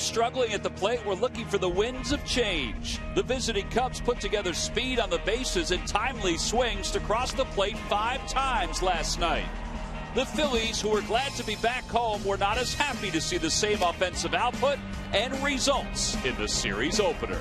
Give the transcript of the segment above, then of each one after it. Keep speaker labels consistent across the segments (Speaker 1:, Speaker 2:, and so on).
Speaker 1: struggling at the plate were looking for the winds of change. The visiting Cubs put together speed on the bases and timely swings to cross the plate 5 times last night. The Phillies, who were glad to be back home, were not as happy to see the same offensive output and results in the series opener.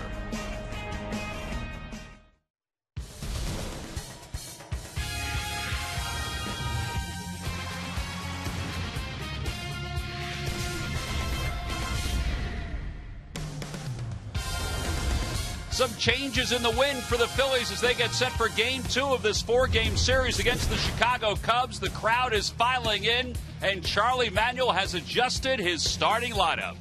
Speaker 1: Some changes in the wind for the Phillies as they get set for Game 2 of this 4-game series against the Chicago Cubs. The crowd is filing in, and Charlie Manuel has adjusted his starting lineup.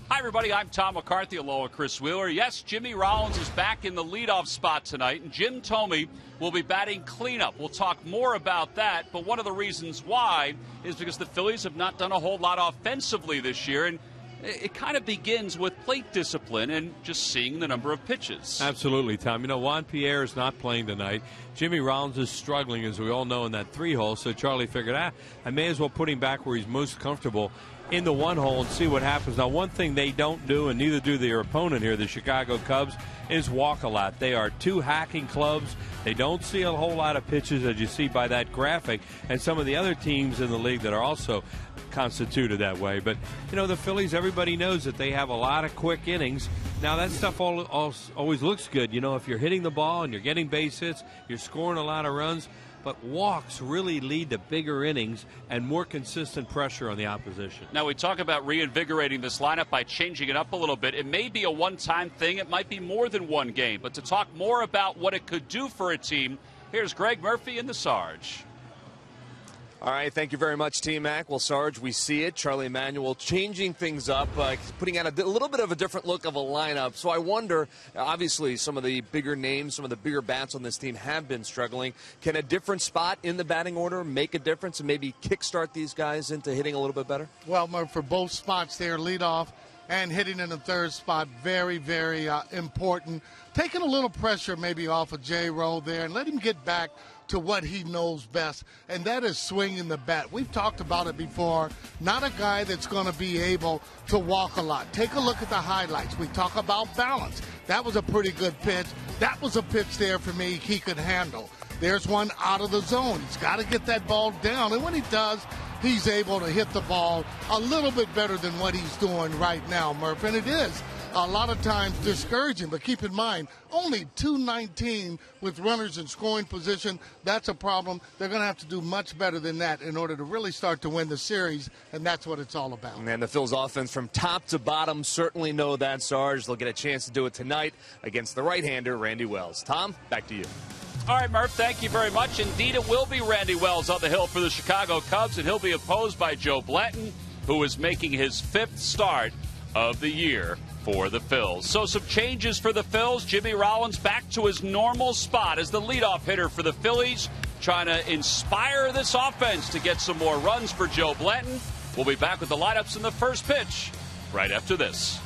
Speaker 1: Hi, everybody. I'm Tom McCarthy, along with Chris Wheeler. Yes, Jimmy Rollins is back in the leadoff spot tonight, and Jim Thome will be batting cleanup. We'll talk more about that, but one of the reasons why is because the Phillies have not done a whole lot offensively this year, and it kind of begins with plate discipline and just seeing the number of pitches.
Speaker 2: Absolutely, Tom. You know, Juan Pierre is not playing tonight. Jimmy Rollins is struggling, as we all know, in that 3-hole. So Charlie figured, I may as well put him back where he's most comfortable in the 1-hole and see what happens. Now, one thing they don't do, and neither do their opponent here, the Chicago Cubs, is walk a lot. They are 2 hacking clubs. They don't see a whole lot of pitches, as you see by that graphic, and some of the other teams in the league that are also constituted that way. But, you know, the Phillies, everybody knows that they have a lot of quick innings. Now, that stuff always looks good. You know, if you're hitting the ball and you're getting base hits, you're scoring a lot of runs. But walks really lead to bigger innings and more consistent pressure on the opposition.
Speaker 1: Now, we talk about reinvigorating this lineup by changing it up a little bit. It may be a one-time thing. It might be more than one game. But to talk more about what it could do for a team, here's Greg Murphy in the Sarge.
Speaker 3: All right, thank you very much, T-Mac. Well, Sarge, we see it. Charlie Manuel changing things up, putting out a little bit of a different look of a lineup. So I wonder, obviously, some of the bigger names, some of the bigger bats on this team have been struggling. Can a different spot in the batting order make a difference and maybe kickstart these guys into hitting a little bit better?
Speaker 4: Well, for both spots there, leadoff and hitting in the third spot, very, very important. Taking a little pressure maybe off of J-Row there and let him get back to what he knows best, and that is swinging the bat. We've talked about it before. Not a guy that's going to be able to walk a lot. Take a look at the highlights. We talk about balance. That was a pretty good pitch. That was a pitch there for me he could handle. There's one out of the zone. He's got to get that ball down, and when he does, he's able to hit the ball a little bit better than what he's doing right now, Murph, and it is a lot of times discouraging, but keep in mind, only 219 with runners in scoring position. That's a problem. They're going to have to do much better than that in order to really start to win the series, and that's what it's all about.
Speaker 3: And the Phil's offense from top to bottom certainly know that, Sarge. They'll get a chance to do it tonight against the right-hander, Randy Wells. Tom, back to you.
Speaker 1: All right, Murph, thank you very much. Indeed, it will be Randy Wells on the hill for the Chicago Cubs, and he'll be opposed by Joe Blanton, who is making his 5th start of the year for the Phils. So some changes for the Phils. Jimmy Rollins back to his normal spot as the leadoff hitter for the Phillies, trying to inspire this offense to get some more runs for Joe Blanton. We'll be back with the lineups in the first pitch right after this.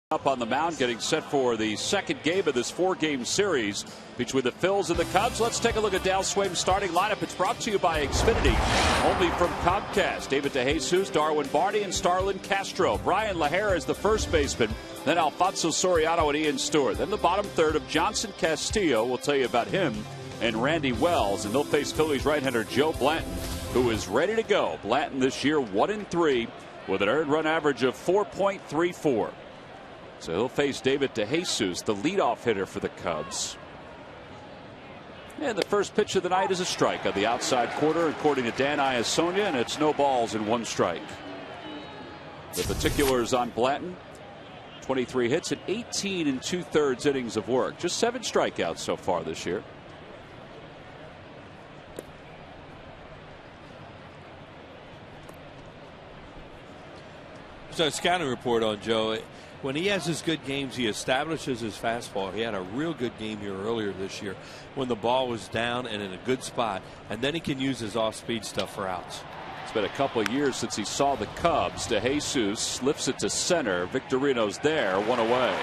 Speaker 1: Up on the mound, getting set for the second game of this 4-game series between the Phils and the Cubs. Let's take a look at Dal Swaim's starting lineup. It's brought to you by Xfinity, only from Comcast. David DeJesus, Darwin Barney, and Starlin Castro. Brian LaHare is the first baseman, then Alfonso Soriano and Ian Stewart. Then the bottom third of Johnson Castillo. We'll tell you about him and Randy Wells, and they'll face Phillies right-hander Joe Blanton, who is ready to go. Blanton this year 1-3 with an earned run average of 4.34. So he'll face David DeJesus, the leadoff hitter for the Cubs. And the first pitch of the night is a strike on the outside corner, according to Dan Iasonia, and it's no balls and 1 strike. The particulars on Blanton: 23 hits and 18 2/3 innings of work. Just 7 strikeouts so far this year.
Speaker 2: So a scouting report on Joe. When he has his good games, he establishes his fastball. He had a real good game here earlier this year when the ball was down and in a good spot, and then he can use his off-speed stuff for outs.
Speaker 1: It's been a couple of years since he saw the Cubs. DeJesus lifts it to center. Victorino's there, 1 away.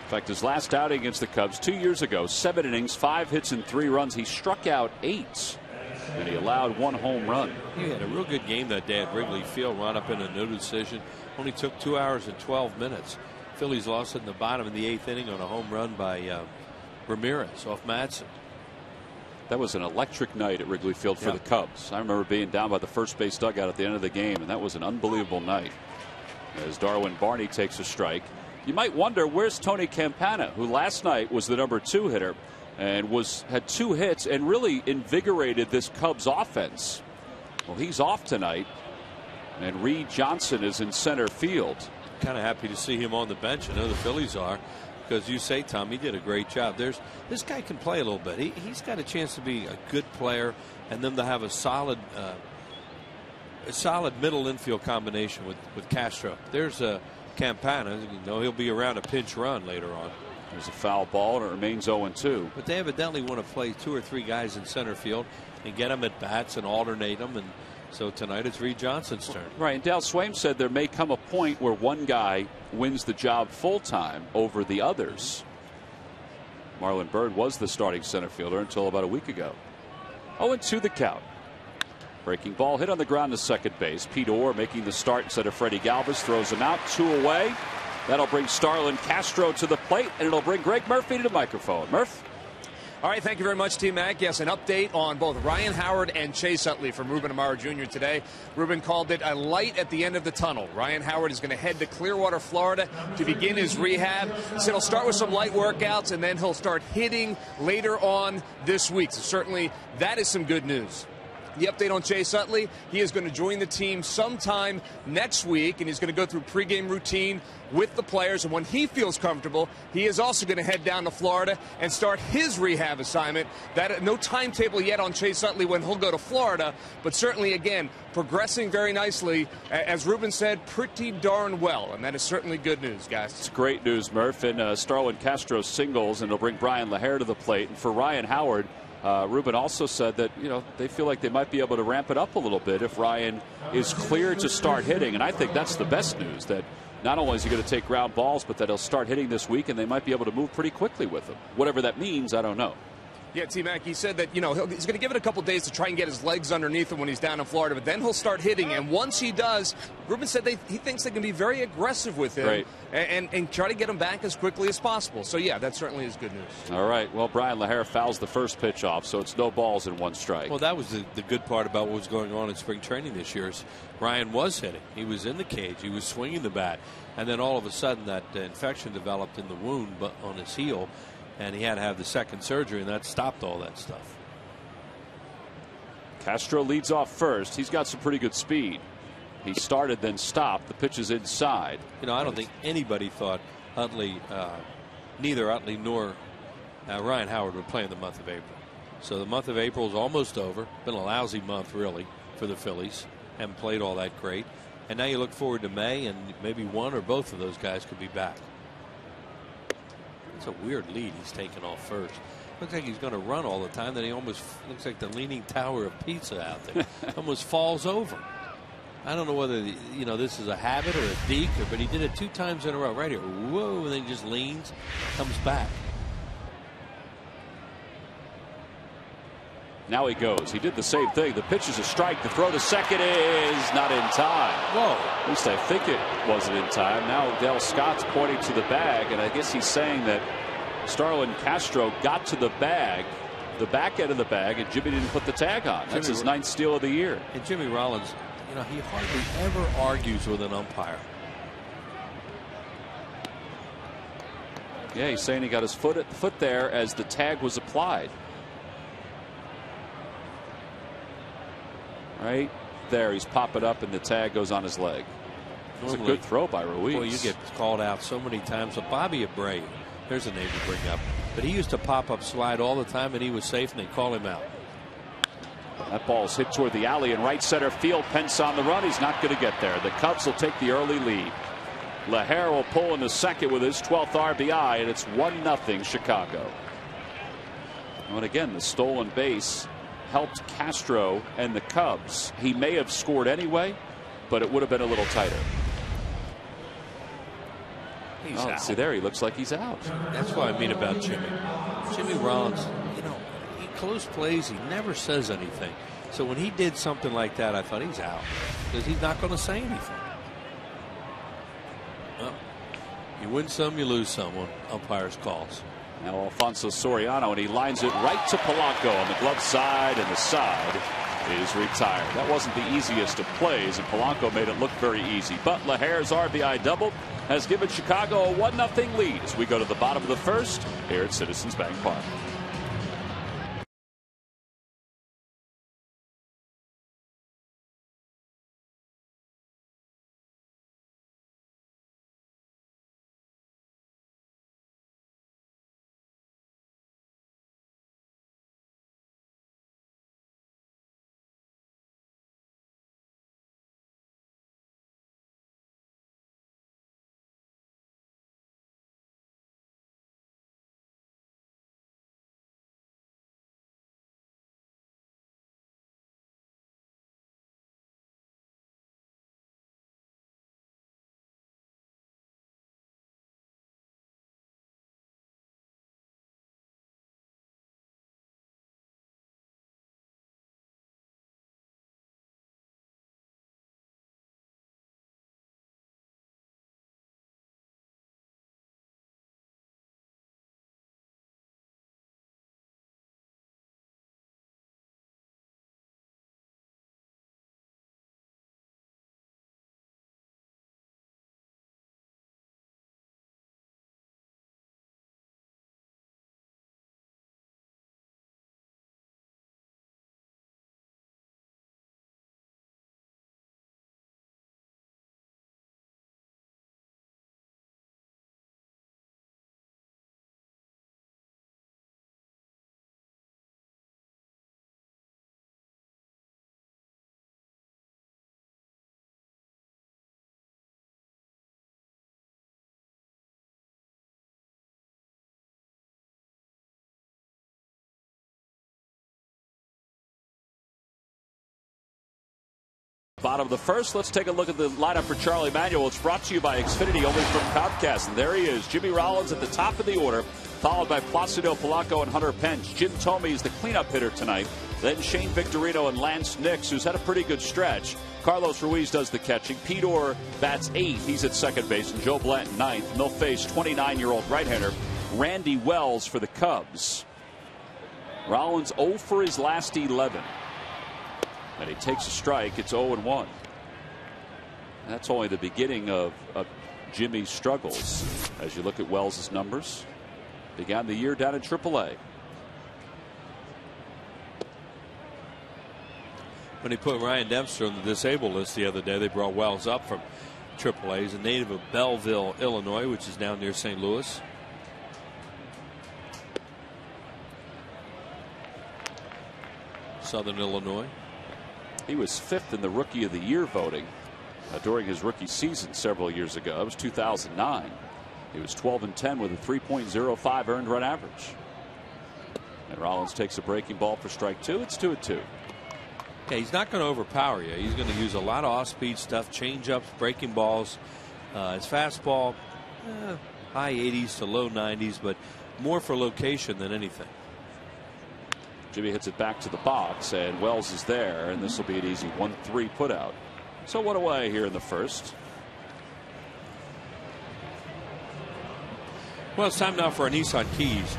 Speaker 1: In fact, his last outing against the Cubs 2 years ago, 7 innings, 5 hits and 3 runs. He struck out 8. And he allowed 1 home run.
Speaker 2: He had a real good game that day at Wrigley Field. Wound up in a no decision. Only took 2 hours and 12 minutes. Phillies lost it in the bottom of the 8th inning on a home run by Ramirez off Madsen.
Speaker 1: That was an electric night at Wrigley Field for the Cubs. I remember being down by the first base dugout at the end of the game, and that was an unbelievable night. As Darwin Barney takes a strike, you might wonder, where's Tony Campana, who last night was the number 2 hitter and had 2 hits and really invigorated this Cubs offense. Well, he's off tonight, and Reed Johnson is in center field.
Speaker 2: Kind of happy to see him on the bench. I know the Phillies are, because you say, Tom, he did a great job. This guy can play a little bit. He's got a chance to be a good player, and then to have a solid middle infield combination with Castro. There's a Campana. You know, he'll be around a pinch run later on.
Speaker 1: There's a foul ball, and it remains 0-2.
Speaker 2: But they evidently want to play 2 or 3 guys in center field and get them at bats and alternate them. And so tonight it's Reed Johnson's turn.
Speaker 1: Right. And Dal Swaim said there may come a point where one guy wins the job full time over the others. Marlon Byrd was the starting center fielder until about a week ago. 0-2 the count. Breaking ball hit on the ground to second base. Pete Orr making the start instead of Freddie Galvis. Throws him out. 2 away. That'll bring Starlin Castro to the plate, and it'll bring Greg Murphy to the microphone. Murph?
Speaker 3: All right, thank you very much, T-Mac. Yes, an update on both Ryan Howard and Chase Utley from Ruben Amaro Jr. today. Ruben called it a light at the end of the tunnel. Ryan Howard is going to head to Clearwater, Florida to begin his rehab. Said he'll start with some light workouts, and then he'll start hitting later on this week. So certainly that is some good news. The update on Chase Utley: he is going to join the team sometime next week, and he's going to go through pregame routine with the players. And when he feels comfortable, he is also going to head down to Florida and start his rehab assignment. That no timetable yet on Chase Utley when he'll go to Florida, but certainly, again, progressing very nicely. As Ruben said, pretty darn well, and that is certainly good news, guys.
Speaker 1: It's great news, Murph. And Starlin Castro singles, and it'll bring Brian LaHare to the plate. And for Ryan Howard, Ruben also said that, you know, they feel like they might be able to ramp it up a little bit if Ryan is cleared to start hitting. And I think that's the best news, that not only is he going to take ground balls, but that he'll start hitting this week, and they might be able to move pretty quickly with him. Whatever that means, I don't know.
Speaker 3: Yeah, T-Mac, he said that, you know, he's going to give it a couple days to try and get his legs underneath him when he's down in Florida, but then he'll start hitting. And once he does, Ruben said he thinks they can be very aggressive with him and try to get him back as quickly as possible. So, yeah, that certainly is good news.
Speaker 1: All right. Well, Brian LaHare fouls the first pitch off, so it's no balls and 1 strike.
Speaker 2: Well, that was the good part about what was going on in spring training this year. Is Ryan was hitting. He was in the cage. He was swinging the bat. And then all of a sudden that infection developed in the wound on his heel, and he had to have the second surgery, and that stopped all that stuff.
Speaker 1: Castro leads off first. He's got some pretty good speed. He started, then stopped. The pitch is inside.
Speaker 2: You know, I don't think anybody thought Utley, neither Utley nor Ryan Howard would play in the month of April. So the month of April is almost over. Been a lousy month, really, for the Phillies. Haven't played all that great. And now you look forward to May, and maybe one or both of those guys could be back. It's a weird lead he's taking off first. Looks like he's going to run all the time. Then he almost looks like the Leaning Tower of Pizza out there. Almost falls over. I don't know whether this is a habit or a deke, but he did it 2 times in a row right here. Whoa, and then he just leans, comes back.
Speaker 1: Now he goes. He did the same thing. The pitch is a strike. The throw to second is not in time.
Speaker 2: Whoa.
Speaker 1: At least I think it wasn't in time. Now Dale Scott's pointing to the bag, and I guess he's saying that Starlin Castro got to the bag, the back end of the bag, and Jimmy didn't put the tag on. That's his 9th steal of the year.
Speaker 2: And Jimmy Rollins, he hardly ever argues with an umpire.
Speaker 1: Yeah, he's saying he got his foot there as the tag was applied. Right there, he's popping up, and the tag goes on his leg. It's a good throw by Ruiz.
Speaker 2: Boy, you get called out so many times. So Bobby Abreu, there's a name to bring up, but he used to pop up slide all the time, and he was safe, and they call him out.
Speaker 1: That ball's hit toward the alley in right center field. Pence on the run. He's not going to get there. The Cubs will take the early lead. Laher will pull into second with his 12th RBI, and it's 1-0 Chicago. And again, the stolen base helped Castro and the Cubs. He may have scored anyway, but it would have been a little tighter.
Speaker 2: He's out.
Speaker 1: See there, he looks like he's out.
Speaker 2: That's what I mean about Jimmy. Jimmy Rollins, he close plays, he never says anything. So when he did something like that, I thought he's out because he's not going to say anything. Well, you win some, you lose some on umpires' calls.
Speaker 1: Now Alfonso Soriano, and he lines it right to Polanco on the glove side, and the side is retired. That wasn't the easiest of plays, and Polanco made it look very easy. But Laher's RBI double has given Chicago a 1-0 lead as we go to the bottom of the first here at Citizens Bank Park. Bottom of the first, let's take a look at the lineup for Charlie Manuel. It's brought to you by Xfinity, only from Comcast. And there he is, Jimmy Rollins at the top of the order, followed by Placido Polanco and Hunter Pence. Jim Thome is the cleanup hitter tonight. Then Shane Victorino and Lance Nix, who's had a pretty good stretch. Carlos Ruiz does the catching. Pete Orr bats 8th. He's at second base. And Joe Blanton 9th. And they'll face 29-year-old right-hander Randy Wells for the Cubs. Rollins 0 for his last 11. And he takes a strike. It's 0-1. That's only the beginning of Jimmy's struggles. As you look at Wells' numbers, began the year down in AAA.
Speaker 2: When he put Ryan Dempster on the disabled list the other day, they brought Wells up from AAA. He's a native of Belleville, Illinois, which is now near St. Louis. Southern Illinois.
Speaker 1: He was 5th in the Rookie of the Year voting during his rookie season several years ago. It was 2009. He was 12-10 with a 3.05 earned run average. And Rollins takes a breaking ball for strike 2. It's 2-2.
Speaker 2: Yeah, he's not going to overpower you. He's going to use a lot of off-speed stuff, change-ups, breaking balls. His fastball, high 80s to low 90s, but more for location than anything.
Speaker 1: Jimmy hits it back to the box, and Wells is there, and this will be an easy 1-3 putout. So 1 away here in the first.
Speaker 2: Well, it's time now for a Nissan Keys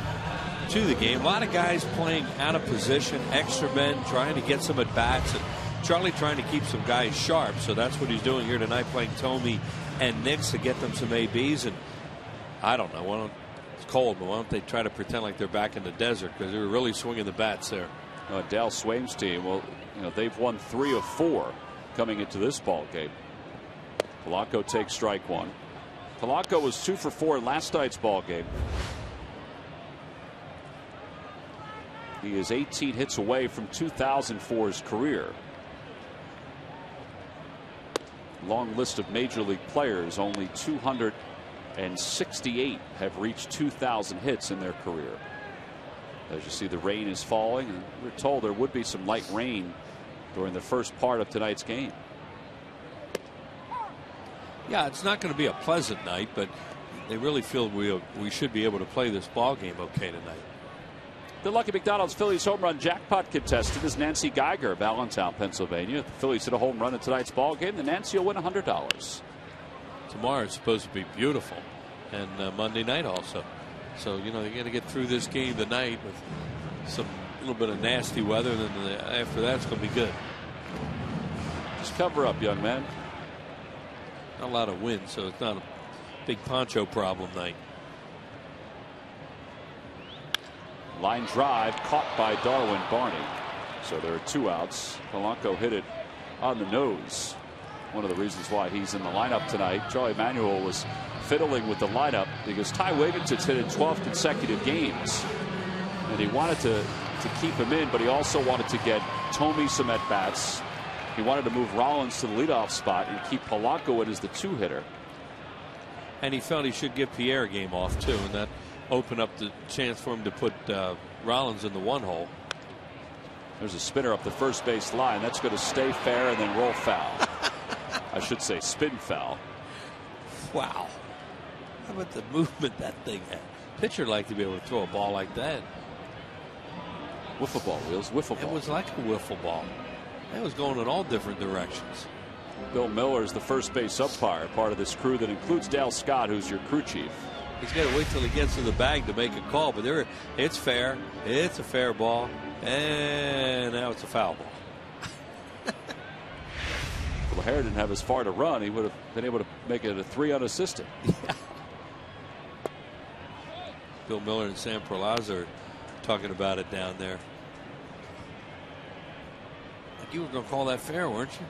Speaker 2: to the game. A lot of guys playing out of position, extra men trying to get some at bats, and Charlie trying to keep some guys sharp. So that's what he's doing here tonight, playing Tomey and Nix to get them some ABs. And I don't know, it's cold, but why don't they try to pretend like they're back in the desert, because they were really swinging the bats there.
Speaker 1: Dale Swaim's team, well, they've won 3 of 4 coming into this ball game. Polanco takes strike 1. Polanco was 2 for 4 in last night's ball game. He is 18 hits away from 2,000 for his career. Long list of major league players, only 268 have reached 2,000 hits in their career. As you see, the rain is falling, and we're told there would be some light rain during the first part of tonight's game.
Speaker 2: Yeah, it's not going to be a pleasant night, but they really feel we should be able to play this ball game okay tonight.
Speaker 1: The Lucky McDonald's Phillies home run jackpot contestant is Nancy Geiger of Allentown, Pennsylvania. If the Phillies hit a home run in tonight's ball game, then Nancy will win $100.
Speaker 2: Tomorrow it's supposed to be beautiful, and Monday night also. So you got to get through this game tonight with some little bit of nasty weather, and then after that it's going to be good.
Speaker 1: Just cover up, young man.
Speaker 2: Not a lot of wind, so it's not a big poncho problem night.
Speaker 1: Line drive caught by Darwin Barney. So there are 2 outs. Polanco hit it on the nose. One of the reasons why he's in the lineup tonight. Charlie Manuel was fiddling with the lineup because Ty Wigginton's hit in 12 consecutive games. And he wanted to keep him in, but he also wanted to get Tomey some at-bats. He wanted to move Rollins to the leadoff spot and keep Polanco in as the 2-hitter.
Speaker 2: And he felt he should give Pierre a game off, too, and that opened up the chance for him to put Rollins in the 1 hole.
Speaker 1: There's a spinner up the first base line. That's going to stay fair and then roll foul. I should say spin foul.
Speaker 2: Wow. How about the movement that thing had? Pitcher like to be able to throw a ball like that.
Speaker 1: Wiffle ball, Wheels. Wiffle ball.
Speaker 2: It was like a wiffle ball. It was going in all different directions.
Speaker 1: Bill Miller is the first base umpire, part of this crew that includes Dale Scott, who's your crew chief.
Speaker 2: He's got to wait till he gets to the bag to make a call, but it's fair. It's a fair ball, and now it's a foul ball.
Speaker 1: If LaHare didn't have as far to run, he would have been able to make it a 3 unassisted.
Speaker 2: Yeah. Bill Miller and Sam Perlaza are talking about it down there. Like, you were going to call that fair, weren't you?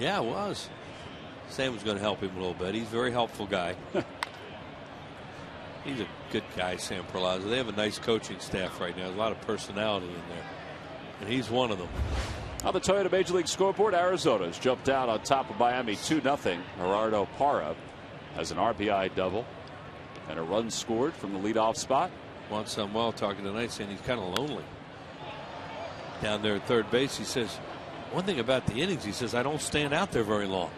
Speaker 2: Yeah, it was. Sam was going to help him a little bit. He's a very helpful guy. He's a good guy, Sam Perlaza. They have a nice coaching staff right now. There's a lot of personality in there, and he's one of them.
Speaker 1: On the Toyota Major League scoreboard, Arizona's jumped out on top of Miami 2-0. Gerardo Parra has an RBI double and a run scored from the leadoff spot.
Speaker 2: Juan Samuel talking tonight, saying he's kind of lonely down there at third base. He says one thing about the innings, he says, I don't stand out there very long.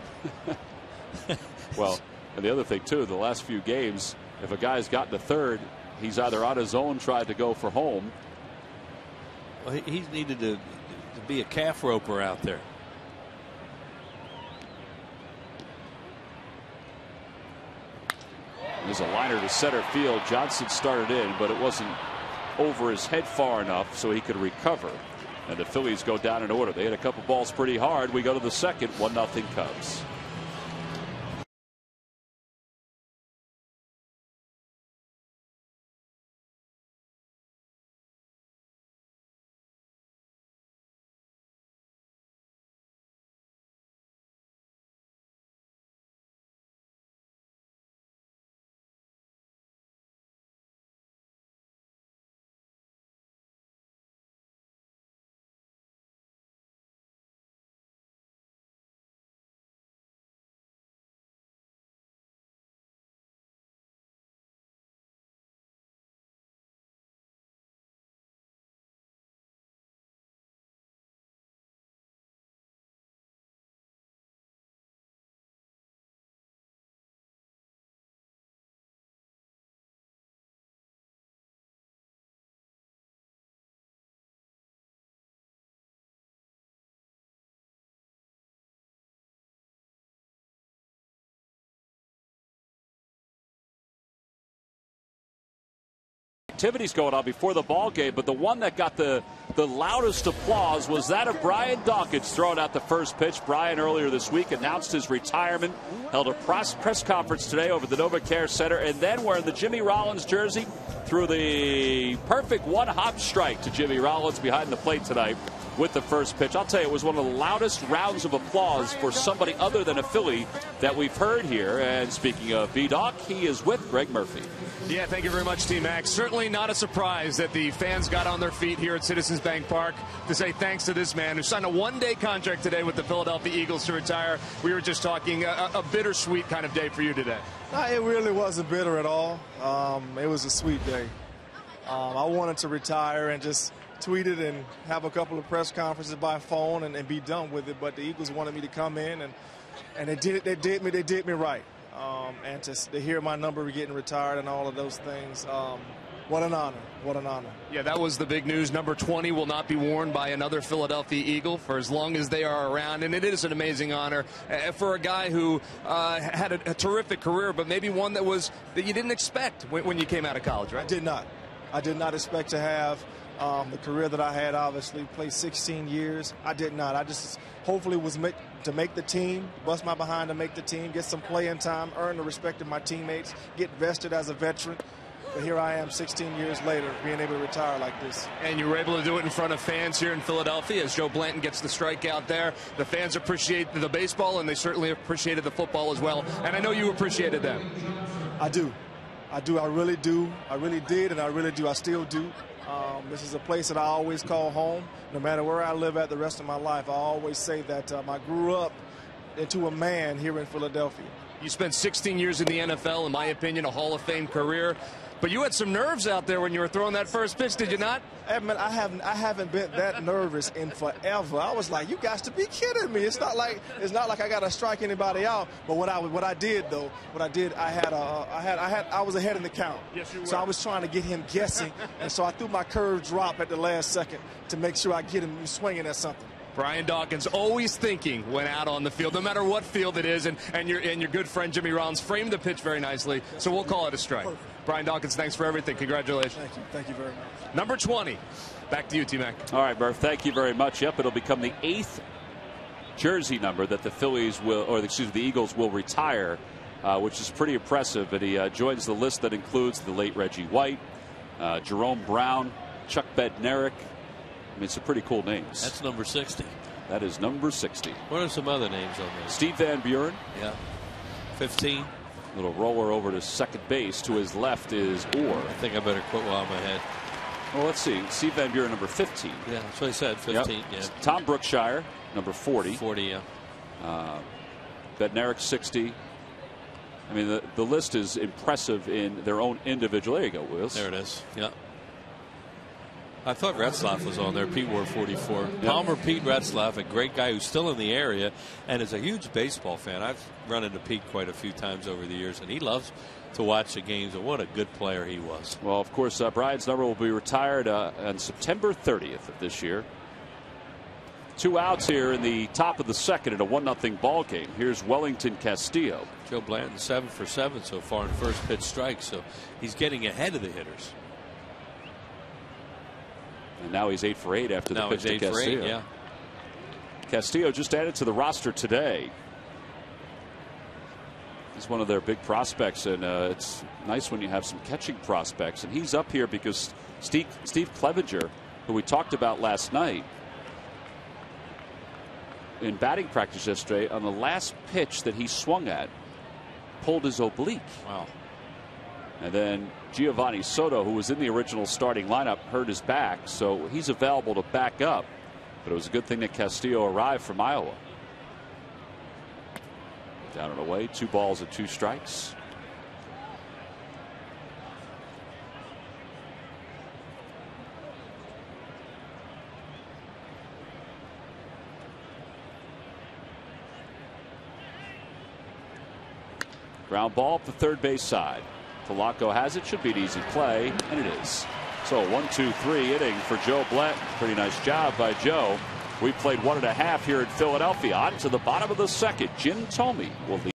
Speaker 1: Well, and the other thing too, the last few games, if a guy's gotten to third, he's either on his own tried to go for home.
Speaker 2: Well, he's needed to be a calf roper out there.
Speaker 1: There's a liner to center field. Johnson started in, but it wasn't over his head far enough so he could recover. And the Phillies go down in order. They hit a couple balls pretty hard. We go to the second, 1-0 Cubs. activities going on before the ball game, but the one that got the loudest applause was that of Brian Dawkins throwing out the first pitch. Brian earlier this week announced his retirement, held a press conference today over the NovaCare Center, and then wearing the Jimmy Rollins jersey, threw the perfect one-hop strike to Jimmy Rollins behind the plate tonight with the first pitch. I'll tell you, it was one of the loudest rounds of applause for somebody other than a Philly that we've heard here. And speaking of B-Doc, he is with Greg Murphy.
Speaker 3: Yeah, thank you very much, T-Max. Certainly not a surprise that the fans got on their feet here at Citizens Bank Park to say thanks to this man who signed a one-day contract today with the Philadelphia Eagles to retire. We were just talking a bittersweet kind of day for you today.
Speaker 5: No, it really wasn't bitter at all. It was a sweet day. I wanted to retire and just tweet it and have a couple of press conferences by phone and be done with it. But the Eagles wanted me to come in, and they did me right. And to hear my number getting retired and all of those things, what an honor. What an honor.
Speaker 3: Yeah, that was the big news. Number 20 will not be worn by another Philadelphia Eagle for as long as they are around. And it is an amazing honor for a guy who had a terrific career, but maybe one that you didn't expect when you came out of college, right?
Speaker 5: I did not expect to have the career that I had. Obviously played 16 years. I did not. I just hopefully was meant to make the team, bust my behind to make the team, get some playing time, earn the respect of my teammates, get vested as a veteran. But here I am 16 years later being able to retire like this.
Speaker 3: And you were able to do it in front of fans here in Philadelphia as Joe Blanton gets the strikeout there. The fans appreciate the baseball, and they certainly appreciated the football as well. And I know you appreciated them.
Speaker 5: I do. I really do. I really did, and I really do. I still do. This is a place that I always call home. No matter where I live at the rest of my life, I always say that I grew up into a man here in Philadelphia.
Speaker 3: You spent 16 years in the NFL, in my opinion, a Hall of Fame career. But you had some nerves out there when you were throwing that first pitch, did you not?
Speaker 5: Edmund, I haven't been that nervous in forever. I was like, you guys to be kidding me. It's not like I got to strike anybody out. But what I did, I was ahead in the count.
Speaker 3: Yes, you were.
Speaker 5: So I was trying to get him guessing, and so I threw my curve drop at the last second to make sure I get him swinging at something.
Speaker 3: Brian Dawkins always thinking when out on the field, no matter what field it is, and your good friend Jimmy Rollins framed the pitch very nicely, so we'll call it a strike. Perfect. Brian Dawkins, thanks for everything. Congratulations.
Speaker 5: Thank you very much.
Speaker 3: Number 20. Back to you, T-Mac.
Speaker 1: All right, Murph, thank you very much. Yep, it'll become the 8th jersey number that the Eagles will retire, which is pretty impressive. And he joins the list that includes the late Reggie White, Jerome Brown, Chuck Bednarik. I mean, some pretty cool names.
Speaker 2: That's number 60.
Speaker 1: That is number 60.
Speaker 2: What are some other names on there?
Speaker 1: Steve Van Buren.
Speaker 2: Yeah. 15.
Speaker 1: Little roller over to second base. To his left is Orr.
Speaker 2: I think I better quit while I'm ahead.
Speaker 1: Well, let's see. Steve Van Buren, number 15.
Speaker 2: Yeah, that's what I said. 15. Yep. Yeah.
Speaker 1: Tom Brookshire, number 40.
Speaker 2: 40. Yeah.
Speaker 1: Bednarik, 60. I mean, the list is impressive in their own individual. There you go, Wills.
Speaker 2: There it is. Yeah. I thought Retzlaff was on there. Pete wore 44. Yep. Palmer Pete Retzlaff, a great guy who's still in the area and is a huge baseball fan. I've run into Pete quite a few times over the years, and he loves to watch the games, and what a good player he was.
Speaker 1: Well, of course, Brian's number will be retired on September 30th of this year. 2 outs here in the top of the second in a 1-0 ball game. Here's Wellington Castillo.
Speaker 2: Joe Blanton 7 for 7 so far in first pitch strikes, so he's getting ahead of the hitters.
Speaker 1: And now he's 8 for 8 after the pitch to Castillo.
Speaker 2: For 8, yeah.
Speaker 1: Castillo just added to the roster today. He's one of their big prospects, and it's nice when you have some catching prospects. And he's up here because Steve Clevenger, who we talked about last night, in batting practice yesterday, on the last pitch that he swung at, pulled his oblique.
Speaker 2: Wow.
Speaker 1: And then Giovanni Soto, who was in the original starting lineup, hurt his back, so he's available to back up. But it was a good thing that Castillo arrived from Iowa. Down and away, 2 balls and 2 strikes. Ground ball up the third base side. Polanco has it. Should be an easy play, and it is. So 1-2-3 inning for Joe Blanton. Pretty nice job by Joe. We played 1.5 here in Philadelphia. On to the bottom of the second. Jim Thome will lead.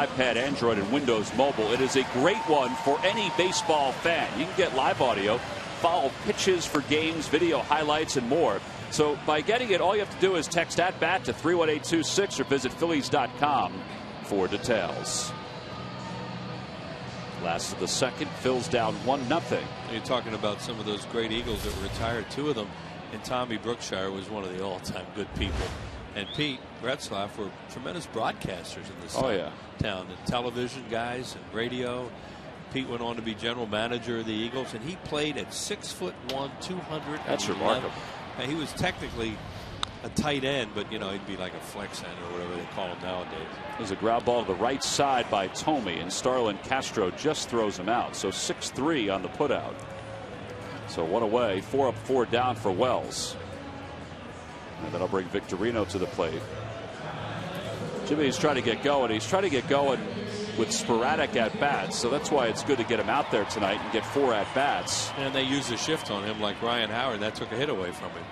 Speaker 1: iPad, Android, and Windows Mobile. It is a great one for any baseball fan. You can get live audio, follow pitches for games, video highlights, and more. So by getting it, all you have to do is text @BAT to 31826 or visit Phillies.com for details. Last of the second, Phil's down 1-0.
Speaker 2: You're talking about some of those great Eagles that were retired. Two of them, and Tommy Brookshire was one of the all-time good people. And Pete Retzlaff were tremendous broadcasters in this town. And television guys and radio. Pete went on to be general manager of the Eagles, and he played at 6'1", 200.
Speaker 1: That's remarkable.
Speaker 2: And he was technically a tight end, but you know, he'd be like a flex end or whatever they call him nowadays.
Speaker 1: There's a ground ball to the right side by Tomey, and Starlin Castro just throws him out. So 6-3 on the putout. So 1 away, 4 up, 4 down for Wells. And that'll bring Victorino to the plate. Jimmy's trying to get going. He's trying to get going with sporadic at-bats, so that's why it's good to get him out there tonight and get 4 at-bats.
Speaker 2: And they used a shift on him like Ryan Howard. That took a hit away from him.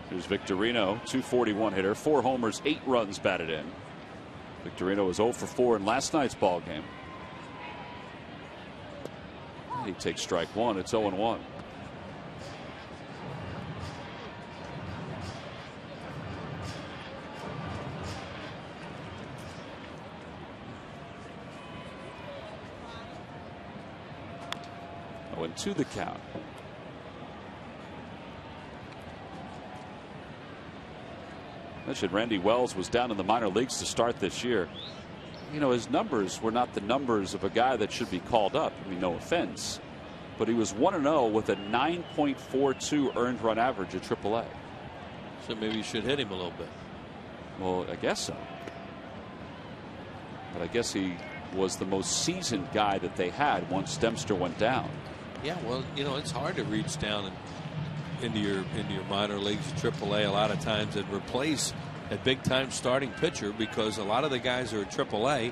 Speaker 1: Here's Victorino, 241 hitter, 4 homers, 8 runs batted in. Victorino was 0 for 4 in last night's ball game. He takes strike 1. It's 0-1. To the count. Mentioned Randy Wells was down in the minor leagues to start this year. You know, his numbers were not the numbers of a guy that should be called up. I mean, no offense, but he was 1-0 with a 9.42 earned run average at AAA.
Speaker 2: So maybe you should hit him a little bit.
Speaker 1: Well, I guess so. But I guess he was the most seasoned guy that they had once Dempster went down.
Speaker 2: Yeah, well, you know, it's hard to reach down into your minor leagues, AAA, a lot of times, and replace a big time starting pitcher, because a lot of the guys who are AAA,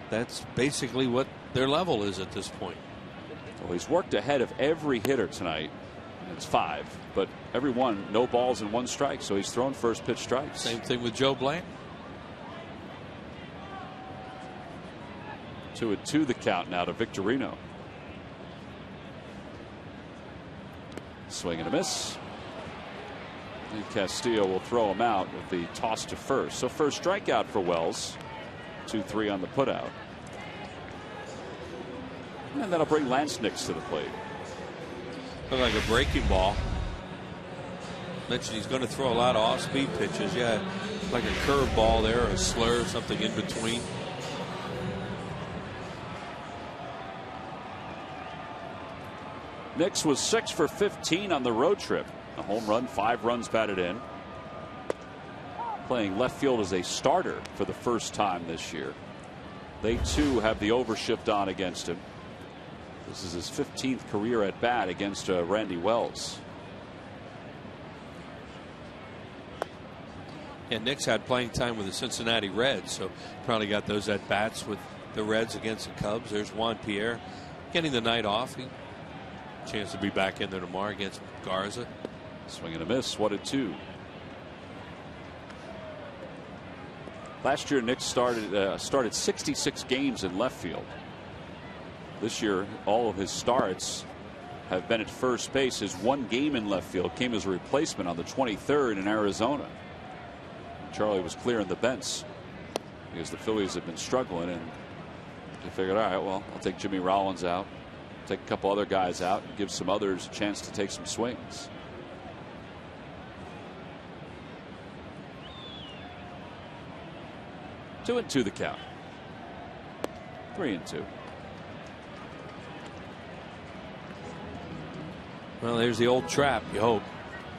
Speaker 2: that's basically what their level is at this point.
Speaker 1: Well, he's worked ahead of every hitter tonight. It's 5, but every one, no balls and 1 strike, so he's thrown first pitch strikes.
Speaker 2: Same thing with Joe Blanton.
Speaker 1: 2-2 the count now to Victorino. Swing and a miss. And Castillo will throw him out with the toss to first. So first strikeout for Wells. 2-3 on the putout. And that'll bring Lance Nix to the plate.
Speaker 2: Look like a breaking ball. Mentioned he's going to throw a lot of off-speed pitches. Yeah, like a curve ball there, or a slur, something in between.
Speaker 1: Nix was 6 for 15 on the road trip. A home run, 5 runs batted in. Playing left field as a starter for the first time this year. They too have the overshift on against him. This is his 15th career at bat against Randy Wells.
Speaker 2: And Nix had playing time with the Cincinnati Reds, so probably got those at bats with the Reds against the Cubs. There's Juan Pierre getting the night off. Chance to be back in there tomorrow against Garza.
Speaker 1: Swing and a miss. 1-2. Last year, Nix started 66 games in left field. This year, all of his starts have been at first base. His 1 game in left field came as a replacement on the 23rd in Arizona. Charlie was clearing the bench because the Phillies have been struggling, and they figured, all right, well, I'll take Jimmy Rollins out, take a couple other guys out, and give some others a chance to take some swings. Two and two the count. 3-2.
Speaker 2: Well, there's the old trap, you hope.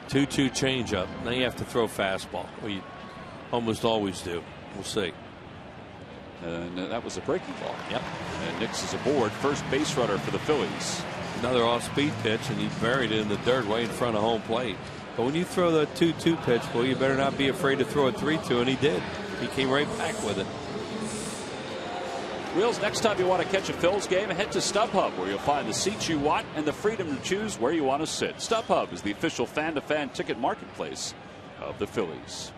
Speaker 2: 2-2 changeup. Now you have to throw fastball. Well, you almost always do. We'll see.
Speaker 1: And that was a breaking ball.
Speaker 2: Yep.
Speaker 1: And Nix is aboard, first base runner for the Phillies.
Speaker 2: Another off-speed pitch, and he buried it in the dirt way in front of home plate. But when you throw the 2-2 pitch, well, you better not be afraid to throw a 3-2, and he did. He came right back with it.
Speaker 1: Wheels, next time you want to catch a Phil's game, head to StubHub, where you'll find the seats you want and the freedom to choose where you want to sit. StubHub is the official fan-to-fan ticket marketplace of the Phillies.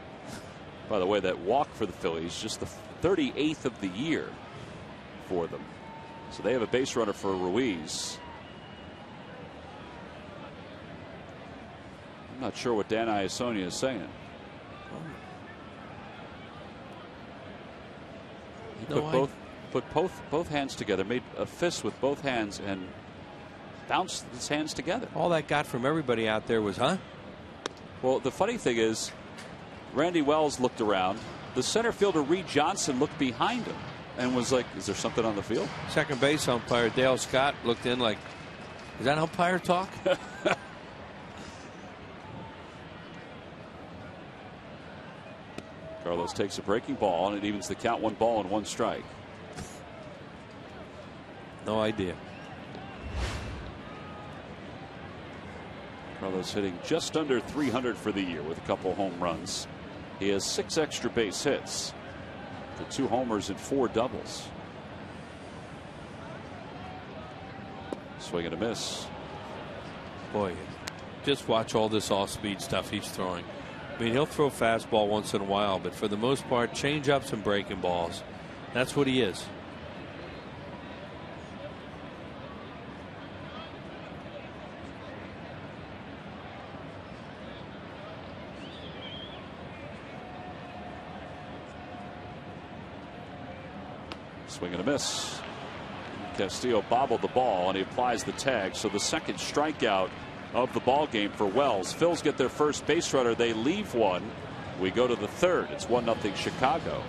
Speaker 1: By the way, that walk for the Phillies, just the 38th of the year for them. So they have a base runner for Ruiz. I'm not sure what Dan Iasonia is saying. He put both hands together, made a fist with both hands, and bounced his hands together.
Speaker 2: All that got from everybody out there was, huh?
Speaker 1: Well, the funny thing is, Randy Wells looked around. The center fielder Reed Johnson looked behind him and was like, "Is there something on the field?"
Speaker 2: Second base umpire Dale Scott looked in like, "Is that umpire talk?"
Speaker 1: Carlos takes a breaking ball, and it evens the count. 1 ball and 1 strike.
Speaker 2: No idea.
Speaker 1: Carlos hitting just under 300 for the year with a couple home runs. He has 6 extra base hits, the 2 homers and 4 doubles. Swing and a miss.
Speaker 2: Boy, just watch all this off-speed stuff he's throwing. I mean, he'll throw fastball once in a while, but for the most part, change-ups and breaking balls. That's what he is.
Speaker 1: Swing and a miss. Castillo bobbled the ball, and he applies the tag. So the second strikeout of the ball game for Wells. Phils get their first base runner. They leave one. We go to the third. It's 1-0 Chicago.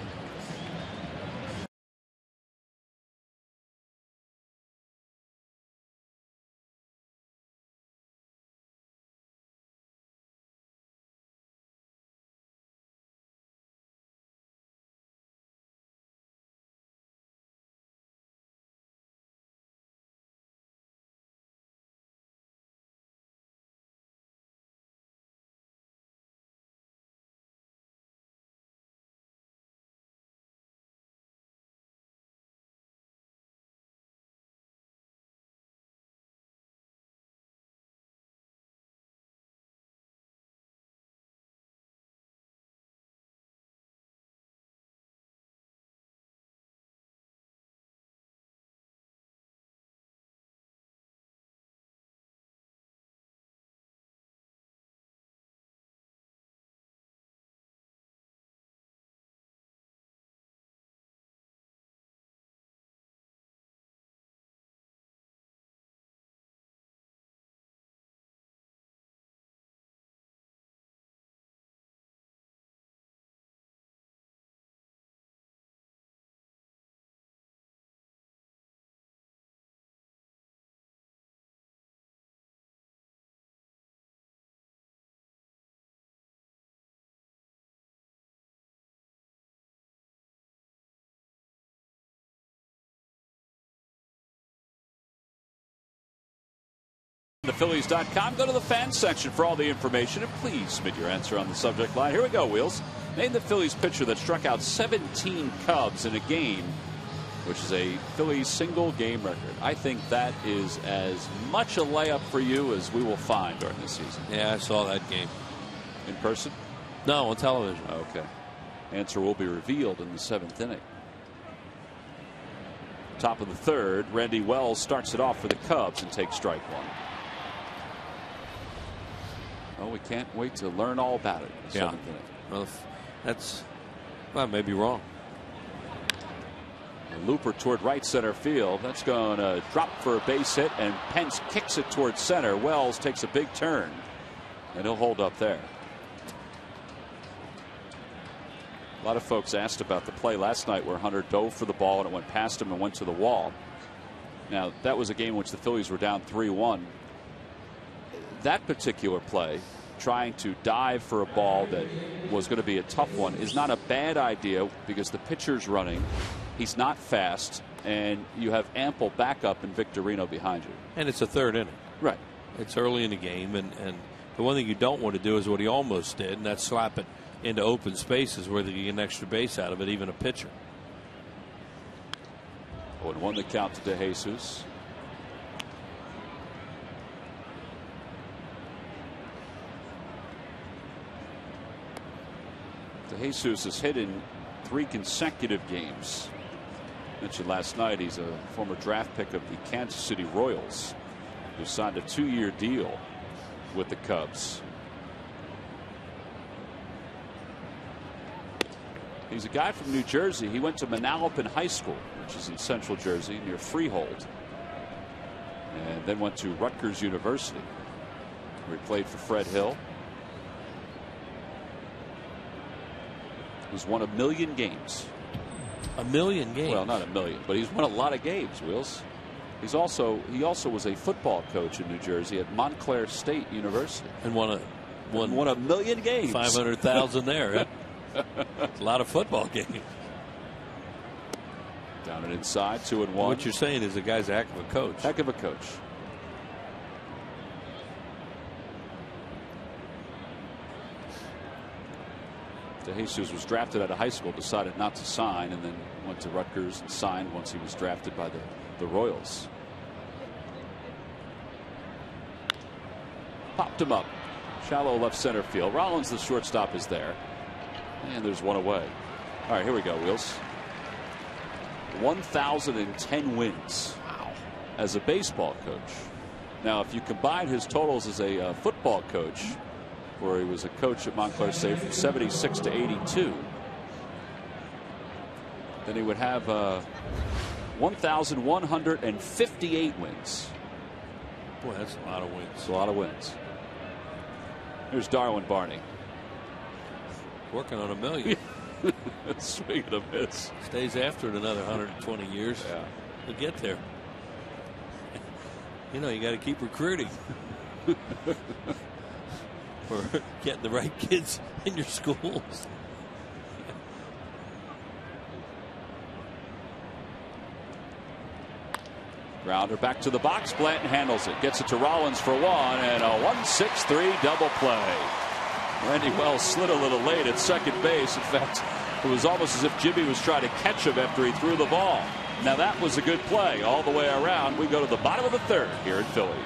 Speaker 1: ThePhillies.com. Go to the fan section for all the information, and please submit your answer on the subject line. Here we go, Wheels. Name the Phillies pitcher that struck out 17 Cubs in a game, which is a Phillies single game record. I think that is as much a layup for you as we will find during this season.
Speaker 2: Yeah, I saw that game.
Speaker 1: In person?
Speaker 2: No, on television.
Speaker 1: Okay. Answer will be revealed in the 7th inning. Top of the third, Randy Wells starts it off for the Cubs and takes strike one. Oh, we can't wait to learn all about it. In the 7th inning.
Speaker 2: Well, I may be wrong.
Speaker 1: A looper toward right center field. That's going to drop for a base hit, and Pence kicks it towards center. Wells takes a big turn, and he'll hold up there. A lot of folks asked about the play last night where Hunter dove for the ball and it went past him and went to the wall. Now, that was a game in which the Phillies were down 3-1. That particular play, trying to dive for a ball that was going to be a tough one, is not a bad idea because the pitcher's running. He's not fast, and you have ample backup in Victorino behind you.
Speaker 2: And it's a 3rd inning.
Speaker 1: Right.
Speaker 2: It's early in the game, and the one thing you don't want to do is what he almost did, and that's slap it into open spaces where they get an extra base out of it, even a pitcher.
Speaker 1: 0-1 the count to DeJesus. DeJesus has hit in 3 consecutive games. Mentioned last night he's a former draft pick of the Kansas City Royals, who signed a 2-year deal with the Cubs. He's a guy from New Jersey. He went to Manalapan High School, which is in central Jersey near Freehold, and then went to Rutgers University, where he played for Fred Hill. He's won 1 million games.
Speaker 2: 1 million games?
Speaker 1: Well, not 1 million, but he's won a lot of games, Wheels. He also was a football coach in New Jersey at Montclair State University.
Speaker 2: And won
Speaker 1: 1 million games.
Speaker 2: 500,000 there. Huh? It's a lot of football games.
Speaker 1: Down and inside, 2-1.
Speaker 2: What you're saying is the guy's a heck of a coach.
Speaker 1: Heck of a coach. DeJesus was drafted out of high school, decided not to sign, and then went to Rutgers and signed once he was drafted by the Royals. Popped him up. Shallow left center field. Rollins, the shortstop, is there. And there's one away. All right, here we go, Wheels. 1,010 wins as a baseball coach. Now, if you combine his totals as a football coach, where he was a coach at Montclair State from 76 to 82, then he would have 1,158 wins.
Speaker 2: Boy, that's a lot of wins.
Speaker 1: That's a lot of wins. Here's Darwin Barney.
Speaker 2: Working on 1 million.
Speaker 1: Swing and a miss.
Speaker 2: Stays after it another 120 years.
Speaker 1: Yeah.
Speaker 2: To get there. You know, you got to keep recruiting. For getting the right kids in your schools.
Speaker 1: Grounder back to the box. Blanton handles it. Gets it to Rollins for 1, and a 1-6-3 double play. Randy Wells slid a little late at second base. In fact, it was almost as if Jimmy was trying to catch him after he threw the ball. Now that was a good play all the way around. We go to the bottom of the 3rd here in Philly.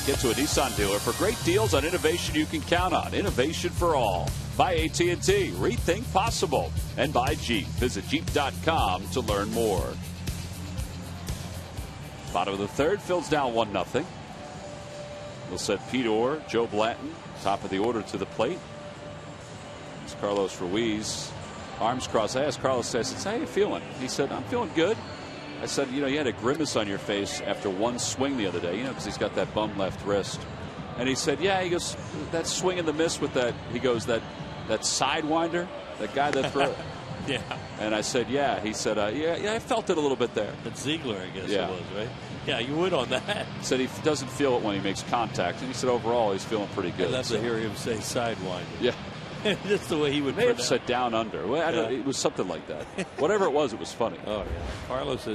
Speaker 1: Get to a Nissan dealer for great deals on innovation you can count on. Innovation for all. By AT&T. Rethink possible. And by Jeep. Visit Jeep.com to learn more. Bottom of the 3rd. Phil's down 1-0. We'll set Pete Orr, Joe Blanton, top of the order to the plate. It's Carlos Ruiz. Arms crossed. I asked Carlos, I said, how you feeling? He said, I'm feeling good. I said, you know, you had a grimace on your face after one swing the other day, you know, because he's got that bum left wrist. And he said, yeah, he goes, that swing and the miss with that, he goes, that sidewinder, that guy that threw it.
Speaker 2: Yeah.
Speaker 1: And I said, yeah. He said, yeah, I felt it a little bit there.
Speaker 2: That's Ziegler, I guess it was, right? Yeah, you would on that.
Speaker 1: He said he doesn't feel it when he makes contact. And he said, overall, he's feeling pretty good.
Speaker 2: I'd love to hear him say sidewinder.
Speaker 1: Yeah.
Speaker 2: Just the way he would.
Speaker 1: May have said down under. Well, it was something like that. Whatever it was funny.
Speaker 2: Oh yeah. Carlos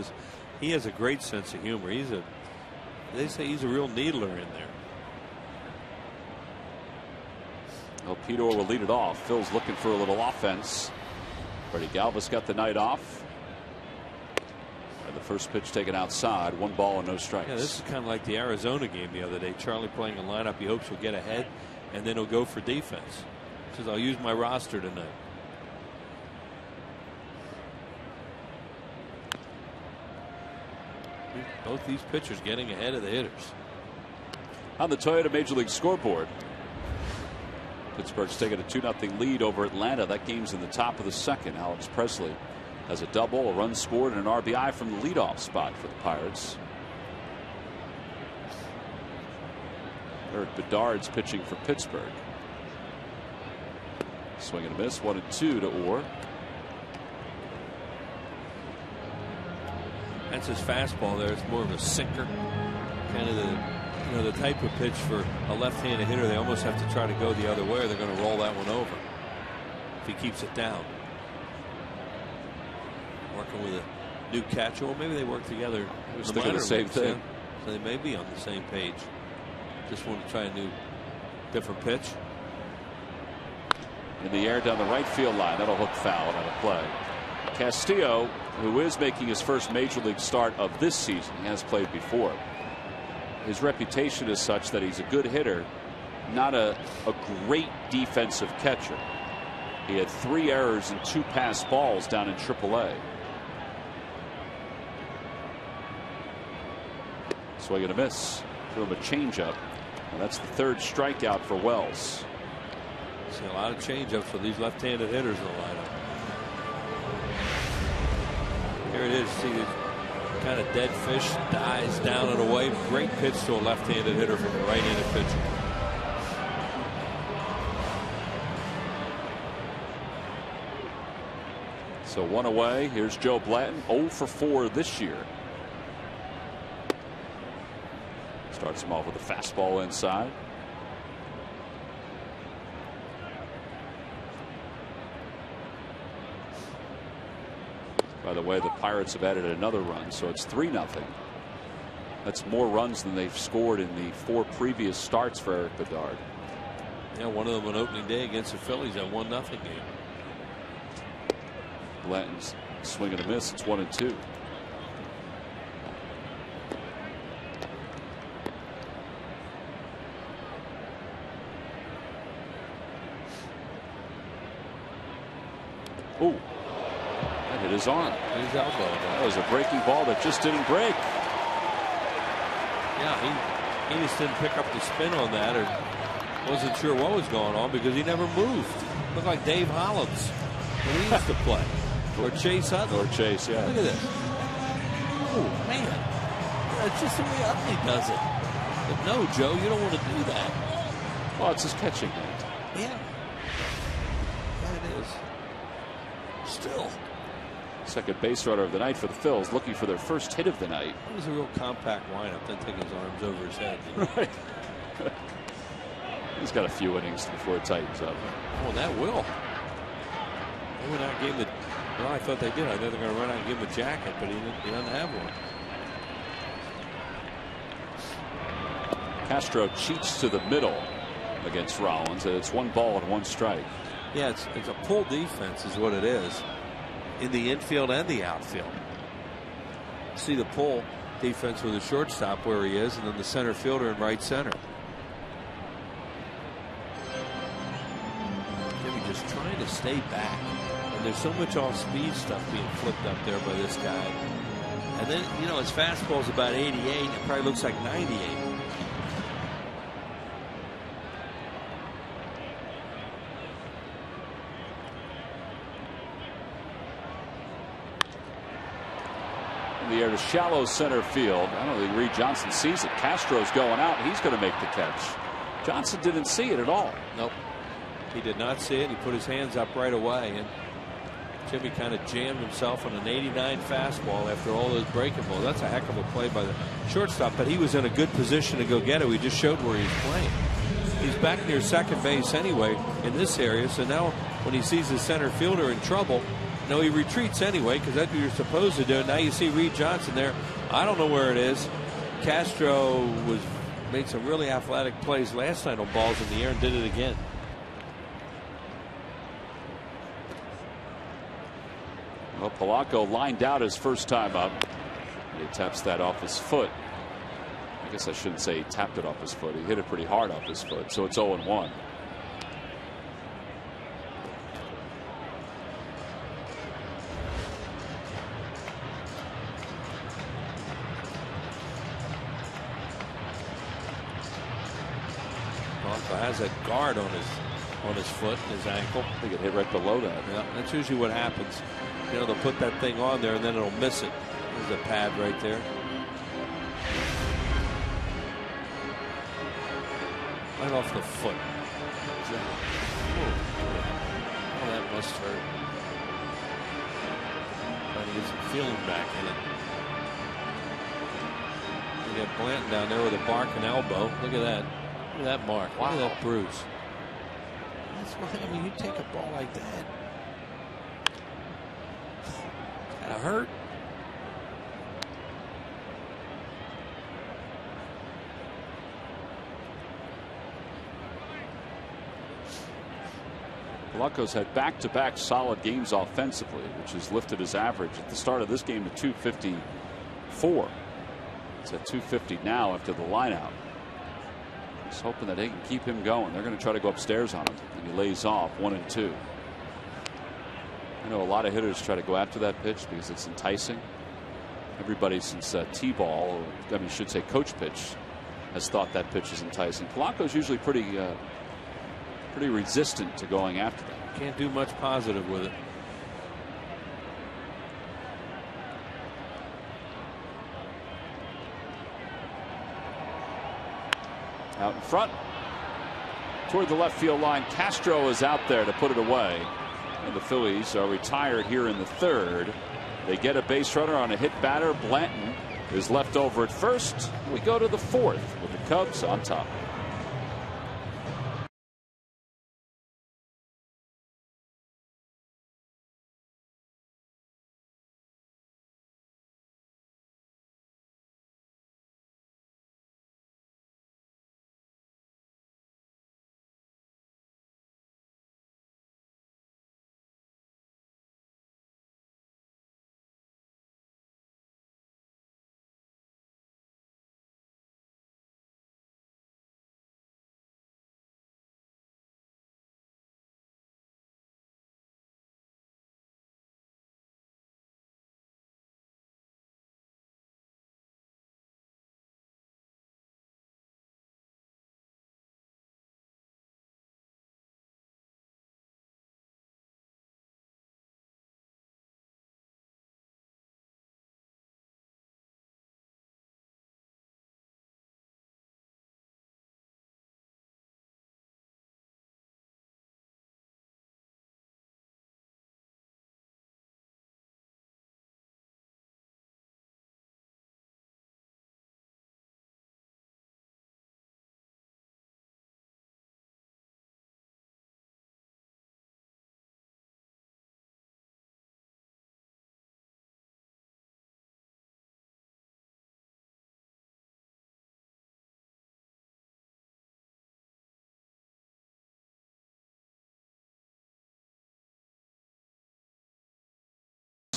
Speaker 2: he has a great sense of humor. They say he's a real needler in there.
Speaker 1: Well, Pedor will lead it off. Phil's looking for a little offense. Freddie Galvis got the night off. And the first pitch taken outside. 1 ball and no strikes.
Speaker 2: Yeah, this is kind of like the Arizona game the other day. Charlie playing a lineup he hopes will get ahead, and then he'll go for defense. He says, I'll use my roster tonight. Both these pitchers getting ahead of the hitters.
Speaker 1: On the Toyota Major League scoreboard, Pittsburgh's taking a 2-0 lead over Atlanta. That game's in the top of the second. Alex Presley has a double, a run scored, and an RBI from the leadoff spot for the Pirates. Eric Bedard's pitching for Pittsburgh. Swing and a miss. 1-2 to Orr.
Speaker 2: That's his fastball there. It's more of a sinker. Kind of the type of pitch for a left-handed hitter. They almost have to try to go the other way, or they're going to roll that one over if he keeps it down. Working with a new catcher. Well, maybe they work together.
Speaker 1: I was thinking the same thing.
Speaker 2: Yeah. So they may be on the same page. Just want to try a new, different pitch.
Speaker 1: In the air down the right field line. That'll hook foul out of play. Castillo, who is making his first major league start of this season, he has played before. His reputation is such that he's a good hitter, not a great defensive catcher. He had 3 errors and 2 passed balls down in AAA. Swing and a miss. Threw him a changeup. And that's the 3rd strikeout for Wells.
Speaker 2: See a lot of changeups for these left-handed hitters in the lineup. Here it is. See this kind of dead fish dies down and away. Great pitch to a left-handed hitter from a right-handed pitcher.
Speaker 1: So 1 away. Here's Joe Blanton, 0 for 4 this year. Starts him off with a fastball inside. By the way, the Pirates have added another run, so it's 3-0. That's more runs than they've scored in the 4 previous starts for Eric Bedard.
Speaker 2: Yeah, one of them on opening day against the Phillies, that 1-0 game.
Speaker 1: Blanton's swing and a miss. It's 1-2. Ooh. That hit his arm.
Speaker 2: His elbow.
Speaker 1: That was a breaking ball that just didn't break.
Speaker 2: Yeah, he just didn't pick up the spin on that, or wasn't sure what was going on because he never moved. Looked like Dave Hollins when he used to play. Or Chase Hudson.
Speaker 1: Or Chase, yeah.
Speaker 2: Look at this. Oh, man. That's just the way Utley does it. But no, Joe, you don't want to do that.
Speaker 1: Well, it's his catching hand.
Speaker 2: Yeah. Yeah, it is. Still.
Speaker 1: Second base runner of the night for the Phils, looking for their first hit of the night.
Speaker 2: It was a real compact windup, then taking his arms over his head.
Speaker 1: Right. He's got a few innings before it tightens up.
Speaker 2: Well, that will. They went out and gave him the. Well, I thought they did. I thought they were going to run out and give him a jacket, but he doesn't have one.
Speaker 1: Castro cheats to the middle against Rollins, and it's 1 ball and 1 strike.
Speaker 2: Yeah, it's a pull defense is what it is in the infield and the outfield. See the pull defense with the shortstop where he is, and then the center fielder in right center. Jimmy just trying to stay back. And there's so much off-speed stuff being flipped up there by this guy. And then, you know, his fastball's about 88. It probably looks like 98.
Speaker 1: In the air to shallow center field. I don't think Reed Johnson sees it. Castro's going out, and he's going to make the catch. Johnson didn't see it at all.
Speaker 2: Nope. He did not see it. He put his hands up right away. And Jimmy kind of jammed himself on an 89 fastball after all those breaking balls. That's a heck of a play by the shortstop, but he was in a good position to go get it. We just showed where he's playing. He's back near second base anyway in this area, so now when he sees his center fielder in trouble, no, he retreats anyway because that's what you're supposed to do. Now you see Reed Johnson there. I don't know where it is. Castro made some really athletic plays last night on balls in the air and did it again.
Speaker 1: Well, Polanco lined out his first time up. He taps that off his foot. I guess I shouldn't say he tapped it off his foot. He hit it pretty hard off his foot, so it's 0-1.
Speaker 2: Has a guard on his foot and his ankle.
Speaker 1: I think it hit right below that.
Speaker 2: Yeah, that's usually what happens. You know, they'll put that thing on there and then it'll miss it. There's a pad right there. Right off the foot. Oh, that must hurt. Trying to get some feeling back in it. You got Blanton down there with a barking elbow. Look at that. Look at that mark. Wow. Look at that bruise. That's what I mean. You take a ball like that. It's gotta hurt.
Speaker 1: Polanco's had back-to-back solid games offensively, which has lifted his average at the start of this game to 254. It's at 250 now after the lineout. Just hoping that they can keep him going. They're going to try to go upstairs on him, and he lays off 1 and 2. I know a lot of hitters try to go after that pitch because it's enticing. Everybody since T-ball, or I mean, should say coach pitch, has thought that pitch is enticing. Polanco's usually pretty resistant to going after that.
Speaker 2: Can't do much positive with it.
Speaker 1: Out in front toward the left field line. Castro is out there to put it away, and the Phillies are retired here in the third. They get a base runner on a hit batter. Blanton is left over at first. We go to the fourth with the Cubs on top.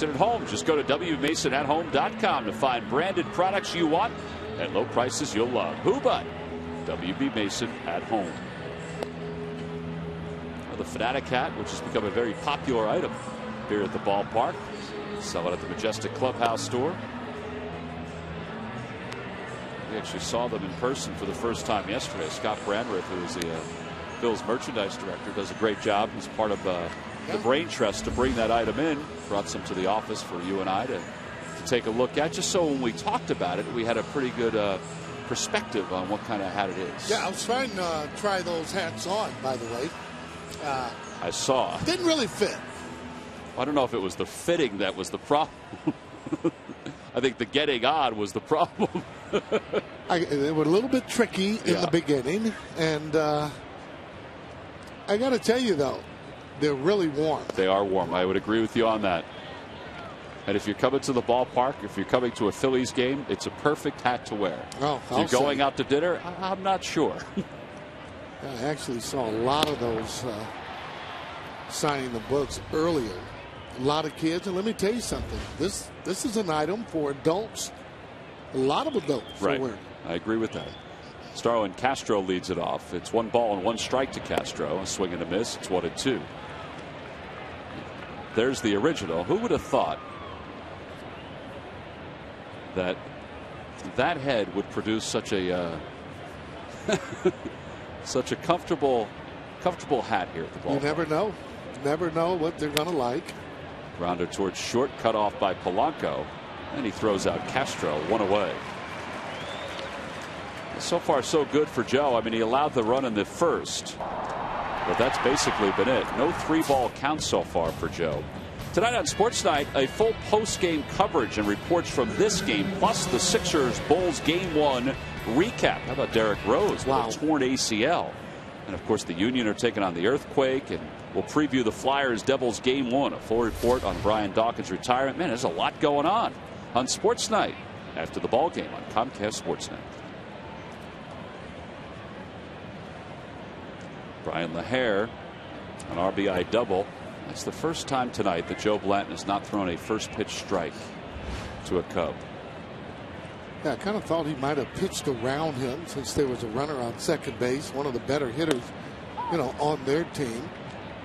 Speaker 1: At home, just go to WMasonAtHome.com to find branded products you want at low prices you'll love. Who but WB Mason at Home? Well, the Fanatic hat, which has become a very popular item here at the ballpark. Sell it at the Majestic Clubhouse store. We actually saw them in person for the first time yesterday. Scott Brandreth, who is the Phil's merchandise director, does a great job. He's part of the brain trust to bring that item in. Brought some to the office for you and I to take a look at, just so when we talked about it, we had a pretty good perspective on what kind of hat it is.
Speaker 4: Yeah, I was trying to try those hats on, by the way.
Speaker 1: I saw.
Speaker 4: Didn't really fit.
Speaker 1: I don't know if it was the fitting that was the problem. I think the getting on was the problem.
Speaker 4: They were a little bit tricky in the beginning, and I got to tell you, though, they're really warm.
Speaker 1: They are warm. I would agree with you on that. And if you're coming to the ballpark, if you're coming to a Phillies game, it's a perfect hat to wear.
Speaker 4: Oh,
Speaker 1: if you're going out to dinner, I'm not sure.
Speaker 4: I actually saw a lot of those signing the books earlier. A lot of kids, and let me tell you something. This is an item for adults. A lot of adults are wearing.
Speaker 1: I agree with that. Starlin Castro leads it off. It's 1 ball and 1 strike to Castro. A swing and a miss. It's 1-2. There's the original. Who would have thought that head would produce such a such a comfortable hat here at the ballpark?
Speaker 4: You never know. Never know what they're going to like.
Speaker 1: Grounder towards short, cut off by Polanco, and he throws out Castro, 1 away. So far, so good for Joe. I mean, he allowed the run in the first, but that's basically been it. No 3-ball counts so far for Joe. Tonight on Sports Night, a full post-game coverage and reports from this game, plus the Sixers-Bulls Game 1 recap. How about Derrick Rose with a torn ACL? And, of course, the Union are taking on the Earthquake, and we'll preview the Flyers-Devils Game 1. A full report on Brian Dawkins' retirement. Man, there's a lot going on Sports Night after the ball game on Comcast Sportsnet. Brian LaHare, an RBI double. That's the first time tonight that Joe Blanton has not thrown a first pitch strike to a Cub.
Speaker 4: Yeah, I kind of thought he might have pitched around him since there was a runner on second base, one of the better hitters, on their team.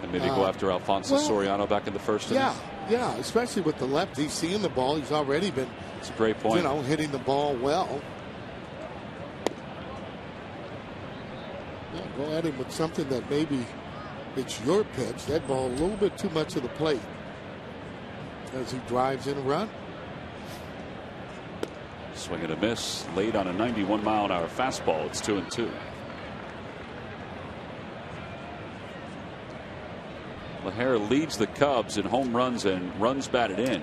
Speaker 1: And maybe go after Alfonso Soriano back in the first inning.
Speaker 4: Yeah, especially with the lefty seeing the ball. He's already been,
Speaker 1: it's a great point.
Speaker 4: Hitting the ball well. Yeah, go at him with something that maybe it's your pitch. That ball a little bit too much of the plate as he drives in a run.
Speaker 1: Swing and a miss late on a 91-mile-an-hour fastball. It's 2-2. LaHare leads the Cubs in home runs and runs batted in.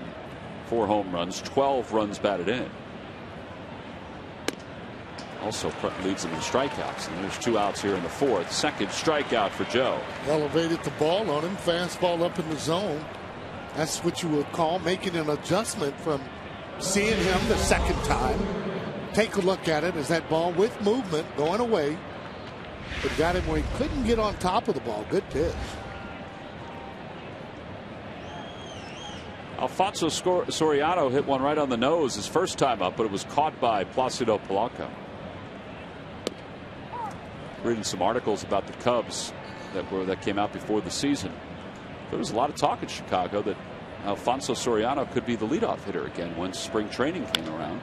Speaker 1: 4 home runs, 12 runs batted in. Also leads them in strikeouts. And there's 2 outs here in the 4th. Second strikeout for Joe.
Speaker 4: Elevated the ball on him. Fastball up in the zone. That's what you would call making an adjustment from seeing him the second time. Take a look at it as that ball with movement going away. But got him where he couldn't get on top of the ball. Good pitch.
Speaker 1: Alfonso Soriano hit one right on the nose his first time up, but it was caught by Placido Polanco. Reading some articles about the Cubs that came out before the season. There was a lot of talk in Chicago that Alfonso Soriano could be the leadoff hitter again once spring training came around.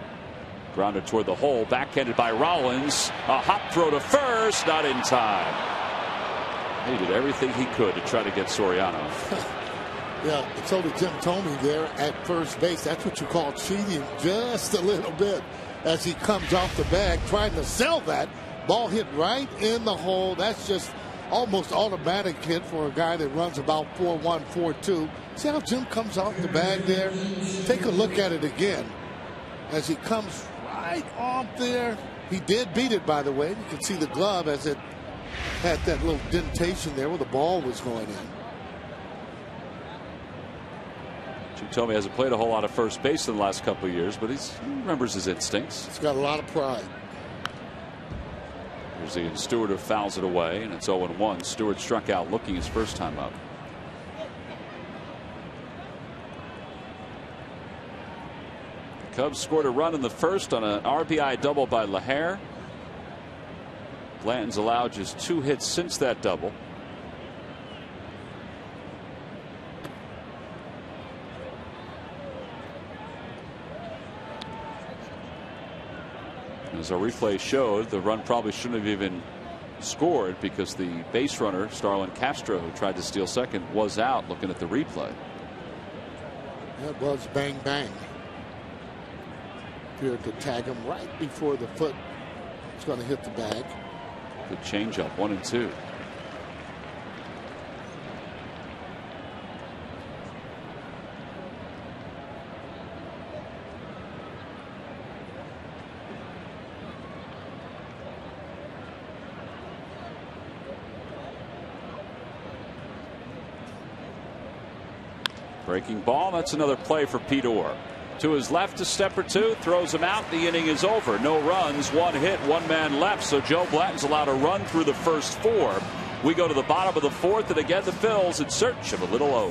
Speaker 1: Grounded toward the hole, backhanded by Rollins. A hop throw to first, not in time. He did everything he could to try to get Soriano.
Speaker 4: Yeah, so did Jim Thome there at first base. That's what you call cheating just a little bit as he comes off the bag trying to sell that. Ball hit right in the hole. That's just almost automatic hit for a guy that runs about 4-1, 4-2. See how Jim comes off the bag there? Take a look at it again as he comes right off there. He did beat it, by the way. You can see the glove as it had that little dentation there where the ball was going in.
Speaker 1: Jim Thome hasn't played a whole lot of first base in the last couple of years, but he remembers his instincts.
Speaker 4: He's got a lot of pride.
Speaker 1: Here's Ian Stewart who fouls it away, and it's 0-1. Stewart struck out looking his first time up. The Cubs scored a run in the first on an RBI double by LaHare. Blanton's allowed just 2 hits since that double. As our replay showed, the run probably shouldn't have even scored because the base runner, Starlin Castro, who tried to steal second, was out looking at the replay.
Speaker 4: That was bang bang. Appeared to tag him right before the foot was going to hit the bag.
Speaker 1: Good changeup, 1-2. Breaking ball. That's another play for Pete Orr. To his left a step or two, throws him out. The inning is over. No runs, one hit, one man left. So Joe Blatton's allowed to run through the first 4. We go to the bottom of the 4th, and again the Phils in search of a little O.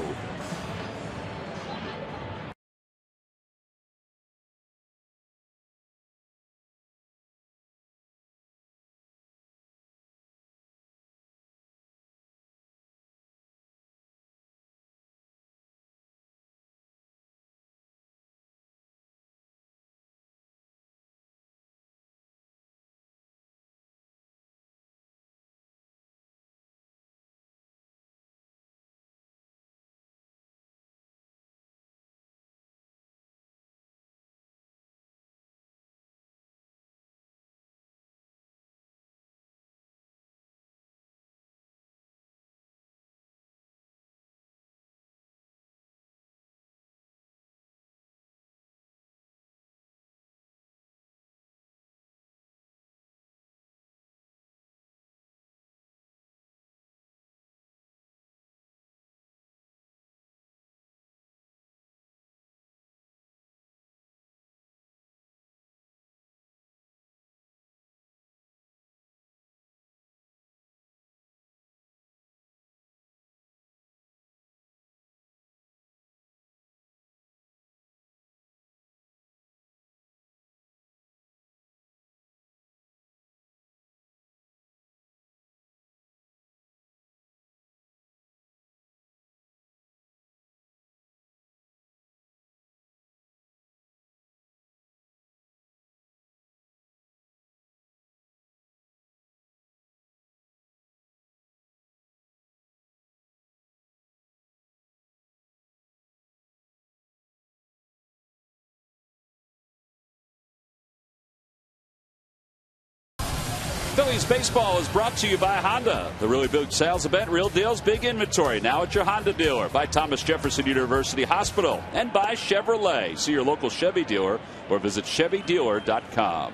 Speaker 1: Phillies baseball is brought to you by Honda. The really big sales event, real deals, big inventory. Now at your Honda dealer. By Thomas Jefferson University Hospital. And by Chevrolet. See your local Chevy dealer or visit ChevyDealer.com.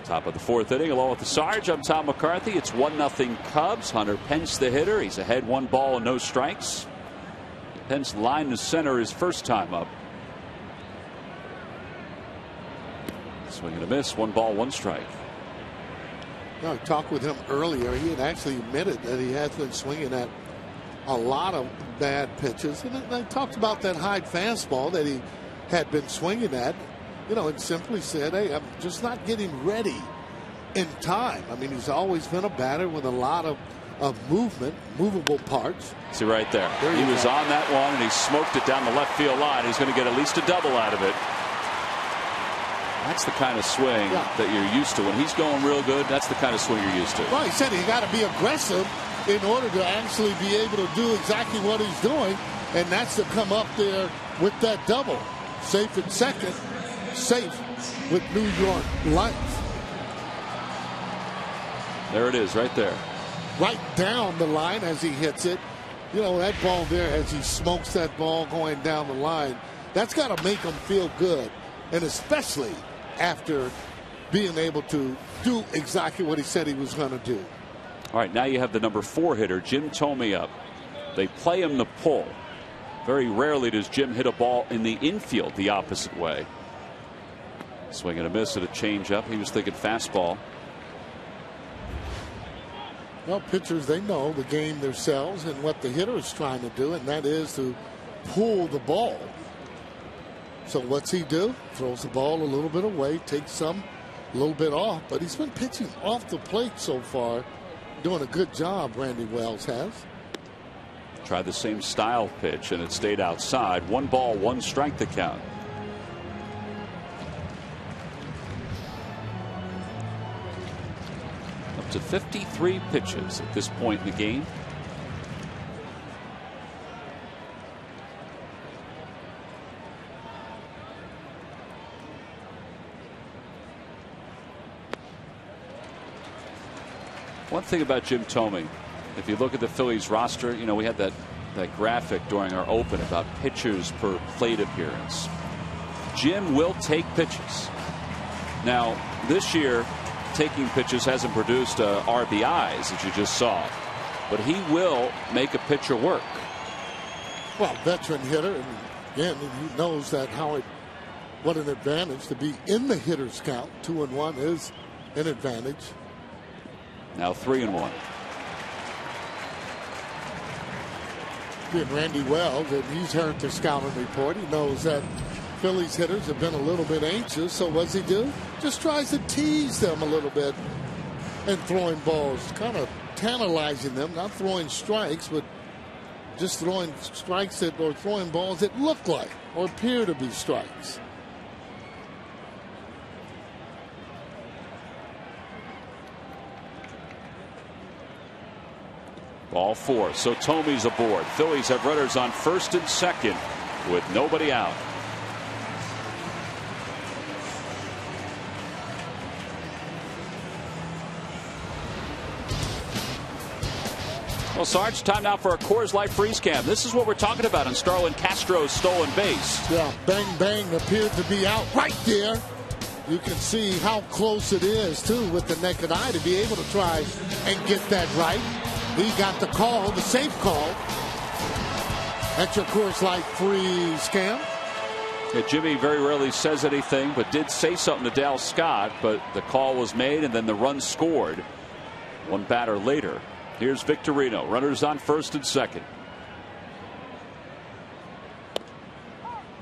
Speaker 1: Top of the 4th inning, along with the Sarge, I'm Tom McCarthy. It's 1-0 Cubs. Hunter Pence the hitter. He's ahead 1 ball and no strikes. Pence lined to center his first time up. Swing and a miss. 1 ball, 1 strike.
Speaker 4: I talked with him earlier. He had actually admitted that he has been swinging at a lot of bad pitches. And I talked about that high fastball that he had been swinging at. You know, and simply said, hey, I'm just not getting ready in time. I mean, he's always been a batter with a lot of movement, movable parts.
Speaker 1: See right there. He was on that one, and he smoked it down the left field line. He's going to get at least a double out of it. That's the kind of swing that you're used to. When he's going real good, that's the kind of swing you're used to.
Speaker 4: Well, he said he got to be aggressive in order to actually be able to do exactly what he's doing, and that's to come up there with that double. Safe at second, safe with New York Lights.
Speaker 1: There it is, right there.
Speaker 4: Right down the line as he hits it. You know, that ball there, as he smokes that ball going down the line, that's got to make him feel good, and especially after being able to do exactly what he said he was going to do.
Speaker 1: All right, now you have the number 4 hitter, Jim Thome, up. They play him to pull. Very rarely does Jim hit a ball in the infield the opposite way. Swing and a miss at a changeup. He was thinking fastball.
Speaker 4: Well, pitchers, they know the game themselves and what the hitter is trying to do, and that is to pull the ball. So what's he do? Throws the ball a little bit away, takes some, a little bit off, but he's been pitching off the plate so far. Doing a good job, Randy Wells has.
Speaker 1: Tried the same style pitch, and it stayed outside. 1 ball, 1 strike to count. Up to 53 pitches at this point in the game. One thing about Jim Thome, if you look at the Phillies roster, you know, we had that graphic during our open about pitchers per plate appearance. Jim will take pitches. Now, this year, taking pitches hasn't produced RBIs, as you just saw, but he will make a pitcher work.
Speaker 4: Well, veteran hitter, and again, he knows that what an advantage to be in the hitter's count. 2-1 is an advantage.
Speaker 1: Now 3-1.
Speaker 4: Being Randy Wells, and he's heard the scouting report. He knows that Phillies hitters have been a little bit anxious. So what does he do? Just tries to tease them a little bit and throwing balls, kind of tantalizing them, not throwing strikes, but just throwing strikes or throwing balls that look like or appear to be strikes.
Speaker 1: Ball 4. So Tomey's aboard. Phillies have runners on first and second with nobody out. Well, Sarge, time now for a Coors Light freeze cam. This is what we're talking about on Starlin Castro's stolen base.
Speaker 4: Yeah, bang, bang appeared to be out right there. You can see how close it is, too, with the naked eye to be able to try and get that right. He got the call, the safe call. That's your Coors Light freeze cam.
Speaker 1: Yeah, Jimmy very rarely says anything, but did say something to Dal Scott, but the call was made and then the run scored one batter later. Here's Victorino. Runners on first and second.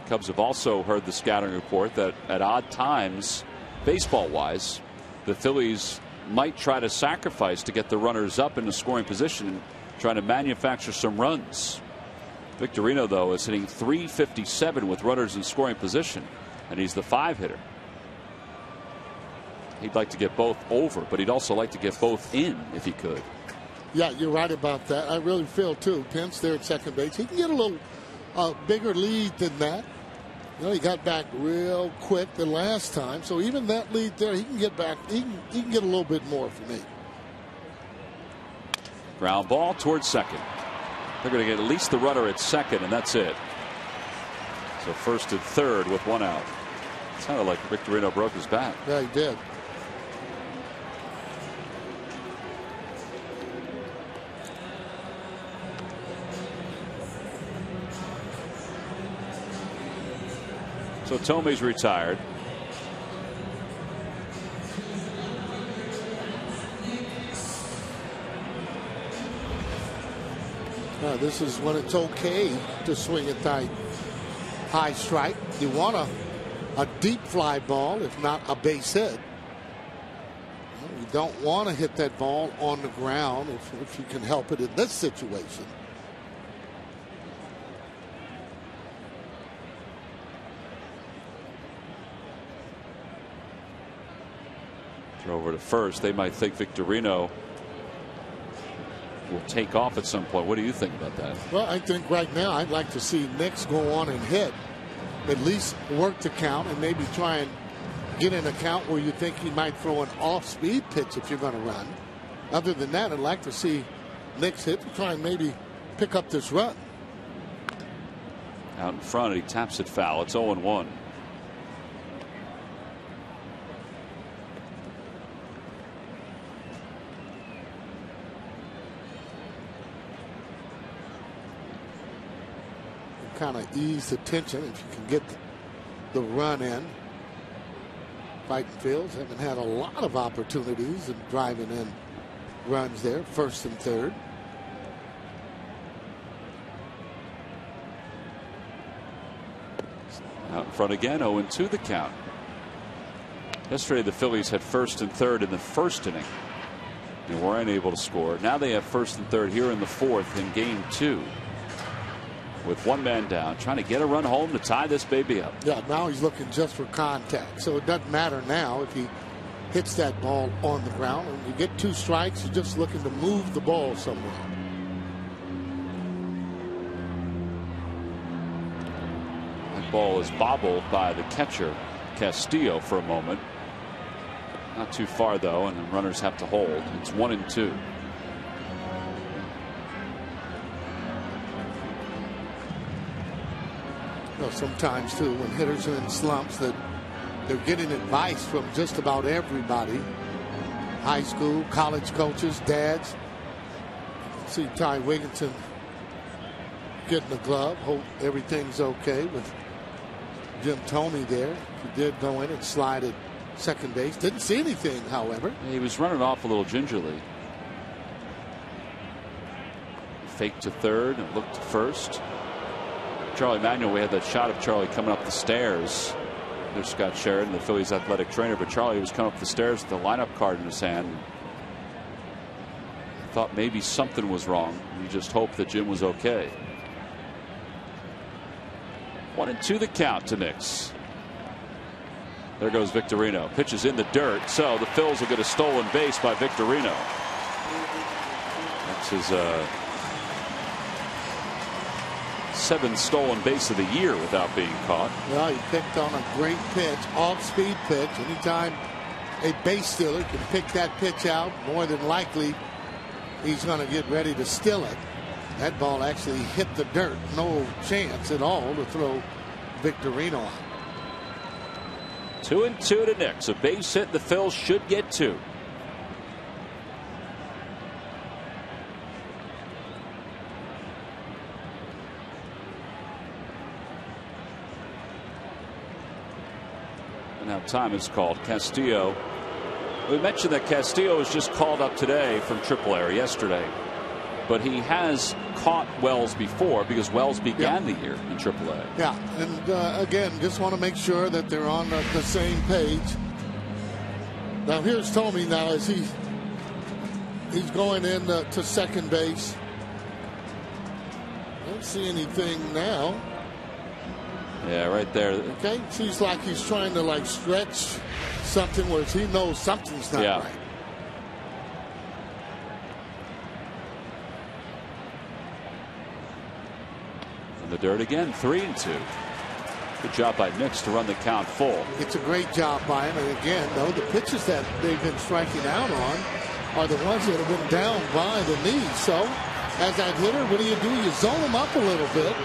Speaker 1: Cubs have also heard the scouting report that at odd times, baseball-wise, the Phillies might try to sacrifice to get the runners up in the scoring position and trying to manufacture some runs. Victorino, though, is hitting .357 with runners in scoring position, and he's the 5 hitter. He'd like to get both over, but he'd also like to get both in if he could.
Speaker 4: Yeah, you're right about that. I really feel, too. Pence there at second base. He can get a little bigger lead than that. You know, he got back real quick the last time. So even that lead there, he can get back. He can get a little bit more for me.
Speaker 1: Ground ball towards second. They're going to get at least the runner at second, and that's it. So first and third with one out. It sounded like Victorino broke his back.
Speaker 4: Yeah, he did.
Speaker 1: So Tomey's retired.
Speaker 4: This is when it's okay to swing a tight high strike. You want a deep fly ball, if not a base hit. You don't want to hit that ball on the ground if you can help it in this situation.
Speaker 1: Throw over to first. They might think Victorino will take off at some point. What do you think about that?
Speaker 4: Well, I think right now I'd like to see Nix go on and hit, at least work the count, and maybe try and get in a count where you think he might throw an off-speed pitch if you're going to run. Other than that, I'd like to see Nix hit and try and maybe pick up this run.
Speaker 1: Out in front, he taps it foul. It's 0-1.
Speaker 4: Kind of ease the tension if you can get the run in. Fighting Fields haven't had a lot of opportunities in driving in runs there, first and third.
Speaker 1: Out in front again, 0-2 the count. Yesterday the Phillies had first and third in the first inning and were unable to score. Now they have first and third here in the fourth in game 2. With one man down, trying to get a run home to tie this baby up.
Speaker 4: Yeah, now he's looking just for contact. So it doesn't matter now if he hits that ball on the ground. When you get 2 strikes, you're just looking to move the ball somewhere.
Speaker 1: That ball is bobbled by the catcher, Castillo, for a moment. Not too far, though, and the runners have to hold. It's 1-2.
Speaker 4: Sometimes too, when hitters are in slumps, that they're getting advice from just about everybody. High school, college coaches, dads. See Ty Wigginton getting the glove. Hope everything's okay with Jim Thome there. He did go in and slide at second base. Didn't see anything, however.
Speaker 1: He was running off a little gingerly. Fake to third and looked to first. Charlie Manuel, we had that shot of Charlie coming up the stairs. There's Scott Sheridan, the Phillies athletic trainer, but Charlie was coming up the stairs with the lineup card in his hand. Thought maybe something was wrong. He just hoped that Jim was okay. 1-2 the count to Nix. There goes Victorino. Pitches in the dirt, so the Phils will get a stolen base by Victorino. That's his 7th stolen base of the year without being caught.
Speaker 4: Well, he picked on a great pitch, off-speed pitch. Anytime a base stealer can pick that pitch out, more than likely he's going to get ready to steal it. That ball actually hit the dirt. No chance at all to throw Victorino out.
Speaker 1: 2-2 to Nix. A base hit. The Phils should get 2. And now time is called. Castillo. We mentioned that Castillo was just called up today from AAA, or yesterday. But he has caught Wells before because Wells began the year in AAA.
Speaker 4: Yeah, and again, just want to make sure that they're on the same page. Now here's Thome now as he's going in to second base. Don't see anything now.
Speaker 1: Yeah, right there.
Speaker 4: Okay, seems like he's trying to like stretch something where he knows something's not right.
Speaker 1: In the dirt again, 3-2. Good job by Nix to run the count full.
Speaker 4: It's a great job by him. And again, though, the pitches that they've been striking out on are the ones that have been down by the knee. So, as that hitter, what do? You zone them up a little bit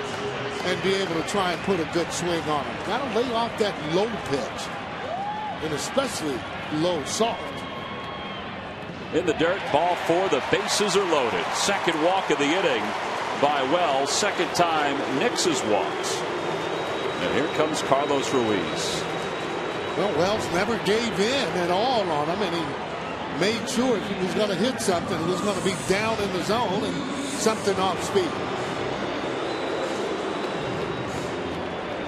Speaker 4: and be able to try and put a good swing on them. Got to lay off that low pitch, and especially low soft.
Speaker 1: In the dirt, ball 4. The bases are loaded. Second walk of the inning by Wells. Second time Nix's walks. And here comes Carlos Ruiz.
Speaker 4: Well, Wells never gave in at all on him, and he made sure if he was going to hit something, it was going to be down in the zone and something off speed.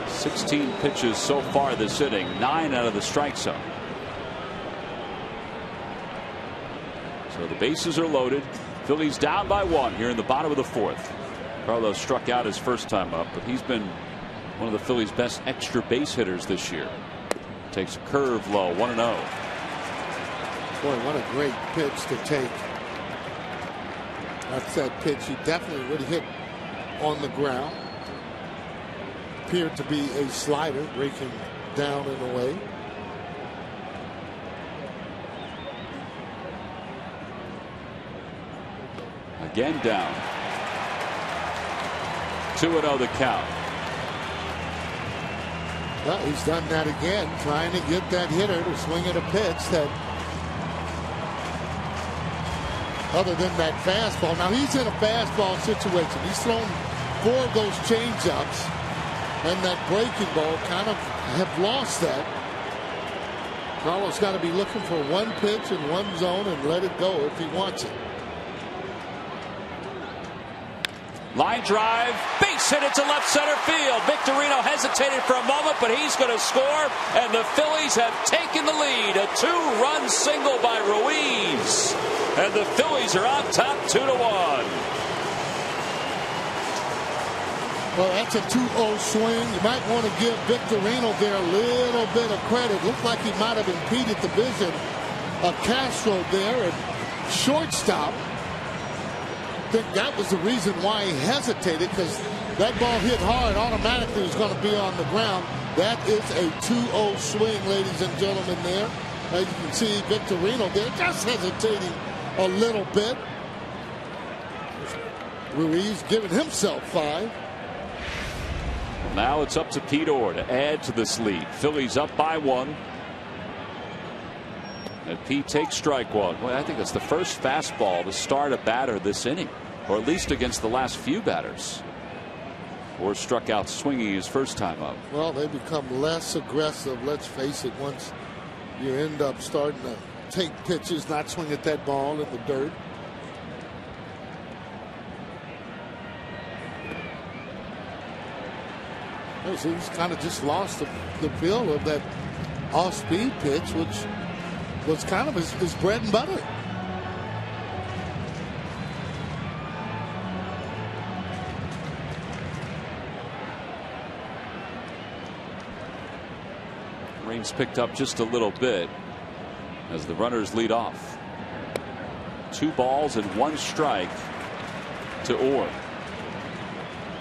Speaker 1: 16 pitches so far this inning, 9 out of the strike zone. So the bases are loaded. Phillies down by 1 here in the bottom of the 4th. Carlos struck out his first time up, but he's been one of the Phillies' best extra base hitters this year. Takes a curve low, 1-0.
Speaker 4: Boy, what a great pitch to take. That's that pitch he definitely would hit on the ground. Appeared to be a slider breaking down and away.
Speaker 1: Again down. 2-0 the count.
Speaker 4: Well, he's done that again, trying to get that hitter to swing at a pitch that, other than that fastball. Now he's in a fastball situation. He's thrown 4 of those changeups, and that breaking ball kind of have lost that. Carlos got to be looking for one pitch in one zone and let it go if he wants it.
Speaker 1: Line drive, base hit into left center field. Victorino hesitated for a moment, but he's going to score, and the Phillies have taken the lead. A 2-run single by Ruiz, and the Phillies are on top 2-1.
Speaker 4: Well, that's a 2-0 swing. You might want to give Victorino there a little bit of credit. Looked like he might have impeded the vision of Castro there at shortstop. I think that was the reason why he hesitated, because that ball hit hard, automatically was going to be on the ground. That is a 2-0 swing, ladies and gentlemen, there. As you can see, Victorino there just hesitating a little bit. Ruiz giving himself 5.
Speaker 1: Now it's up to Pete Orr to add to this lead. Phillies up by 1. And Pete takes strike 1. Well, I think that's the first fastball to start a batter this inning, or at least against the last few batters. or struck out swinging his first time up.
Speaker 4: Well, they become less aggressive. Let's face it, once you end up starting to take pitches, not swing at that ball in the dirt. He's kind of just lost the feel of that off-speed pitch, which was kind of his bread and butter.
Speaker 1: Rain's picked up just a little bit as the runners lead off. 2 balls and 1 strike to Orr.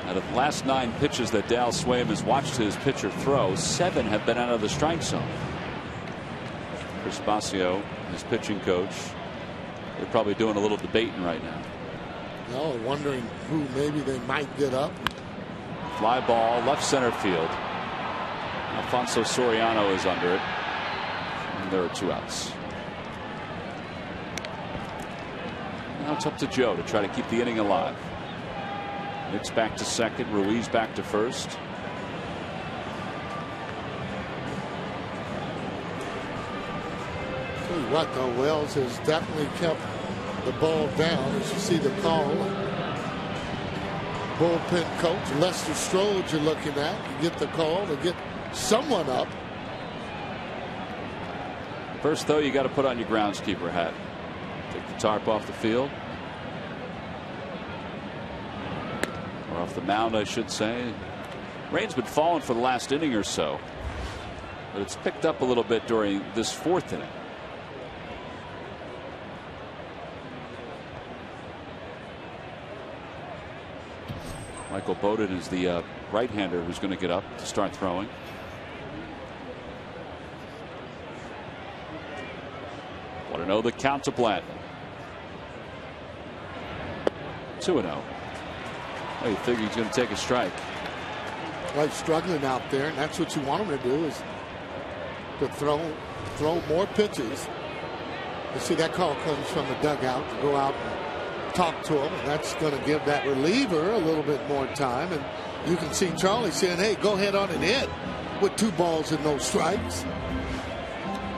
Speaker 1: Out of the last 9 pitches that Dal Swaim has watched his pitcher throw, 7 have been out of the strike zone. Chris Basio, his pitching coach, they're probably doing a little debating right now.
Speaker 4: No, wondering who maybe they might get up.
Speaker 1: Fly ball, left center field. Alfonso Soriano is under it, and there are 2 outs. Now it's up to Joe to try to keep the inning alive. Nick's back to second, Ruiz back to first.
Speaker 4: Tell you what, though, Wells has definitely kept the ball down. As you see the call, bullpen coach Lester Strode you're looking at. You get the call to get someone up.
Speaker 1: First, though, you got to put on your groundskeeper hat. Take the tarp off the field. Or off the mound, I should say. Rain's been falling for the last inning or so, but it's picked up a little bit during this 4th inning. Michael Bowden is the right-hander who's going to get up to start throwing. Want to know the count to Blanton. 2-0. Oh, you figure he's going to take a strike.
Speaker 4: Well, he's struggling out there, and that's what you want him to do, is to throw more pitches. You see that call comes from the dugout to go out and talk to him, and that's going to give that reliever a little bit more time. And you can see Charlie saying, hey, go ahead on and hit with 2 balls and no strikes.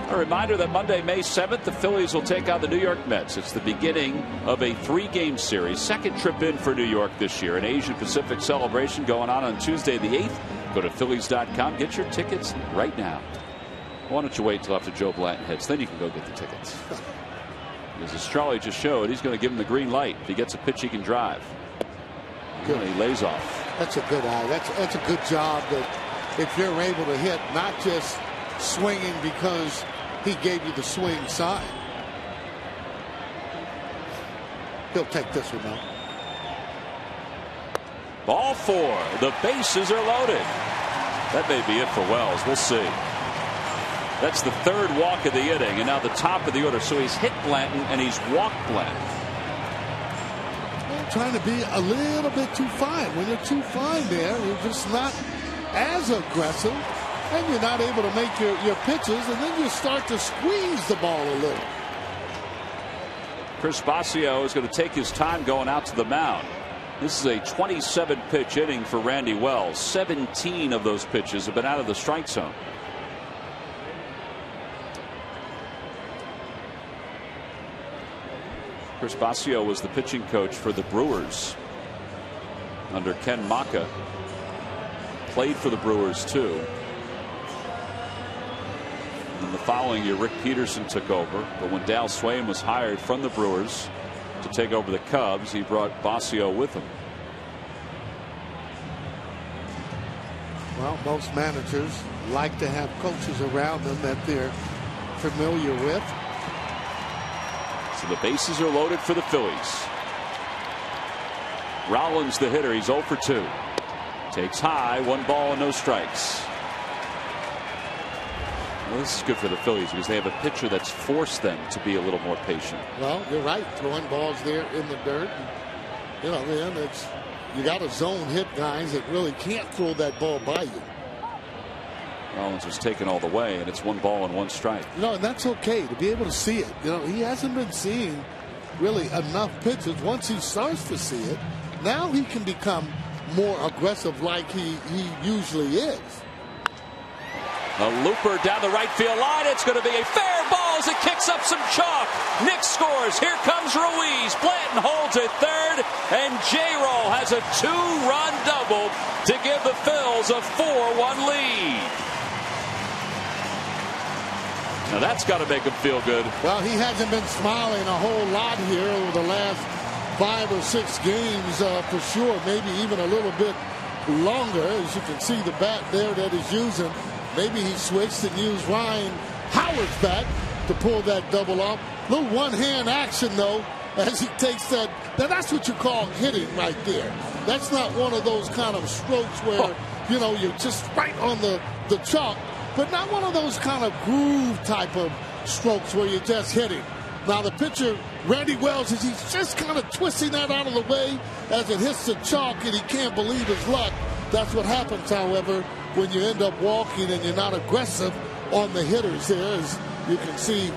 Speaker 1: A reminder that Monday, May 7th, the Phillies will take on the New York Mets. It's the beginning of a 3-game series. Second trip in for New York this year. An Asian Pacific celebration going on Tuesday the 8th. Go to Phillies.com. Get your tickets right now. Why don't you wait till after Joe Blanton hits? Then you can go get the tickets. As Charlie just showed, he's going to give him the green light. If he gets a pitch he can drive. Good. And he lays off.
Speaker 4: That's a good eye. That's a good job that if you're able to hit, not just swinging because he gave you the swing sign. He'll take this one now.
Speaker 1: Ball 4. The bases are loaded. That may be it for Wells. We'll see. That's the 3rd walk of the inning, and now the top of the order. So he's hit Blanton and he's walked Blanton.
Speaker 4: Trying to be a little bit too fine. When you're too fine there, you're just not as aggressive, and you're not able to make your pitches, and then you start to squeeze the ball a little.
Speaker 1: Chris Basio is going to take his time going out to the mound. This is a 27-pitch inning for Randy Wells. 17 of those pitches have been out of the strike zone. Chris Basio was the pitching coach for the Brewers under Ken Maka. Played for the Brewers too. And the following year, Rick Peterson took over. But when Dal Swaim was hired from the Brewers to take over the Cubs, he brought Basio with him.
Speaker 4: Well, most managers like to have coaches around them that they're familiar with.
Speaker 1: So the bases are loaded for the Phillies. Rollins, the hitter, he's 0 for 2. Takes high, 1 ball and no strikes. Well, this is good for the Phillies because they have a pitcher that's forced them to be a little more patient.
Speaker 4: Well, you're right. Throwing balls there in the dirt. And, you know, man, you got to zone hit guys that really can't throw that ball by you.
Speaker 1: Rollins was taken all the way, and it's 1 ball and 1 strike.
Speaker 4: No, and that's okay to be able to see it. You know, he hasn't been seeing really enough pitches. Once he starts to see it, now he can become more aggressive like he usually is.
Speaker 1: A looper down the right field line. It's going to be a fair ball as it kicks up some chalk. Nick scores. Here comes Ruiz. Blanton holds it third, and J-Roll has a 2-run double to give the Phils a 4-1 lead. Now that's got to make him feel good.
Speaker 4: Well, he hasn't been smiling a whole lot here over the last 5 or 6 games for sure. Maybe even a little bit longer. As you can see the bat there that he's using. Maybe he switched and used Ryan Howard's bat to pull that double off. Little one-hand action, though, as he takes that. Now, that's what you call hitting right there. That's not one of those kind of strokes where, you know, you're just right on the chalk, but not one of those kind of groove type of strokes where you're just hitting. Now, the pitcher, Randy Wells, he's just kind of twisting that out of the way as it hits the chalk, and he can't believe his luck. That's what happens, however, when you end up walking and you're not aggressive on the hitters there. As you can see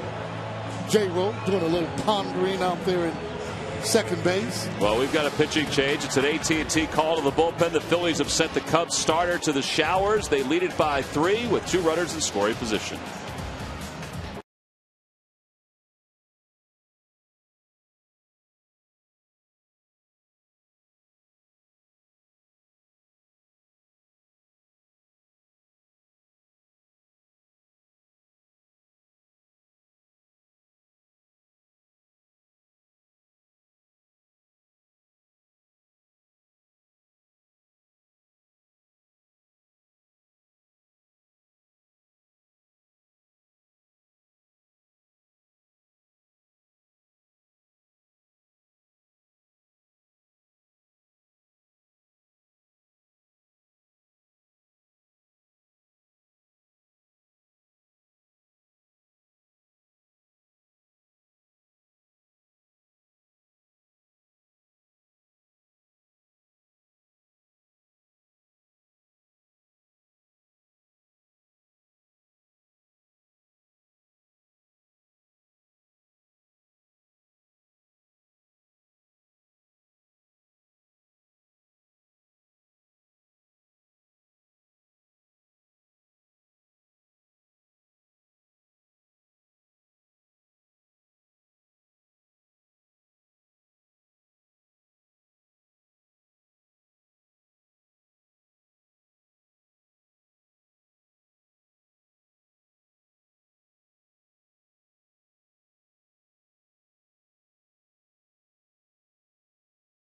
Speaker 4: J-Roll doing a little pondering out there in second base.
Speaker 1: Well, we've got a pitching change. It's an AT&T call to the bullpen. The Phillies have sent the Cubs starter to the showers. They lead it by 3 with 2 runners in scoring position.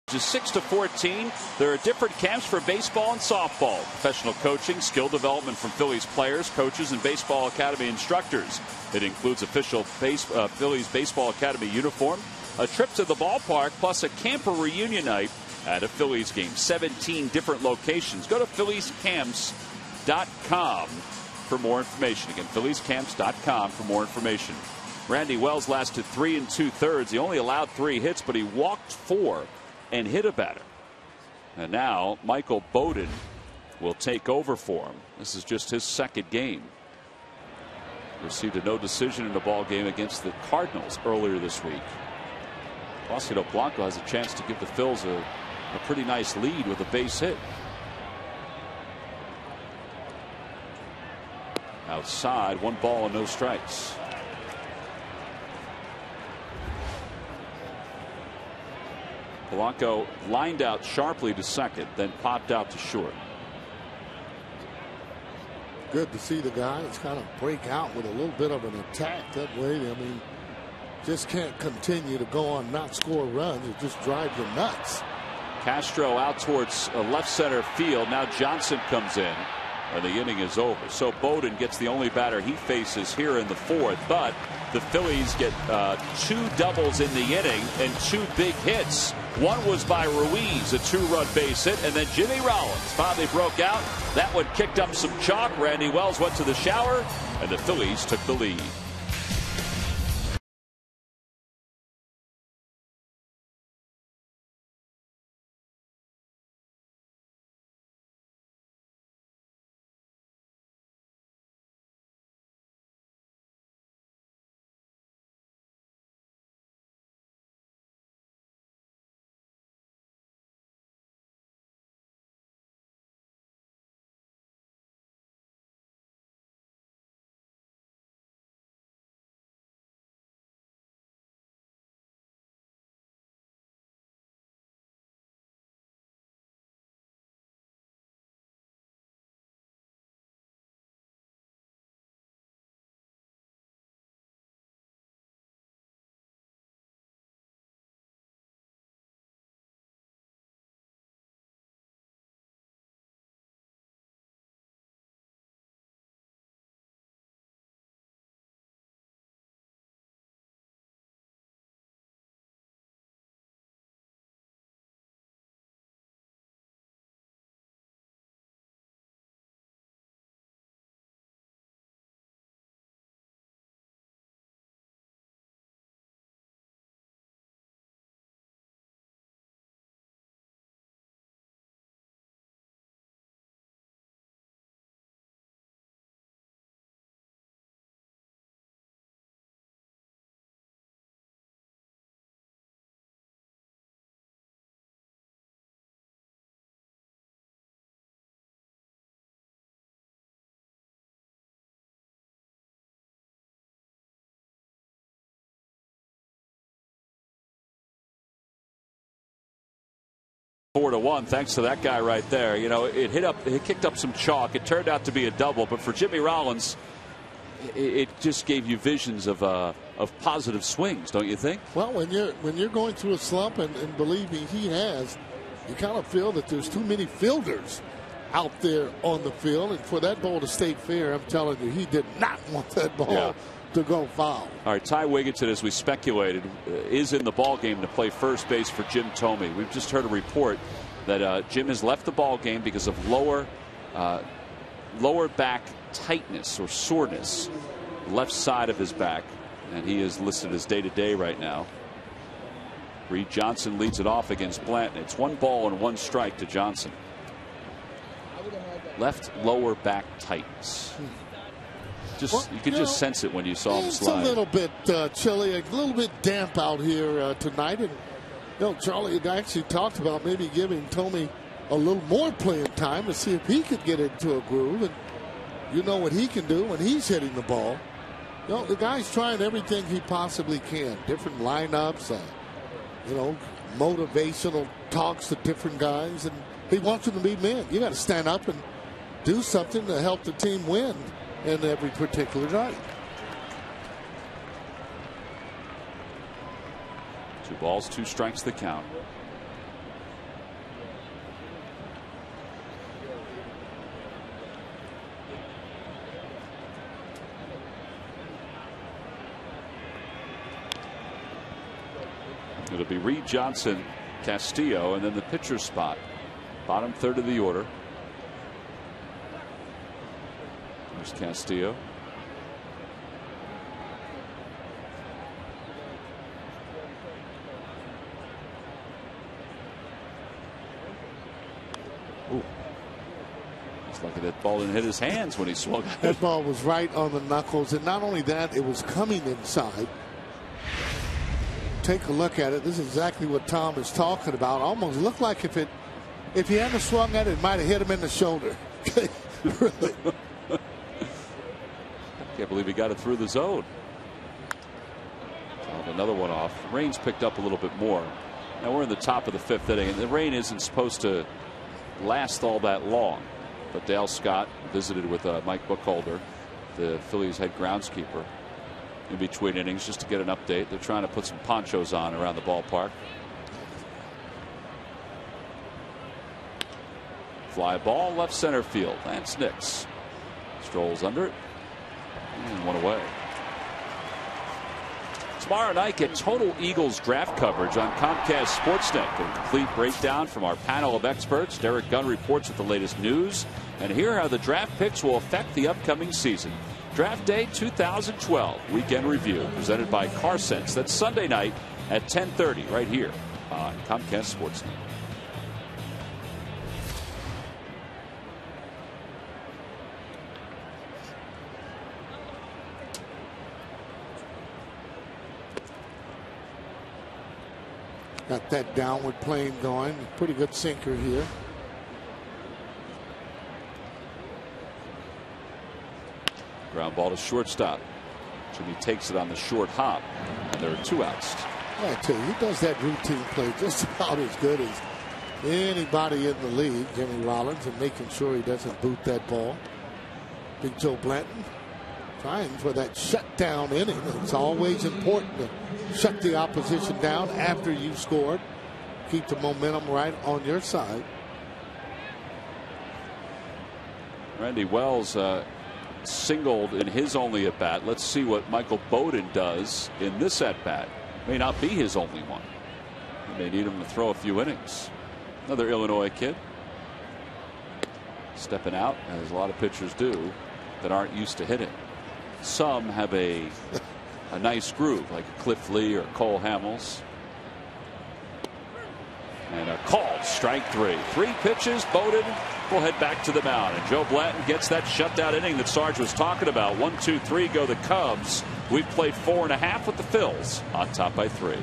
Speaker 1: Just 6-14. There are different camps for baseball and softball. Professional coaching, skill development from Phillies players, coaches, and Baseball Academy instructors. It includes official Phillies Baseball Academy uniform, a trip to the ballpark, plus a camper reunion night at a Phillies game. 17 different locations. Go to PhilliesCamps.com for more information. Again, PhilliesCamps.com for more information. Randy Wells lasted 3 2/3. He only allowed 3 hits, but he walked 4 and hit a batter. And now Michael Bowden will take over for him. This is just his 2nd game. Received a no decision in the ball game against the Cardinals earlier this week. Placido Blanco has a chance to give the Phils a pretty nice lead with a base hit. Outside, 1 ball and no strikes. Polanco lined out sharply to second, then popped out to short.
Speaker 4: Good to see the guys kind of break out with a little bit of an attack. That way, I mean, just can't continue to go on not score runs. It just drives you nuts.
Speaker 1: Castro out towards left center field. Now Johnson comes in, and the inning is over. So Bowden gets the only batter he faces here in the 4th, but the Phillies get 2 doubles in the inning and 2 big hits. One was by Ruiz, a 2-run base hit, and then Jimmy Rollins finally broke out. That one kicked up some chalk. Randy Wells went to the shower, and the Phillies took the lead. 4-1, thanks to that guy right there. You know, it kicked up some chalk. It turned out to be a double, but for Jimmy Rollins, it just gave you visions of positive swings, don't you think?
Speaker 4: Well, when you're going through a slump, and believe me, he has, you kind of feel that there's too many fielders out there on the field, and for that ball to stay fair, I'm telling you, he did not want that ball to go foul. All
Speaker 1: right, Ty Wigginton, as we speculated, is in the ball game to play first base for Jim Thome. We've just heard a report that Jim has left the ball game because of lower back tightness or soreness, left side of his back, and he is listed as day-to-day right now. Reed Johnson leads it off against Blanton. It's 1 ball and 1 strike to Johnson. Left lower back tightness. You could just sense it when you saw him slide.
Speaker 4: It's a little bit chilly, a little bit damp out here tonight, and Charlie had actually talked about maybe giving Thome a little more playing time to see if he could get into a groove, and you know what he can do when he's hitting the ball. The guy's trying everything he possibly can, different lineups, motivational talks to different guys, and he wants them to be men. You got to stand up and do something to help the team win in every particular night.
Speaker 1: 2 balls, 2 strikes the count. It'll be Reed Johnson, Castillo, and then the pitcher spot. Bottom third of the order. There's Castillo. Ooh. It's lucky that ball didn't hit his hands when he swung.
Speaker 4: That ball was right on the knuckles, and not only that, it was coming inside. Take a look at it. This is exactly what Tom is talking about. Almost looked like if he hadn't swung at it, it might have hit him in the shoulder. Really.
Speaker 1: Can't believe he got it through the zone. Another one off. Rain's picked up a little bit more. Now we're in the top of the 5th inning, and the rain isn't supposed to last all that long. But Dale Scott visited with Mike Buchholder, the Phillies head groundskeeper, in between innings just to get an update. They're trying to put some ponchos on around the ballpark. Fly ball left center field. Lance Nix strolls under it and 1 away. Tomorrow night, get total Eagles draft coverage on Comcast Sportsnet. A complete breakdown from our panel of experts. Derek Gunn reports with the latest news, and hear how the draft picks will affect the upcoming season. Draft Day 2012 Weekend Review presented by CarSense. That's Sunday night at 10:30 right here on Comcast Sportsnet.
Speaker 4: Got that downward plane going. Pretty good sinker here.
Speaker 1: Ground ball to shortstop. Jimmy takes it on the short hop, and there are 2 outs.
Speaker 4: I tell you, he does that routine play just about as good as anybody in the league, Jimmy Rollins, and making sure he doesn't boot that ball. Big Joe Blanton trying for that shutdown inning. It's always important to shut the opposition down after you've scored. Keep the momentum right on your side.
Speaker 1: Randy Wells singled in his only at bat. Let's see what Michael Bowden does in this at bat. May not be his only one. They need him to throw a few innings. Another Illinois kid stepping out, as a lot of pitchers do that aren't used to hitting. Some have a nice groove, like Cliff Lee or Cole Hamels. And a called strike 3. 3 pitches. Bowden will head back to the mound. And Joe Blanton gets that shutdown inning that Sarge was talking about. 1, 2, 3 go the Cubs. We've played 4.5 with the Phils on top by 3.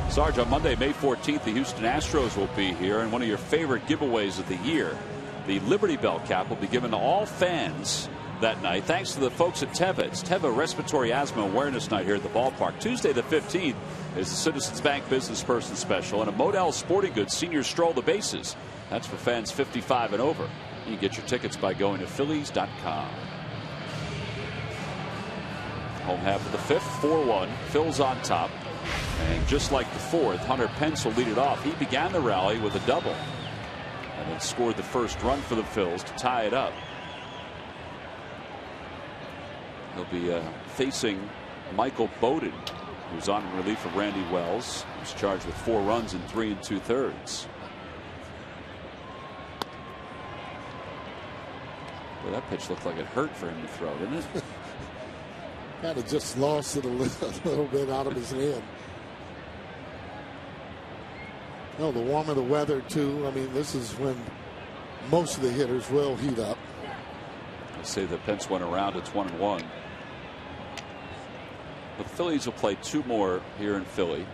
Speaker 1: Sarge, on Monday, May 14th, the Houston Astros will be here, and one of your favorite giveaways of the year, the Liberty Bell cap, will be given to all fans that night, thanks to the folks at Teva. It's Teva Respiratory Asthma Awareness Night here at the ballpark. Tuesday the 15th is the Citizens Bank Business Person Special, and a Modell Sporting Goods Senior Stroll the Bases. That's for fans 55 and over. You can get your tickets by going to Phillies.com. Home half of the fifth, 4-1. Phil's on top. And just like the fourth, Hunter Pence will lead it off. He began the rally with a double and then scored the first run for the Phils to tie it up. He'll be facing Michael Bowden, who's on relief of Randy Wells, who's charged with 4 runs in 3 2/3. Well, that pitch looked like it hurt for him to throw, didn't it?
Speaker 6: Kind of just lost it a little bit out of his hand. No, the warmer the weather, too. I mean, this is when most of the hitters will heat up.
Speaker 1: I say the Pence went around. It's 1-1. The Phillies will play 2 more here in Philly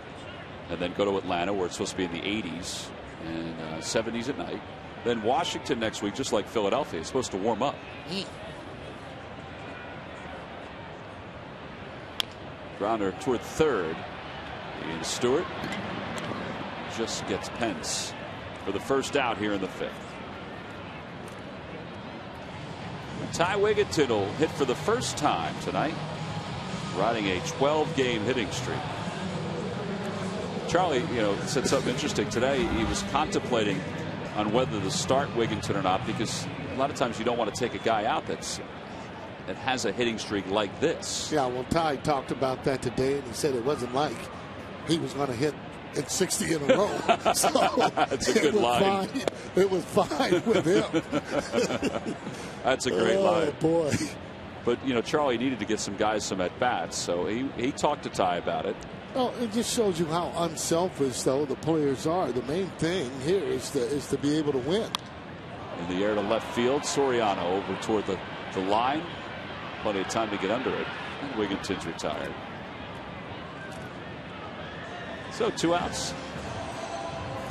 Speaker 1: and then go to Atlanta, where it's supposed to be in the 80s and 70s at night. Then Washington next week, just like Philadelphia. It's supposed to warm up. Grounder toward third. Ian Stewart just gets Pence for the first out here in the 5th. Ty Wigginton will hit for the first time tonight, riding a 12-game hitting streak. Charlie, said something interesting today. He was contemplating on whether to start Wigginton or not, because a lot of times you don't want to take a guy out that has a hitting streak like this.
Speaker 6: Yeah, well, Ty talked about that today, and he said it wasn't like he was going to hit at 60 in a row. So
Speaker 1: that's a good line.
Speaker 6: It was fine with him.
Speaker 1: That's a great line.
Speaker 6: Oh, boy.
Speaker 1: But, Charlie needed to get some guys some at-bats, so he talked to Ty about it.
Speaker 6: Well, it just shows you how unselfish, though, the players are. The main thing here is to be able to win.
Speaker 1: In the air to left field, Soriano over toward the line. Plenty of time to get under it. And Wigginton's retired. So 2 outs.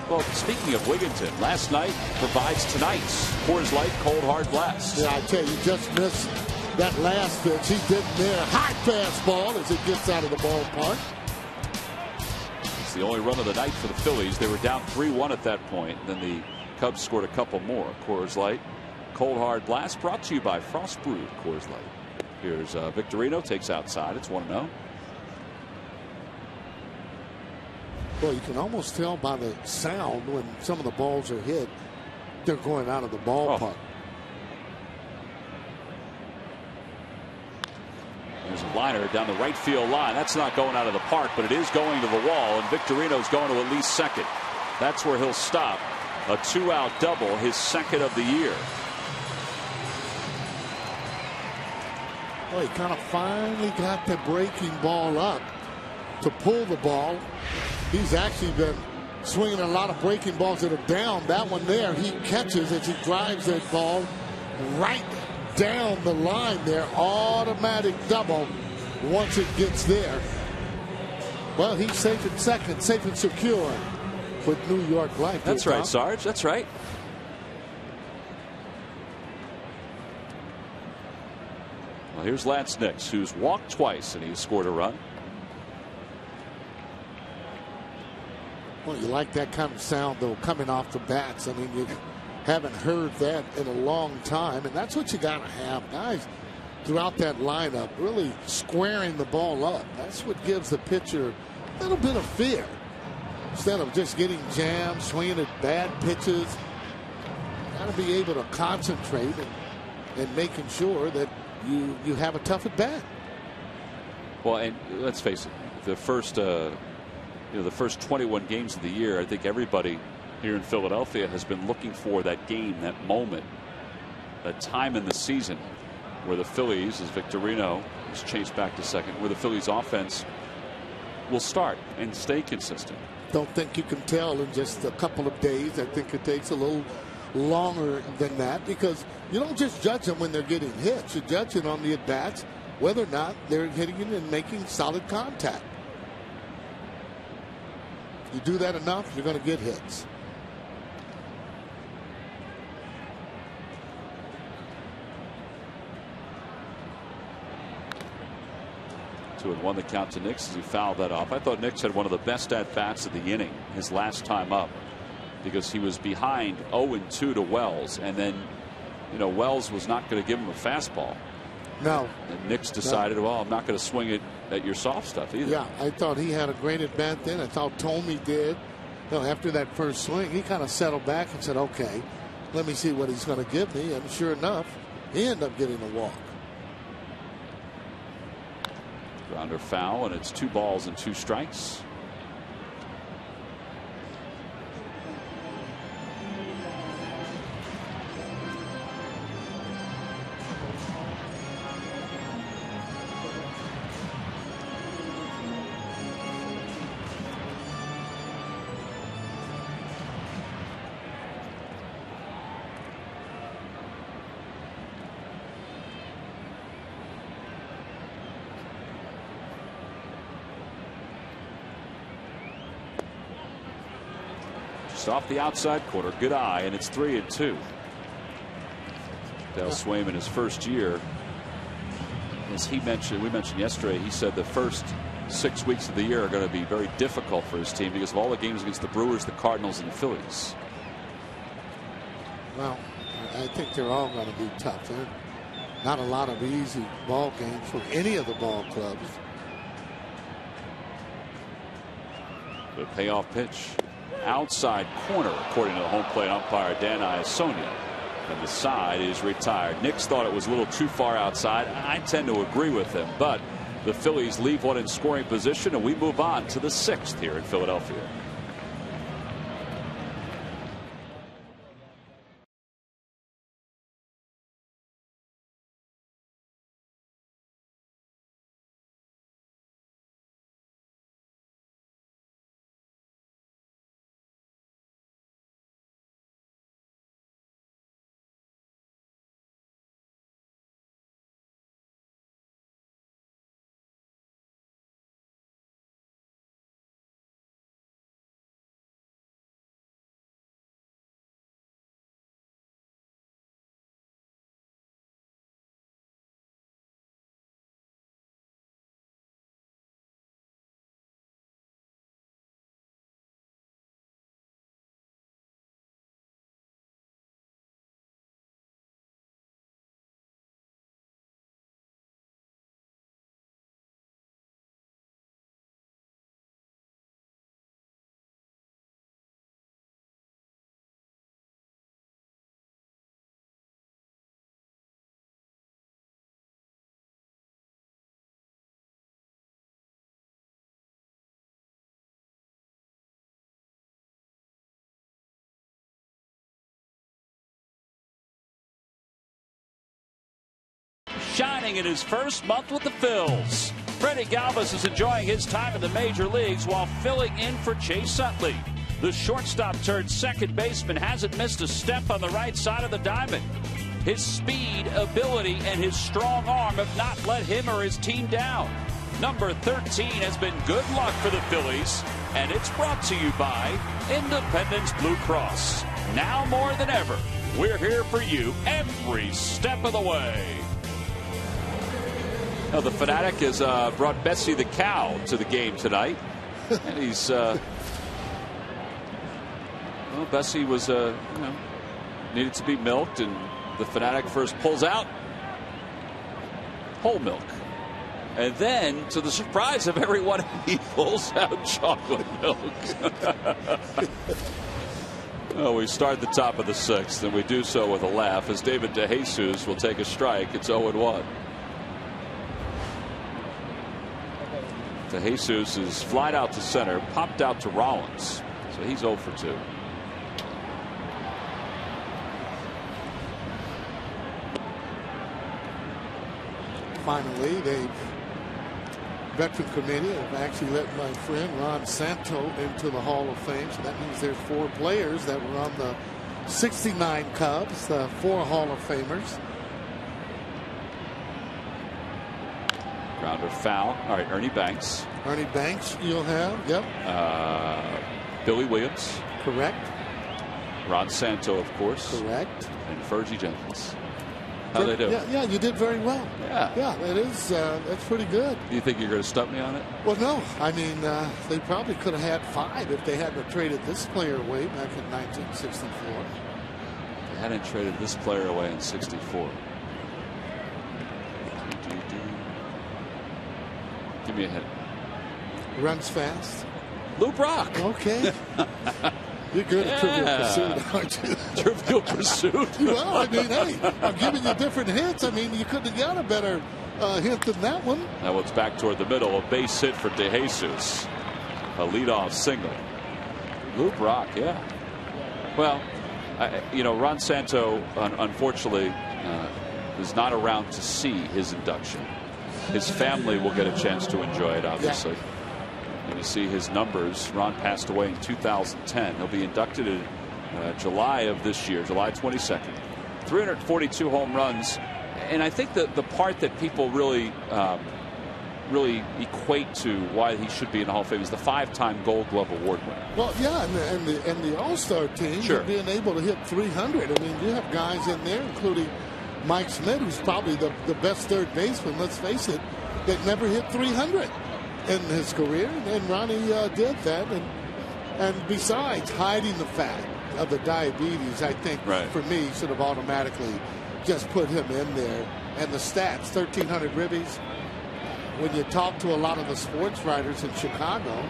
Speaker 1: Well, speaking of Wigginton, last night provides tonight's Coors Light Cold Hard Blast.
Speaker 6: Yeah, I tell you, just missed that last pitch. He didn't there. High fastball as it gets out of the ballpark.
Speaker 1: It's the only run of the night for the Phillies. They were down 3-1 at that point. Then the Cubs scored a couple more. Coors Light Cold Hard Blast brought to you by Frost Brewed Coors Light. Here's Victorino, takes outside. It's 1-0.
Speaker 6: Well, you can almost tell by the sound when some of the balls are hit, they're going out of the ballpark.
Speaker 1: There's a liner down the right field line. That's not going out of the park, but it is going to the wall, and Victorino's going to at least second. That's where he'll stop. A 2-out double, his second of the year.
Speaker 6: Well, he kind of finally got the breaking ball up to pull the ball. He's actually been swinging a lot of breaking balls that are down. That one there, he catches as he drives that ball right down the line there. Automatic double once it gets there. Well, he's safe at second, safe and secure with New York life.
Speaker 1: That's right, Sarge. That's right. Well, here's Lance Nix, who's walked twice and he's scored a run.
Speaker 6: Well, you like that kind of sound, though, coming off the bats. I mean, you haven't heard that in a long time, and that's what you got to have. Guys throughout that lineup really squaring the ball up. That's what gives the pitcher a little bit of fear. Instead of just getting jammed, swinging at bad pitches, got to be able to concentrate and making sure that you have a tough at bat.
Speaker 1: Well, and let's face it, the first the first 21 games of the year, I think everybody here in Philadelphia has been looking for that game, that moment, that time in the season where the Phillies, as Victorino is chased back to second, where the Phillies offense will start and stay consistent.
Speaker 6: Don't think you can tell in just a couple of days. I think it takes a little longer than that, because you don't just judge them when they're getting hits. You judge it on the at-bats, whether or not they're hitting it and making solid contact. You do that enough, you're going to get hits.
Speaker 1: 2-1 the count to Nix as he fouled that off. I thought Nix had one of the best at-bats of the inning his last time up, because he was behind 0-2 to Wells, and then Wells was not going to give him a fastball.
Speaker 6: No.
Speaker 1: And Nix decided, well, I'm not going to swing it at your soft stuff either.
Speaker 6: Yeah, I thought he had a great at bat then. I thought Tomey did. After that first swing, he kind of settled back and said, okay, let me see what he's going to give me. And sure enough, he ended up getting a walk.
Speaker 1: Grounder foul, and it's 2 balls and 2 strikes. Off the outside corner, good eye, and it's 3-2. Dale Swayman, his first year, as we mentioned yesterday, he said the first 6 weeks of the year are going to be very difficult for his team because of all the games against the Brewers, the Cardinals, and the Phillies.
Speaker 6: Well, I think they're all going to be tough. There not a lot of easy ball games for any of the ball clubs.
Speaker 1: The payoff pitch. Outside corner, according to the home plate umpire Dan Iasonia, and the side is retired. Nix thought it was a little too far outside. I tend to agree with him, but the Phillies leave one in scoring position, and we move on to the 6th here in Philadelphia. Shining in his first month with the Phils, Freddie Galvis is enjoying his time in the major leagues while filling in for Chase Utley. The shortstop turned second baseman hasn't missed a step on the right side of the diamond. His speed, ability, and his strong arm have not let him or his team down. Number 13 has been good luck for the Phillies, and it's brought to you by Independence Blue Cross. Now more than ever, we're here for you every step of the way. Now, the Fanatic has brought Bessie the cow to the game tonight, and he's well, Bessie was needed to be milked, and the Fanatic first pulls out whole milk, and then, to the surprise of everyone, he pulls out chocolate milk. Well, we start the top of the 6th, and we do so with a laugh as David DeJesus will take a strike. It's 0-1. DeJesus is flied out to center, popped out to Rollins, so he's 0 for 2.
Speaker 6: Finally, the veteran committee have actually let my friend Ron Santo into the Hall of Fame, so that means there's 4 players that were on the 69 Cubs, 4 Hall of Famers.
Speaker 1: Grounder foul. All right, Ernie Banks.
Speaker 6: Ernie Banks, you'll have, yep.
Speaker 1: Billy Williams.
Speaker 6: Correct.
Speaker 1: Ron Santo, of course.
Speaker 6: Correct.
Speaker 1: And Fergie Jenkins. How they do?
Speaker 6: Yeah, you did very well.
Speaker 1: Yeah,
Speaker 6: that is that's pretty good.
Speaker 1: Do you think you're going to stump me on it?
Speaker 6: Well, no. I mean, they probably could have had 5 if they hadn't traded this player away back in 1964.
Speaker 1: They hadn't traded this player away in '64. Give me a hint.
Speaker 6: Runs fast.
Speaker 1: Lou Brock.
Speaker 6: Okay. You're good at Trivial Pursuit, aren't you?
Speaker 1: Trivial Pursuit?
Speaker 6: Well, I mean, hey, I'm giving you different hints. I mean, you couldn't have got a better hint than that one.
Speaker 1: That one's back toward the middle. A base hit for DeJesus. A leadoff single. Lou Brock, yeah. Well, Ron Santo, unfortunately, is not around to see his induction. His family will get a chance to enjoy it, obviously.
Speaker 6: Yeah.
Speaker 1: And you see his numbers. Ron passed away in 2010. He'll be inducted in July of this year, July 22nd. 342 home runs. And I think that the part that people really equate to why he should be in the Hall of Fame is the 5-time Gold Glove Award winner.
Speaker 6: Well, yeah, and the All-Star team,
Speaker 1: sure,
Speaker 6: being able to hit 300. I mean, you have guys in there, including Mike Smith, who's probably the best third baseman, let's face it, that never hit 300 in his career, and Ronnie did that. And besides hiding the fact of the diabetes, I think for me should have automatically just put him in there. And the stats, 1,300 ribbies. When you talk to a lot of the sports writers in Chicago,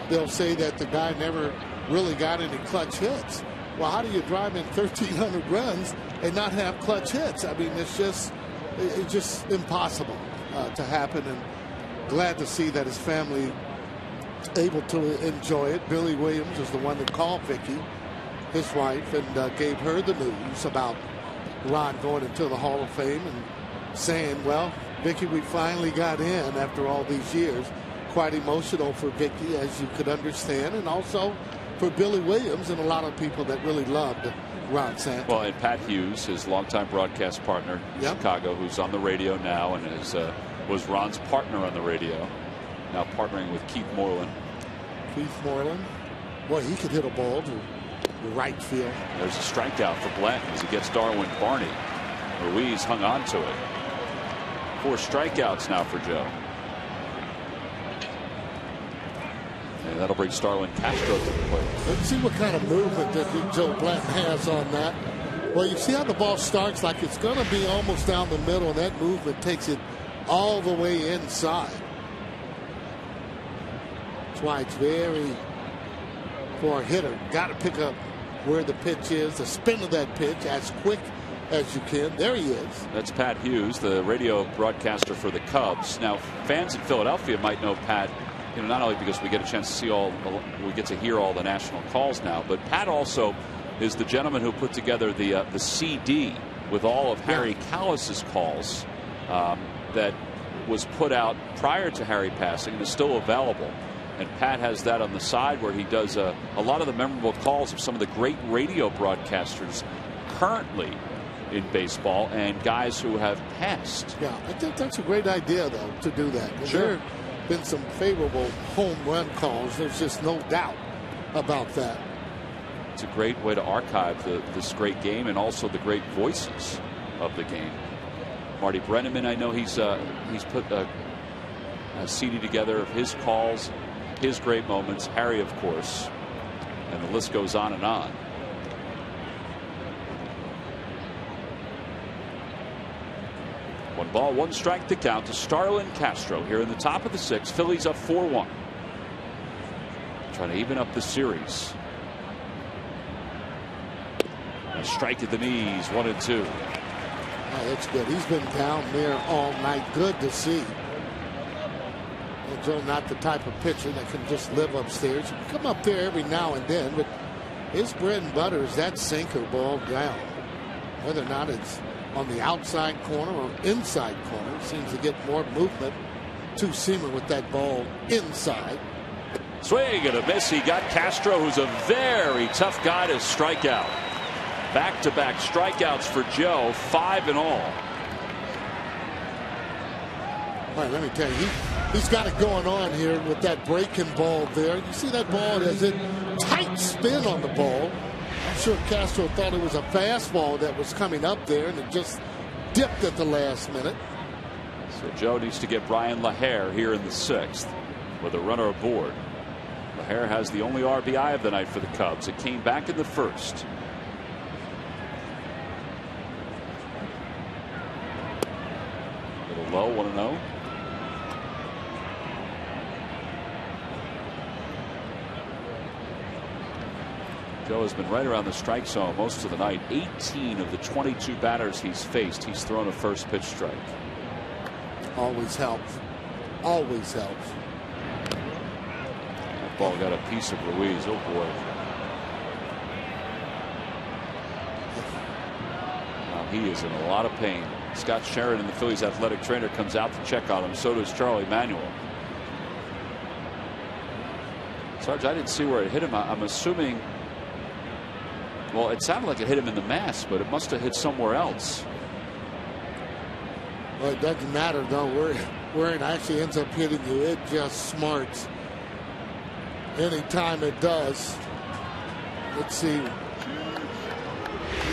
Speaker 6: they'll say that the guy never really got any clutch hits. Well, how do you drive in 1,300 runs and not have clutch hits? I mean, it's just impossible to happen. And glad to see that his family able to enjoy it. Billy Williams is the one that called Vicky, his wife, and gave her the news about Ron going into the Hall of Fame and saying, well, Vicky, we finally got in after all these years. Quite emotional for Vicky, as you could understand, and also for Billy Williams and a lot of people that really loved Ron Santo.
Speaker 1: Well, and Pat Hughes, his longtime broadcast partner in Chicago, who's on the radio now and was Ron's partner on the radio, now partnering with Keith Moreland.
Speaker 6: Keith Moreland, boy, he could hit a ball to the right field.
Speaker 1: There's a strikeout for Blanton as he gets Darwin Barney. Ruiz hung on to it. 4 strikeouts now for Joe. And that'll bring Starlin Castro to the plate.
Speaker 6: Let's see what kind of movement that Joe Blanton has on that. Well, you see how the ball starts like it's going to be almost down the middle, and that movement takes it all the way inside. That's why it's very, for a hitter, got to pick up where the pitch is, the spin of that pitch as quick as you can. There he is.
Speaker 1: That's Pat Hughes, the radio broadcaster for the Cubs. Now, fans in Philadelphia might know Pat, not only because we get a chance to see we get to hear all the national calls now, but Pat also is the gentleman who put together the CD with all of Harry Callis's calls that was put out prior to Harry passing and is still available. And Pat has that on the side where he does a lot of the memorable calls of some of the great radio broadcasters currently in baseball and guys who have passed.
Speaker 6: Yeah, I think that's a great idea, though, to do that.
Speaker 1: Sure.
Speaker 6: There have been some favorable home run calls. There's just no doubt about that.
Speaker 1: It's a great way to archive this great game and also the great voices of the game. Marty Brenneman, I know he's put a CD together of his calls, his great moments. Harry, of course, and the list goes on and on. One ball, one strike to count to Starlin Castro here in the top of the 6th. Phillies up 4-1. Trying to even up the series. A strike at the knees, 1-2.
Speaker 6: Oh, that's good. He's been down there all night. Good to see. Joe, not the type of pitcher that can just live upstairs. He can come up there every now and then, but his bread and butter is that sinker ball down. Whether or not it's on the outside corner or inside corner, he seems to get more movement to Seamer with that ball inside.
Speaker 1: Swing and a miss. He got Castro, who's a very tough guy to strike out. Back-to-back strikeouts for Joe, 5 in all.
Speaker 6: All right, let me tell you, he's got it going on here with that breaking ball there. You see that ball has a tight spin on the ball. I'm sure Castro thought it was a fastball that was coming up there, and it just dipped at the last minute.
Speaker 1: So Joe needs to get Brian LaHare here in the 6th with a runner aboard. LaHare has the only RBI of the night for the Cubs. It came back in the 1st. A little low, 1-0. Joe has been right around the strike zone most of the night. 18 of the 22 batters he's faced, he's thrown a first pitch strike.
Speaker 6: Always helps. Always helps.
Speaker 1: That ball got a piece of Ruiz. Oh boy. Now he is in a lot of pain. Scott Sheridan, the Phillies athletic trainer, comes out to check on him. So does Charlie Manuel. Sarge, I didn't see where it hit him. I'm assuming. Well, it sounded like it hit him in the mass, but it must have hit somewhere else.
Speaker 6: Well, it doesn't matter, though, where it actually ends up hitting you. It just smarts. Anytime it does. Let's see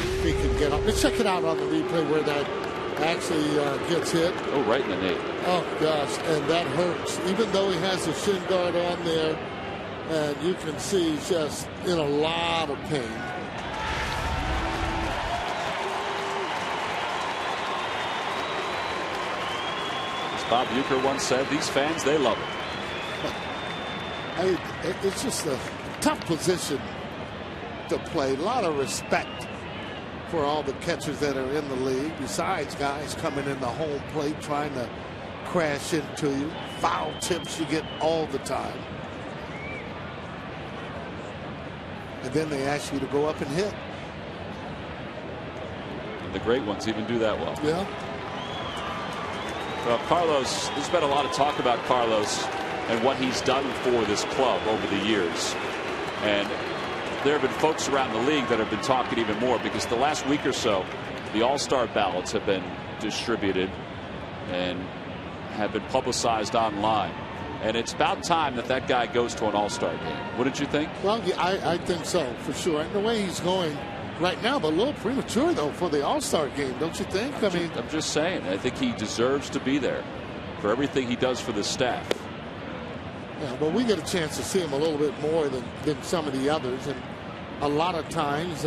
Speaker 6: if we can get up. Let's check it out on the replay where that actually gets hit.
Speaker 1: Oh, right in the nape.
Speaker 6: Oh, gosh, and that hurts. Even though he has the shin guard on there, and you can see he's just in a lot of pain.
Speaker 1: Bob Uecker once said, these fans, they love it.
Speaker 6: It's just a tough position to play. A lot of respect for all the catchers that are in the league. Besides guys coming in the home plate trying to crash into you. Foul tips you get all the time. And then they ask you to go up and hit.
Speaker 1: And the great ones even do that well.
Speaker 6: Yeah.
Speaker 1: Well, Carlos, there's been a lot of talk about Carlos and what he's done for this club over the years. And there have been folks around the league that have been talking even more, because the last week or so, the All-Star ballots have been distributed and have been publicized online. And it's about time that that guy goes to an All-Star game. Wouldn't you think?
Speaker 6: Well, yeah, I think so, for sure. And the way he's going right now, but a little premature, though, for the All-Star game, don't you think? I mean,
Speaker 1: I'm just saying, I think he deserves to be there for everything he does for the staff.
Speaker 6: Yeah, but we get a chance to see him a little bit more than some of the others. And a lot of times,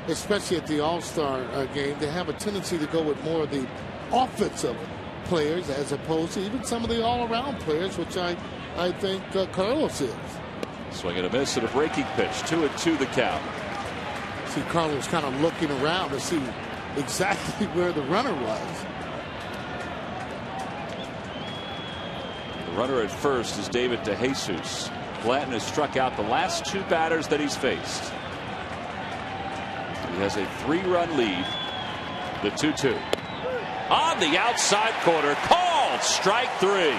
Speaker 6: especially at the All-Star game, they have a tendency to go with more of the offensive players as opposed to even some of the all-around players, which I think Carlos is.
Speaker 1: Swing and a miss and a breaking pitch. 2-2 the count.
Speaker 6: See Carlos kind of looking around to see exactly where the runner was.
Speaker 1: The runner at first is David DeJesus. Blanton has struck out the last 2 batters that he's faced. He has a 3-run lead. The 2-2. On the outside corner, called strike 3.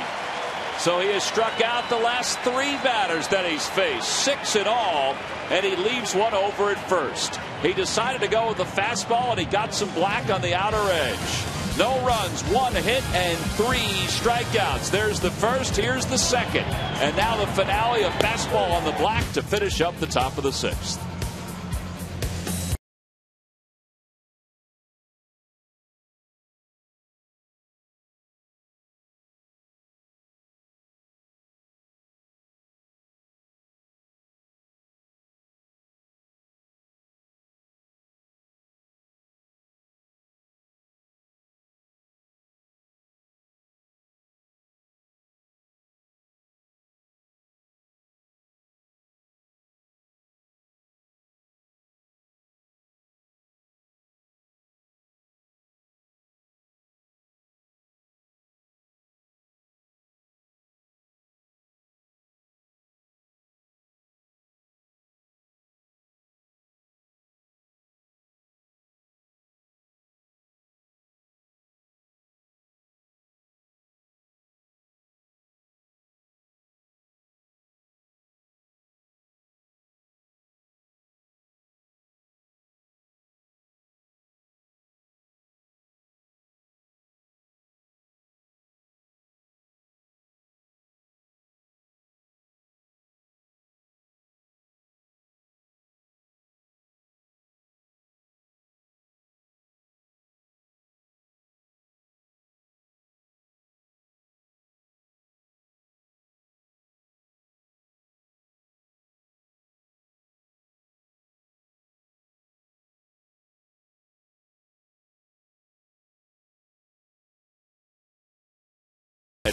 Speaker 1: So he has struck out the last 3 batters that he's faced, 6 in all, and he leaves one over at first. He decided to go with the fastball, and he got some black on the outer edge. No runs, 1 hit, and 3 strikeouts. There's the first, here's the second. And now the finale, a fastball on the black to finish up the top of the 6th.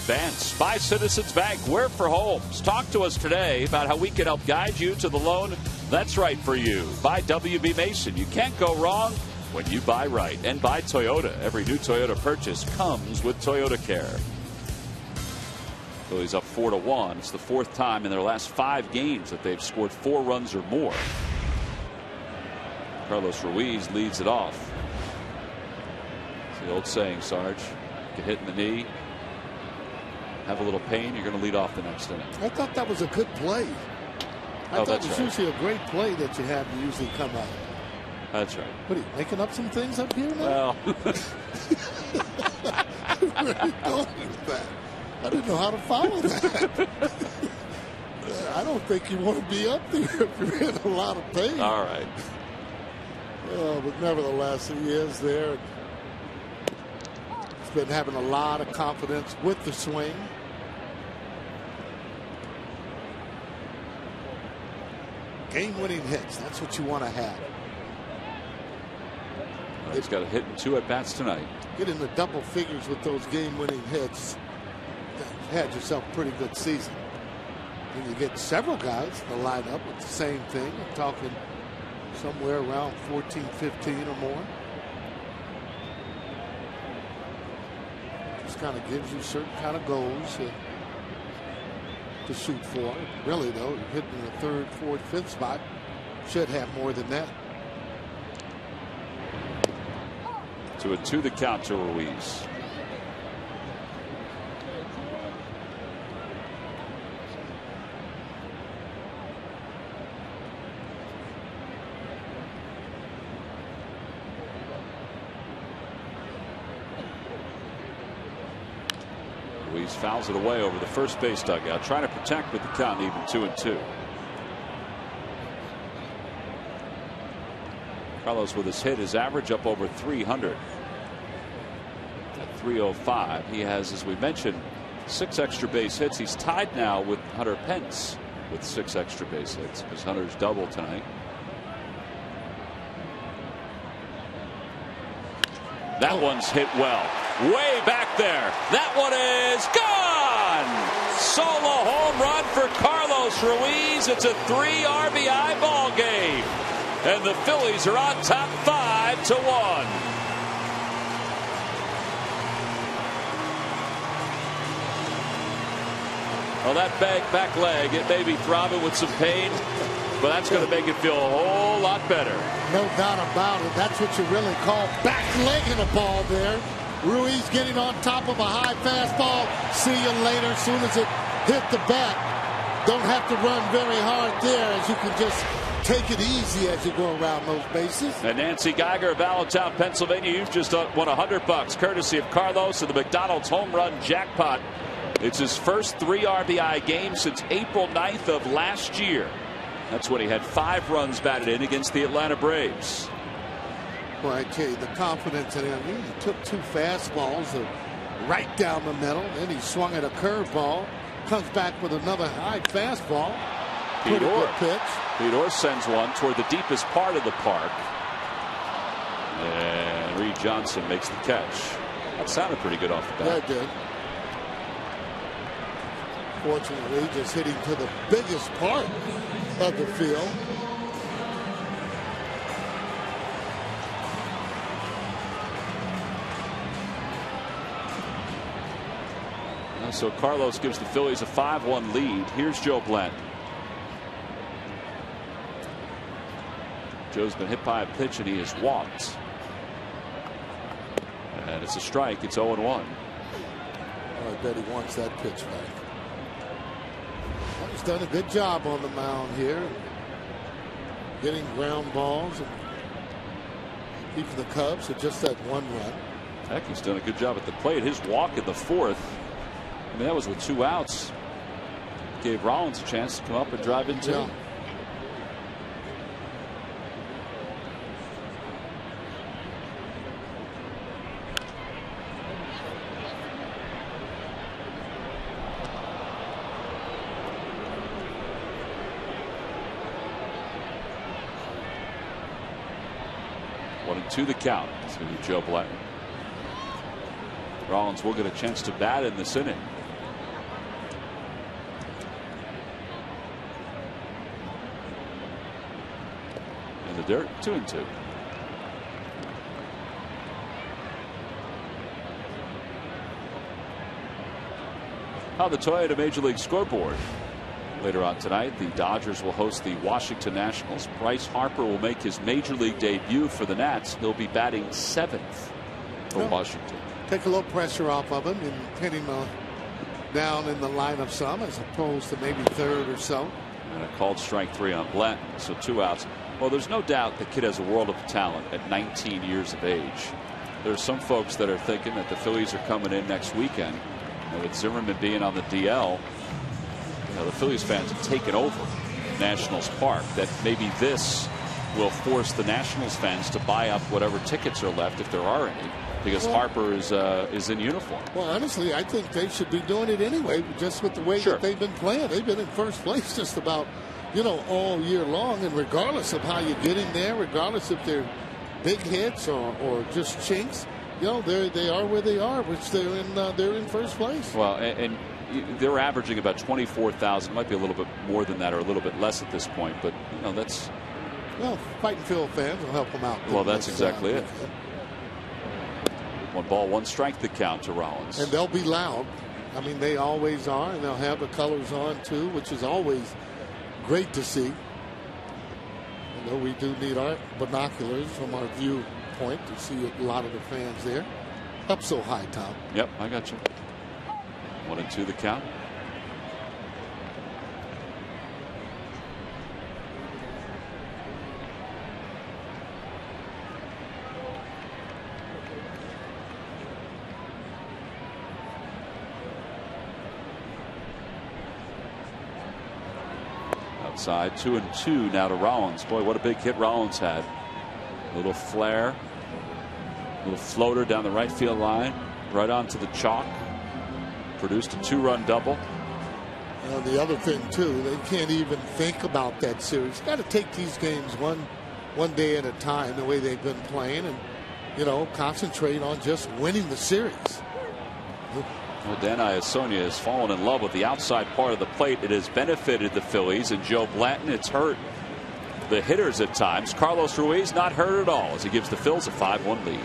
Speaker 1: advance by Citizens Bank. We're for homes. Talk to us today about how we can help guide you to the loan that's right for you. By WB Mason. You can't go wrong when you buy right. And by Toyota. Every new Toyota purchase comes with Toyota Care. Phillies up 4-1. It's the fourth time in their last 5 games that they've scored 4 runs or more. Carlos Ruiz leads it off. It's the old saying, Sarge. Get hit in the knee, have a little pain, you're going to lead off the next inning.
Speaker 6: I thought that was a good play. I thought it was usually a great play that you have to usually come out.
Speaker 1: That's right.
Speaker 6: What are you making up some things up here now?
Speaker 1: Well,
Speaker 6: where are you going with that? I didn't know how to follow that. I don't think you want to be up there if you're in a lot of pain.
Speaker 1: All right.
Speaker 6: But nevertheless, he is there. He's been having a lot of confidence with the swing. Game-winning hits. That's what you want to have.
Speaker 1: He's got a hit and 2 at-bats tonight.
Speaker 6: Get into double figures with those game-winning hits. You've had yourself a pretty good season. When you get several guys in the lineup with the same thing, I'm talking somewhere around 14, 15 or more. Just kind of gives you certain kind of goals to shoot for. Really, though, you're hitting the 3rd, 4th, 5th spot. Should have more than that.
Speaker 1: 2-2 the count to Ruiz. Ruiz fouls it away over the first base dugout, trying to protect with the count even 2-2. Carlos with his hit, his average up over 300 at 305. He has, as we mentioned, 6 extra base hits. He's tied now with Hunter Pence with 6 extra base hits because Hunter's double tonight. That one's hit well. Way back there. That one is gone. Solo home run for Carlos Ruiz. It's a 3 RBI ball game. And the Phillies are on top 5-1. Well, that back leg, it may be throbbing with some pain, but that's going to make it feel a whole lot better.
Speaker 6: No doubt about it. That's what you really call back-legging a ball there. Ruiz getting on top of a high fastball. See you later as soon as it hit the bat. Don't have to run very hard there, as you can just take it easy as you go around those bases.
Speaker 1: And Nancy Geiger of Allentown, Pennsylvania, you've just won $100 courtesy of Carlos and the McDonald's home run jackpot. It's his first 3 RBI game since April 9th of last year. That's when he had 5 runs batted in against the Atlanta Braves.
Speaker 6: Well, I tell you, the confidence in him. He took 2 fastballs right down the middle. Then he swung at a curveball. Comes back with another high fastball. Pretty good pitch.
Speaker 1: Pete Orr sends one toward the deepest part of the park. And Reed Johnson makes the catch. That sounded pretty good off the bat.
Speaker 6: Yeah, it did. Fortunately, just hitting to the biggest part of the field.
Speaker 1: So Carlos gives the Phillies a 5-1 lead. Here's Joe Blanton. Joe's been hit by a pitch and he has walked. And it's a strike. It's 0-1.
Speaker 6: Oh, I bet he wants that pitch back. He's done a good job on the mound here, getting ground balls and keeping the Cubs at just that 1 run.
Speaker 1: Heck, he's done a good job at the plate. His walk in the 4th, I mean, that was with 2 outs. Gave Rollins a chance to come up and drive in 2.
Speaker 6: Yeah.
Speaker 1: To the count to Joe Blanton. Rollins will get a chance to bat in this inning. they're 2-2. On the Toyota Major League scoreboard. Later on tonight, the Dodgers will host the Washington Nationals. Bryce Harper will make his Major League debut for the Nats. He'll be batting 7th for Washington.
Speaker 6: Take a little pressure off of him and hit him down in the lineup some, as opposed to maybe third or so.
Speaker 1: And a called strike 3 on Blanton, so 2 outs. Well, there's no doubt the kid has a world of talent at 19 years of age. There's some folks that are thinking that the Phillies are coming in next weekend. With Zimmerman being on the DL, the Phillies fans have taken over Nationals Park. That maybe this will force the Nationals fans to buy up whatever tickets are left, if there are any, because Harper is in uniform.
Speaker 6: Well, honestly, I think they should be doing it anyway, just with the way that they've been playing. They've been in first place just about, all year long, and regardless of how you get in there, regardless if they're big hits or just chinks, they are where they are, which they're in first place.
Speaker 1: Well, and they're averaging about 24,000. Might be a little bit more than that, or a little bit less at this point. But that's
Speaker 6: Fighting Phil fans will help them out.
Speaker 1: Well, that's exactly it. 1 ball, 1 strike the count to Rollins.
Speaker 6: And they'll be loud. I mean, they always are, and they'll have the colors on too, which is always great to see. Although we do need our binoculars from our viewpoint to see a lot of the fans there. Up so high, Tom.
Speaker 1: Yep, I got you. 1-2 the count. Outside, 2-2 now to Rollins. Boy, what a big hit Rollins had. A little flare, a little floater down the right field line, right onto the chalk. Produced a 2-run double.
Speaker 6: The other thing too, they can't even think about that series. Got to take these games one day at a time, the way they've been playing, and concentrate on just winning the series.
Speaker 1: Well, Dan Iasonia has fallen in love with the outside part of the plate. It has benefited the Phillies, and Joe Blanton, it's hurt the hitters at times. Carlos Ruiz not hurt at all as he gives the Phils a 5-1 lead.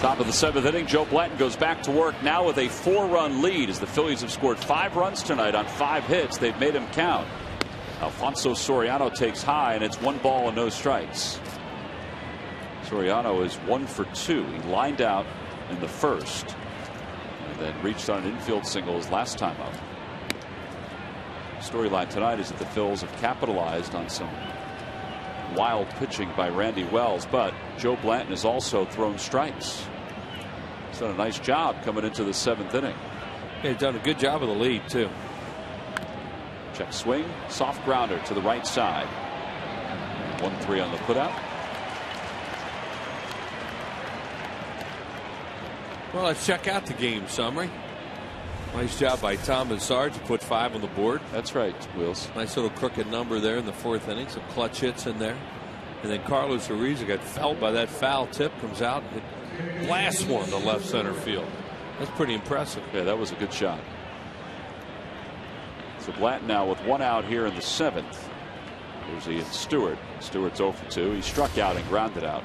Speaker 1: Top of the 7th inning, Joe Blanton goes back to work now with a 4-run lead as the Phillies have scored 5 runs tonight on 5 hits. They've made him count. Alfonso Soriano takes high, and it's 1 ball and no strikes. Soriano is 1 for 2. He lined out in the first and then reached on an infield single his last time up. Storyline tonight is that the Phils have capitalized on some wild pitching by Randy Wells, but Joe Blanton has also thrown strikes. He's done a nice job coming into the 7th inning.
Speaker 2: Yeah, he's done a good job of the lead, too.
Speaker 1: Check swing, soft grounder to the right side. 1-3 on the putout.
Speaker 2: Well, let's check out the game summary. Nice job by Tom and Sarge to put 5 on the board.
Speaker 1: That's right, Wheels.
Speaker 2: Nice little crooked number there in the 4th inning. Some clutch hits in there. And then Carlos Ariza got felled by that foul tip. Comes out and blasts one to left center field. That's pretty impressive.
Speaker 1: Yeah, that was a good shot. So Blanton now with 1 out here in the 7th. Here's Ian Stewart. Stewart's 0 for 2. He struck out and grounded out.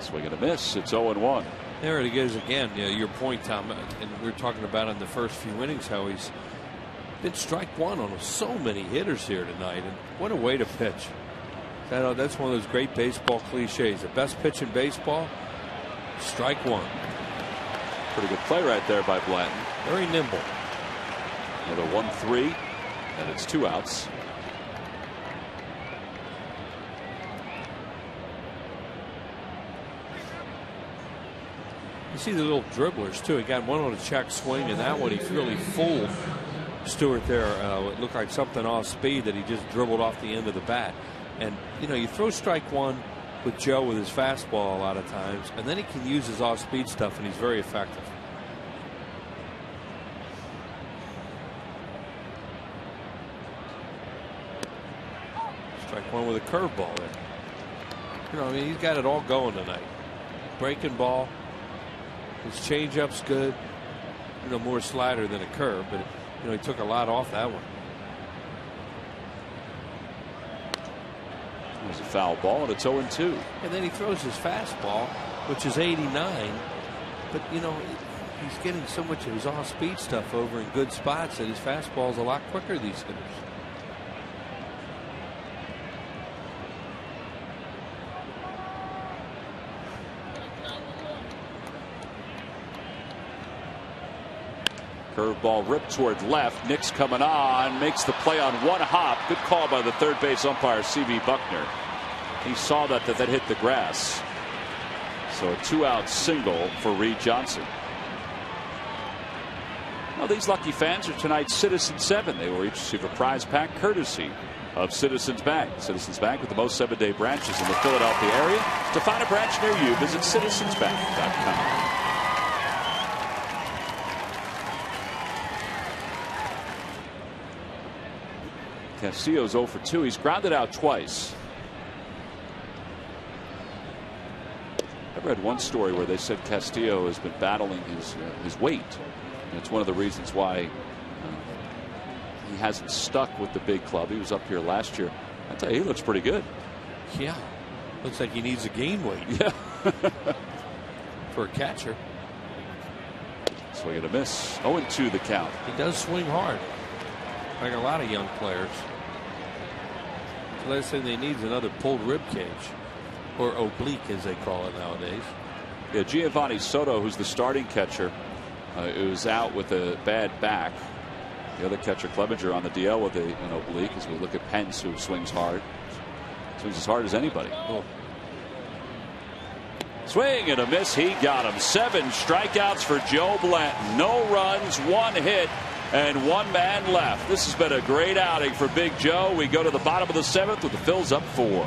Speaker 1: Swing and a miss. It's 0-1.
Speaker 2: There it goes again. Yeah, your point, Tom, and we were talking about in the first few innings how he's been strike one on so many hitters here tonight, and what a way to pitch. That's one of those great baseball cliches. The best pitch in baseball, strike one.
Speaker 1: Pretty good play right there by Blanton.
Speaker 2: Very nimble.
Speaker 1: Another 1-3, and it's 2 outs.
Speaker 2: You see the little dribblers too. He got one on a check swing, and that one he really fooled Stewart there. It looked like something off speed that he just dribbled off the end of the bat. And you throw strike one with Joe with his fastball a lot of times, and then he can use his off speed stuff, and he's very effective. Strike one with a curveball there. I mean, he's got it all going tonight. Breaking ball. His changeup's good. More slider than a curve, but he took a lot off that one.
Speaker 1: There's a foul ball, and it's 0-2.
Speaker 2: And then he throws his fastball, which is 89. But he's getting so much of his off-speed stuff over in good spots that his fastball's a lot quicker these hitters.
Speaker 1: Curveball ripped toward left. Nick's coming on, makes the play on one hop. Good call by the third base umpire, C.V. Buckner. He saw that hit the grass. So a 2-out single for Reed Johnson. Well, these lucky fans are tonight's Citizens 7. They will each receive a prize pack courtesy of Citizens Bank. Citizens Bank with the most 7-day branches in the Philadelphia area. To find a branch near you, visit citizensbank.com. Castillo's 0 for 2. He's grounded out twice. I read one story where they said Castillo has been battling his weight. And it's one of the reasons why he hasn't stuck with the big club. He was up here last year. I tell you, he looks pretty good.
Speaker 2: Yeah. Looks like he needs to gain weight.
Speaker 1: Yeah.
Speaker 2: For a catcher.
Speaker 1: Swing and a miss. 0-2 the count.
Speaker 2: He does swing hard. Like a lot of young players. The last thing they need is another pulled rib cage, or oblique as they call it nowadays.
Speaker 1: Yeah, Giovanni Soto, who's the starting catcher, is out with a bad back. The other catcher, Clevenger, on the DL with an oblique. As we look at Pence, who swings hard, swings as hard as anybody.
Speaker 2: Oh.
Speaker 1: Swing and a miss. He got him. 7 strikeouts for Joe Blanton. No runs, 1 hit. And 1 man left. This has been a great outing for Big Joe. We go to the bottom of the 7th with the Phils up 4.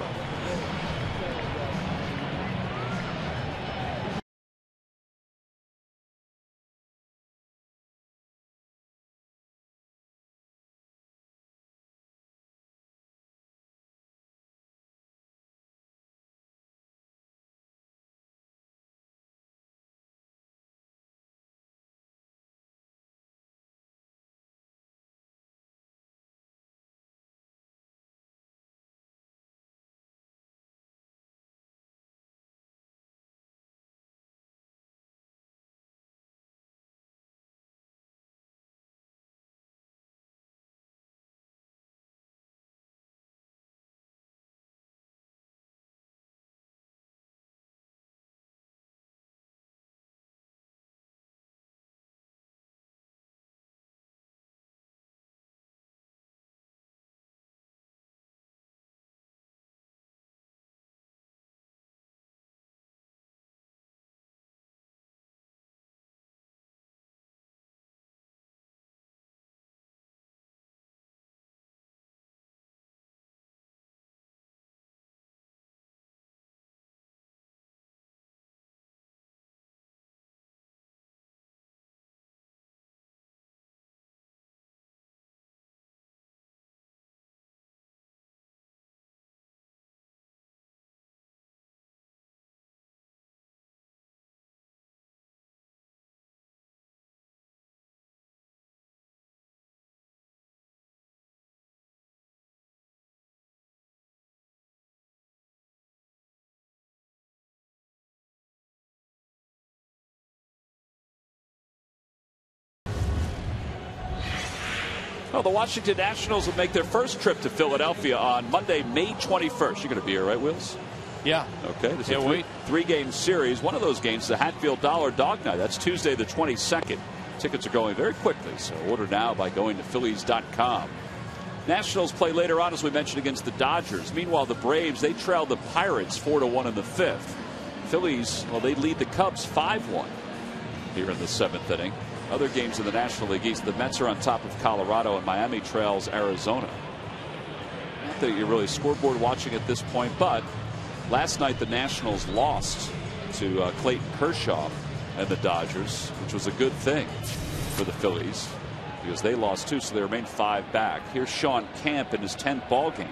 Speaker 1: Well, the Washington Nationals will make their first trip to Philadelphia on Monday, May 21st. You're going to be here, right, Wills?
Speaker 2: Yeah.
Speaker 1: Okay. This is a three-game series. One of those games, the Hatfield Dollar Dog Night. That's Tuesday the 22nd. Tickets are going very quickly, so order now by going to Phillies.com. Nationals play later on, as we mentioned, against the Dodgers. Meanwhile, the Braves, they trail the Pirates 4-1 in the fifth. Phillies, well, they lead the Cubs 5-1 here in the seventh inning. Other games in the National League East, the Mets are on top of Colorado, and Miami trails Arizona. Not that you're really scoreboard watching at this point, but last night the Nationals lost to Clayton Kershaw and the Dodgers, which was a good thing for the Phillies because they lost too, so they remain 5 back. Here's Sean Camp in his 10th ball game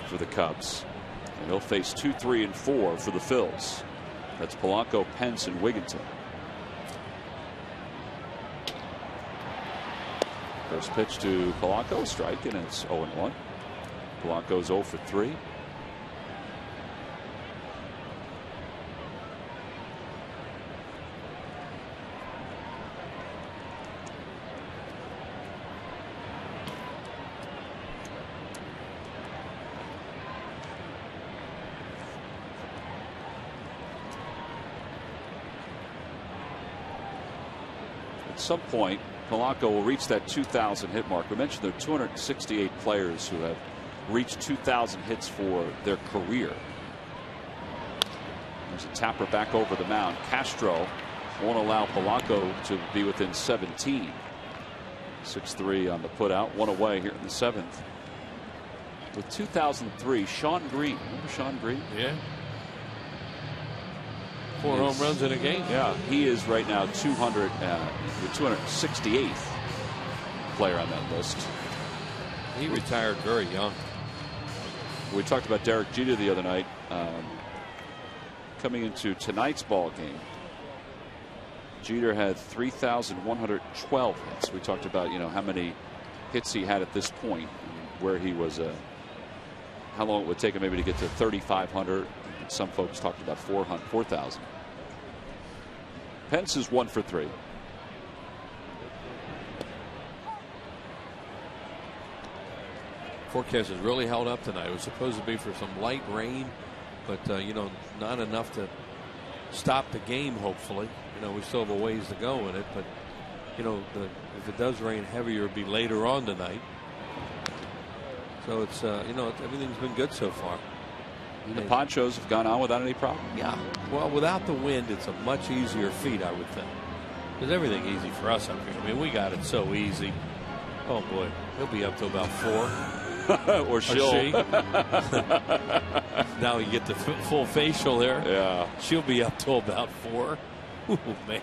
Speaker 1: for the Cubs, and he'll face 2, 3, and 4 for the Phils. That's Polanco, Pence, and Wigginton. First pitch to Polanco, strike, and it's 0-1. Polanco's 0 for 3. At some point, Polanco will reach that 2,000 hit mark. We mentioned there are 268 players who have reached 2,000 hits for their career. There's a tapper back over the mound. Castro won't allow Polanco to be within 17. 6-3 on the putout. One away here in the seventh. With 2003, Sean Green. Remember Sean Green?
Speaker 2: Yeah. 4 home runs in a game.
Speaker 1: Yeah, he is right now the 268th player on that list.
Speaker 2: He retired very young.
Speaker 1: We talked about Derek Jeter the other night. Coming into tonight's ball game, Jeter had 3,112 hits. We talked about how many hits he had at this point, and where he was, how long it would take him maybe to get to 3,500. Some folks talked about 4,000. Pence is 1 for 3.
Speaker 2: Forecast has really held up tonight. It was supposed to be for some light rain, but not enough to stop the game. Hopefully, we still have a ways to go in it, but if it does rain heavier, it'll be later on tonight. So it's everything's been good so far.
Speaker 1: The ponchos have gone on without any problem.
Speaker 2: Yeah. Well, without the wind, it's a much easier feat, I would think. Because everything easy for us up here. I mean, we got it so easy. Oh boy, he'll be up to about 4.
Speaker 1: or she.
Speaker 2: Now you get the full facial there.
Speaker 1: Yeah.
Speaker 2: She'll be up to about 4. Ooh, man.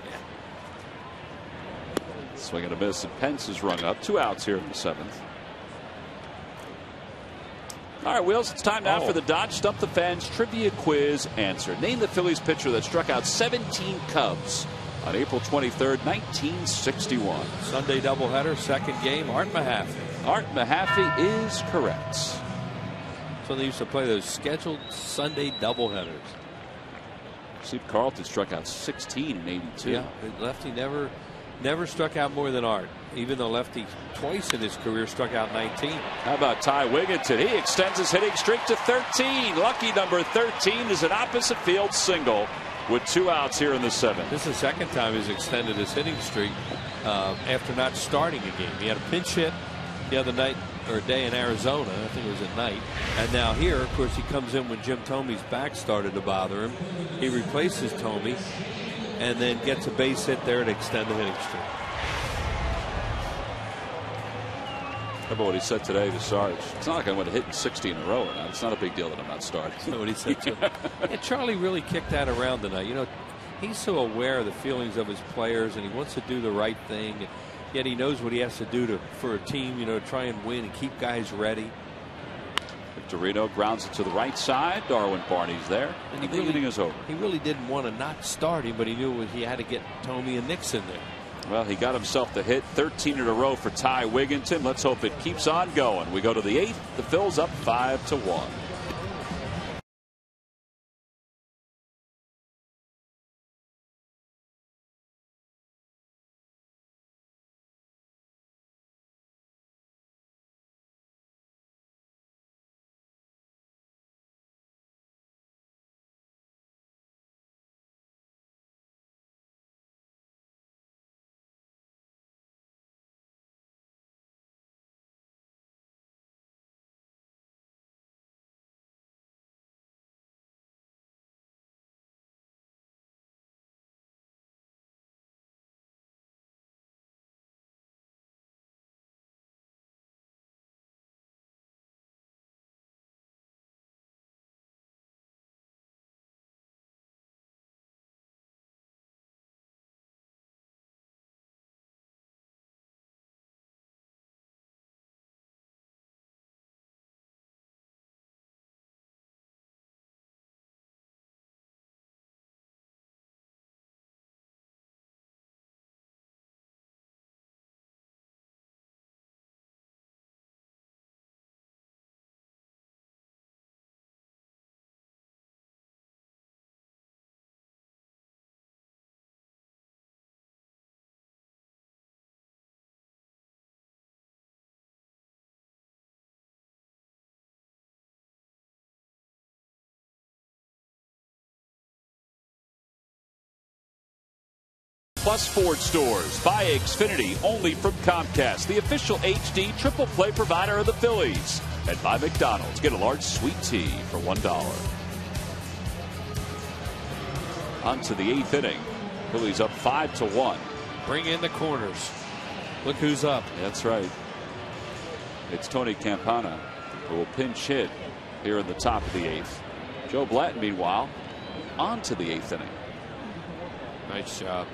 Speaker 1: Swing and a miss, and Pence is rung up. 2 outs here in the seventh. All right, Wheels, it's time now for the Dodge Stump the Fans Trivia Quiz answer. Name the Phillies pitcher that struck out 17 Cubs on April 23rd, 1961.
Speaker 2: Sunday doubleheader, second game, Art Mahaffey.
Speaker 1: Art Mahaffey is correct.
Speaker 2: So they used to play those scheduled Sunday doubleheaders.
Speaker 1: Steve Carlton struck out 16 in 82.
Speaker 2: Yeah, lefty never struck out more than Art, even though lefty twice in his career struck out 19.
Speaker 1: How about Ty Wigginton? He extends his hitting streak to 13. Lucky number 13 is an opposite field single with 2 outs here in the seventh.
Speaker 2: This is the second time he's extended his hitting streak after not starting a game. He had a pinch hit the other night or day in Arizona. I think it was at night. And now here, of course, he comes in when Jim Thome's back started to bother him. He replaces Thome and then gets a base hit there to extend the hitting streak.
Speaker 1: How about what he said today to Sarge? It's not like I'm going to hit 60 in a row or not. It's not a big deal that I'm not starting.
Speaker 2: That's what he said too. Yeah, Charlie really kicked that around tonight. He's so aware of the feelings of his players, and he wants to do the right thing. Yet he knows what he has to do for a team, to try and win and keep guys ready.
Speaker 1: Victorino grounds it to the right side. Darwin Barney's there. And the inning is over.
Speaker 2: He really didn't want to not start him, but he knew he had to get Thome and Nixon there.
Speaker 1: Well, he got himself the hit. 13 in a row for Ty Wigginton. Let's hope it keeps on going. We go to the 8th. The Phils up 5-1. plus Ford stores. Buy Xfinity only from Comcast, the official HD triple play provider of the Phillies. And by McDonald's, get a large sweet tea for $1. On to the 8th inning. Phillies up 5-1.
Speaker 2: Bring in the corners. Look who's up.
Speaker 1: That's right. It's Tony Campana who will pinch hit here in the top of the 8th. Joe Blatton, meanwhile, on to the 8th inning.
Speaker 2: Nice job.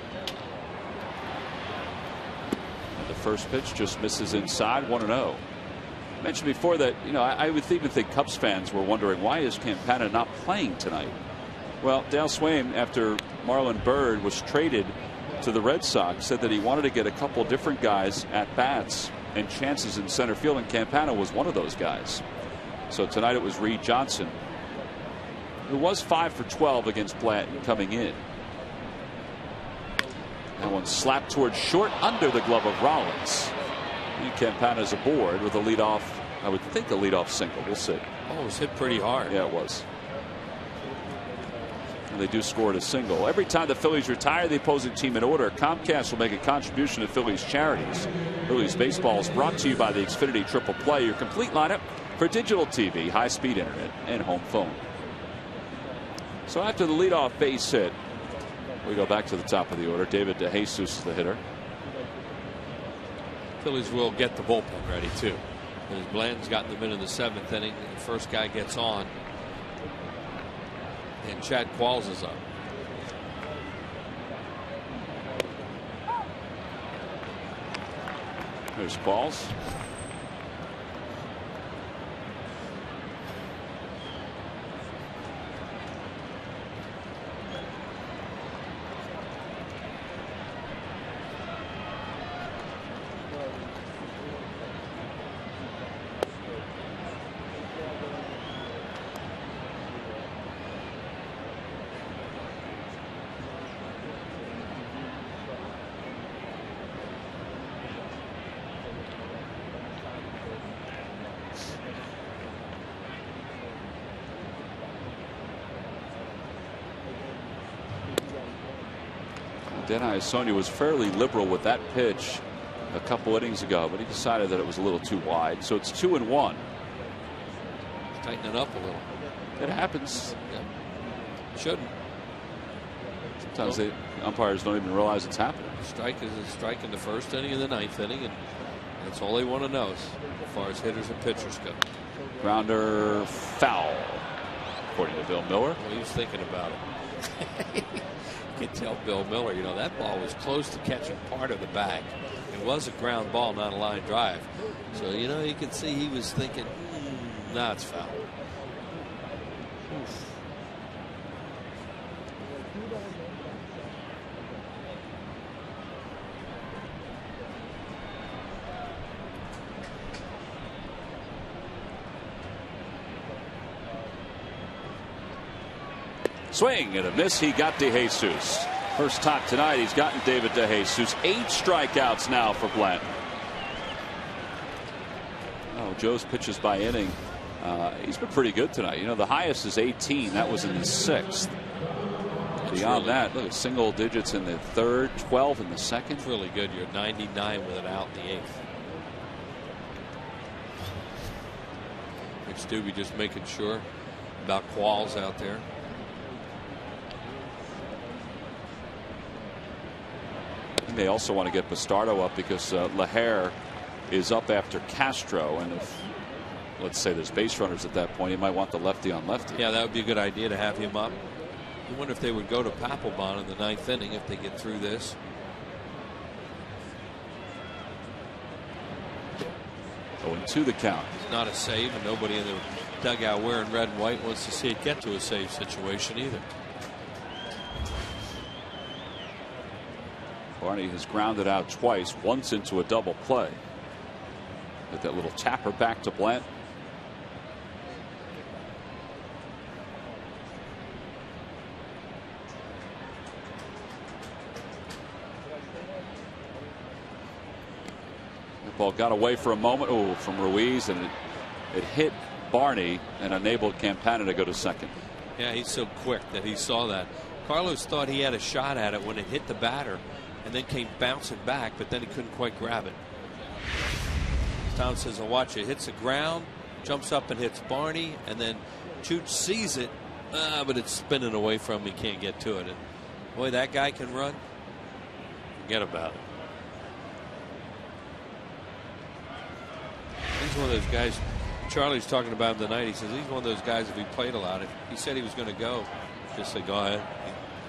Speaker 1: And the first pitch just misses inside, 1-0. I mentioned before that, I would even think Cubs fans were wondering, why is Campana not playing tonight? Well, Dale Swain, after Marlon Byrd was traded to the Red Sox, said that he wanted to get a couple different guys at bats and chances in center field, and Campana was one of those guys. So tonight it was Reed Johnson, who was 5 for 12 against Blanton coming in. That one slapped towards short under the glove of Rollins. And Campana's aboard with a leadoff, I would think a leadoff single. We'll see.
Speaker 2: Oh, it was hit pretty hard.
Speaker 1: Yeah, it was. And they do score a single. Every time the Phillies retire the opposing team in order, Comcast will make a contribution to Phillies charities. Phillies baseball is brought to you by the Xfinity Triple Play, your complete lineup for digital TV, high-speed internet, and home phone. So after the leadoff base hit, we go back to the top of the order. David DeJesus is the hitter.
Speaker 2: Phillies will get the bullpen ready too. As Blanton's gotten them into the 7th inning, the first guy gets on, and Chad Qualls is up.
Speaker 1: There's Qualls. Dennis Sonia was fairly liberal with that pitch a couple innings ago, but he decided that it was a little too wide. So it's 2-1.
Speaker 2: Tighten it up a little.
Speaker 1: It happens.
Speaker 2: Yeah. Shouldn't.
Speaker 1: Sometimes the umpires don't even realize it's happening.
Speaker 2: Strike is a strike in the 1st inning and the 9th inning, and that's all they want to know as far as hitters and pitchers go.
Speaker 1: Grounder foul, according to Bill Miller.
Speaker 2: Well, he was thinking about it. You can tell Bill Miller, that ball was close to catching part of the back. It was a ground ball, not a line drive. So, you can see he was thinking, nah, it's foul. Oof.
Speaker 1: Swing and a miss. He got DeJesus. First time tonight he's gotten David DeJesus. 8 strikeouts now for Blanton. Oh, Joe's pitches by inning. He's been pretty good tonight. The highest is 18. That was in the 6th. Beyond that, look at single digits in the 3rd, 12 in the 2nd.
Speaker 2: It's really good. You're 99 with an out in the 8th. It's Doobie just making sure about Qualls out there.
Speaker 1: They also want to get Bastardo up because Lahair is up after Castro, and if, let's say, there's base runners at that point, he might want the lefty on lefty.
Speaker 2: Yeah, that would be a good idea to have him up. I wonder if they would go to Papelbon in the 9th inning if they get through this.
Speaker 1: Going to the count.
Speaker 2: It's not a save, and nobody in the dugout wearing red and white wants to see it get to a save situation either.
Speaker 1: Barney has grounded out twice, once into a double play. Get that little tapper back to Blanton. The ball got away for a moment. Oh, from Ruiz, and it hit Barney and enabled Campana to go to second.
Speaker 2: Yeah, he's so quick that he saw that. Carlos thought he had a shot at it when it hit the batter, and then came bouncing back, but then he couldn't quite grab it. Tom says, I'll watch it. Hits the ground, jumps up and hits Barney, and then Chooch sees it, but it's spinning away from him. He can't get to it. And boy, that guy can run. Forget about it. He's one of those guys. Charlie's talking about him tonight. He says he's one of those guys, if he played a lot, if he said he was going to go, just say, go ahead.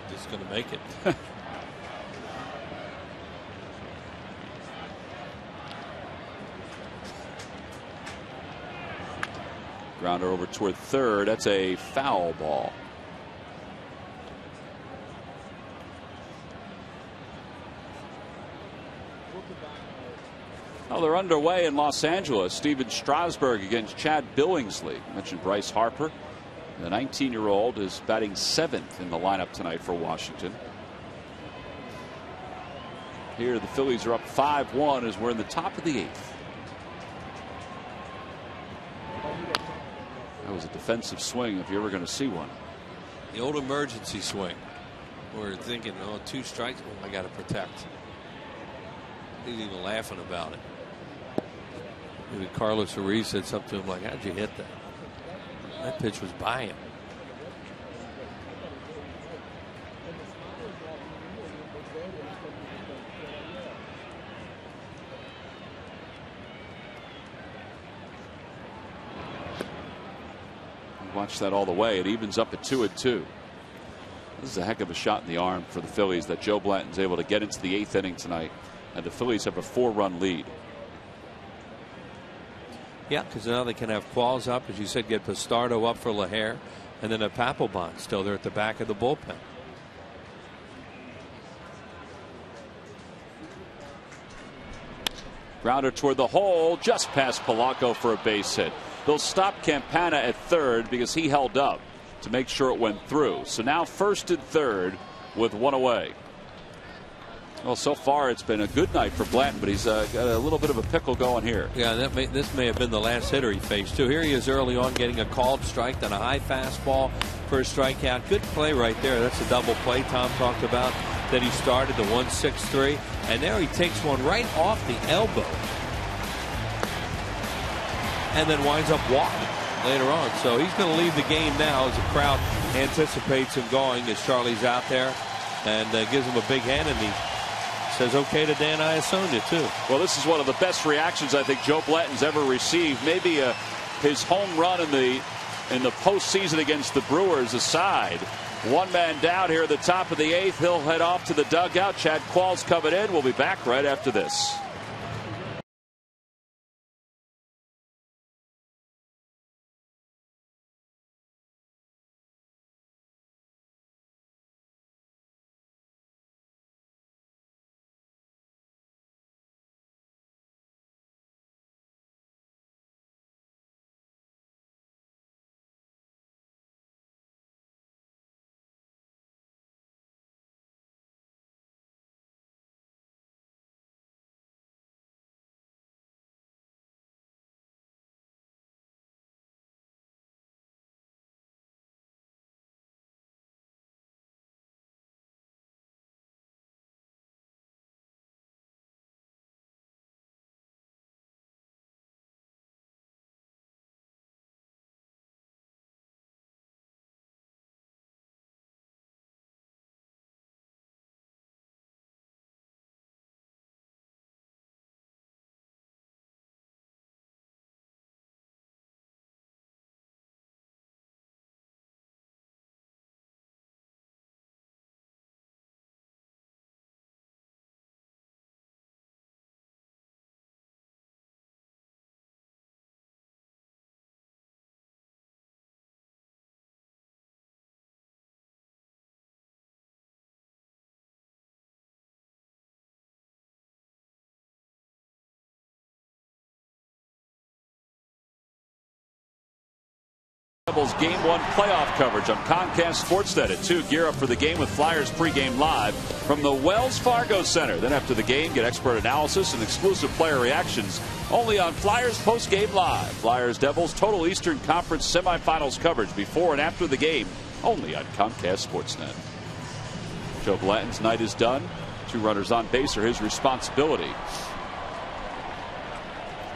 Speaker 2: He's just going to make it.
Speaker 1: Grounder over toward third. That's a foul ball. Well, they're underway in Los Angeles. Steven Strasburg against Chad Billingsley. I mentioned Bryce Harper. The 19-year-old is batting 7th in the lineup tonight for Washington. Here the Phillies are up 5-1 as we're in the top of the 8th. That was a defensive swing if you're ever going to see one.
Speaker 2: The old emergency swing. We're thinking, oh, 2 strikes. Oh, I got to protect. He's even laughing about it. Maybe Carlos Ruiz said something to him like, how'd you hit that? That pitch was by him.
Speaker 1: Watch that all the way. It evens up at 2-2. This is a heck of a shot in the arm for the Phillies that Joe Blanton's able to get into the 8th inning tonight. And the Phillies have a 4-run lead.
Speaker 2: Yeah, because now they can have Qualls up, as you said, get Pistardo up for Lahair, and then a Papelbon still there at the back of the bullpen.
Speaker 1: Grounder toward the hole, just past Polanco for a base hit. They'll stop Campana at third because he held up to make sure it went through. So now first and third with 1 away. Well, so far it's been a good night for Blanton, but he's got a little bit of a pickle going here.
Speaker 2: Yeah, this may have been the last hitter he faced too. Here he is early on getting a called strike, then a high fastball for a strikeout. Good play right there. That's a double play Tom talked about that he started, the 1-6-3, and now he takes one right off the elbow and then winds up walking later on. So he's going to leave the game now as the crowd anticipates him going as Charlie's out there and gives him a big hand, and he says okay to Dan Iasonia too.
Speaker 1: Well, this is one of the best reactions I think Joe Blanton's ever received. Maybe his home run in the postseason against the Brewers aside. 1 man down here at the top of the 8th. He'll head off to the dugout. Chad Qualls coming in. We'll be back right after this. Game 1 playoff coverage on Comcast Sportsnet at 2. Gear up for the game with Flyers pregame live from the Wells Fargo Center. Then after the game, get expert analysis and exclusive player reactions only on Flyers postgame live. Flyers Devils total Eastern Conference semifinals coverage before and after the game only on Comcast Sportsnet. Joe Blanton's night is done. 2 runners on base are his responsibility.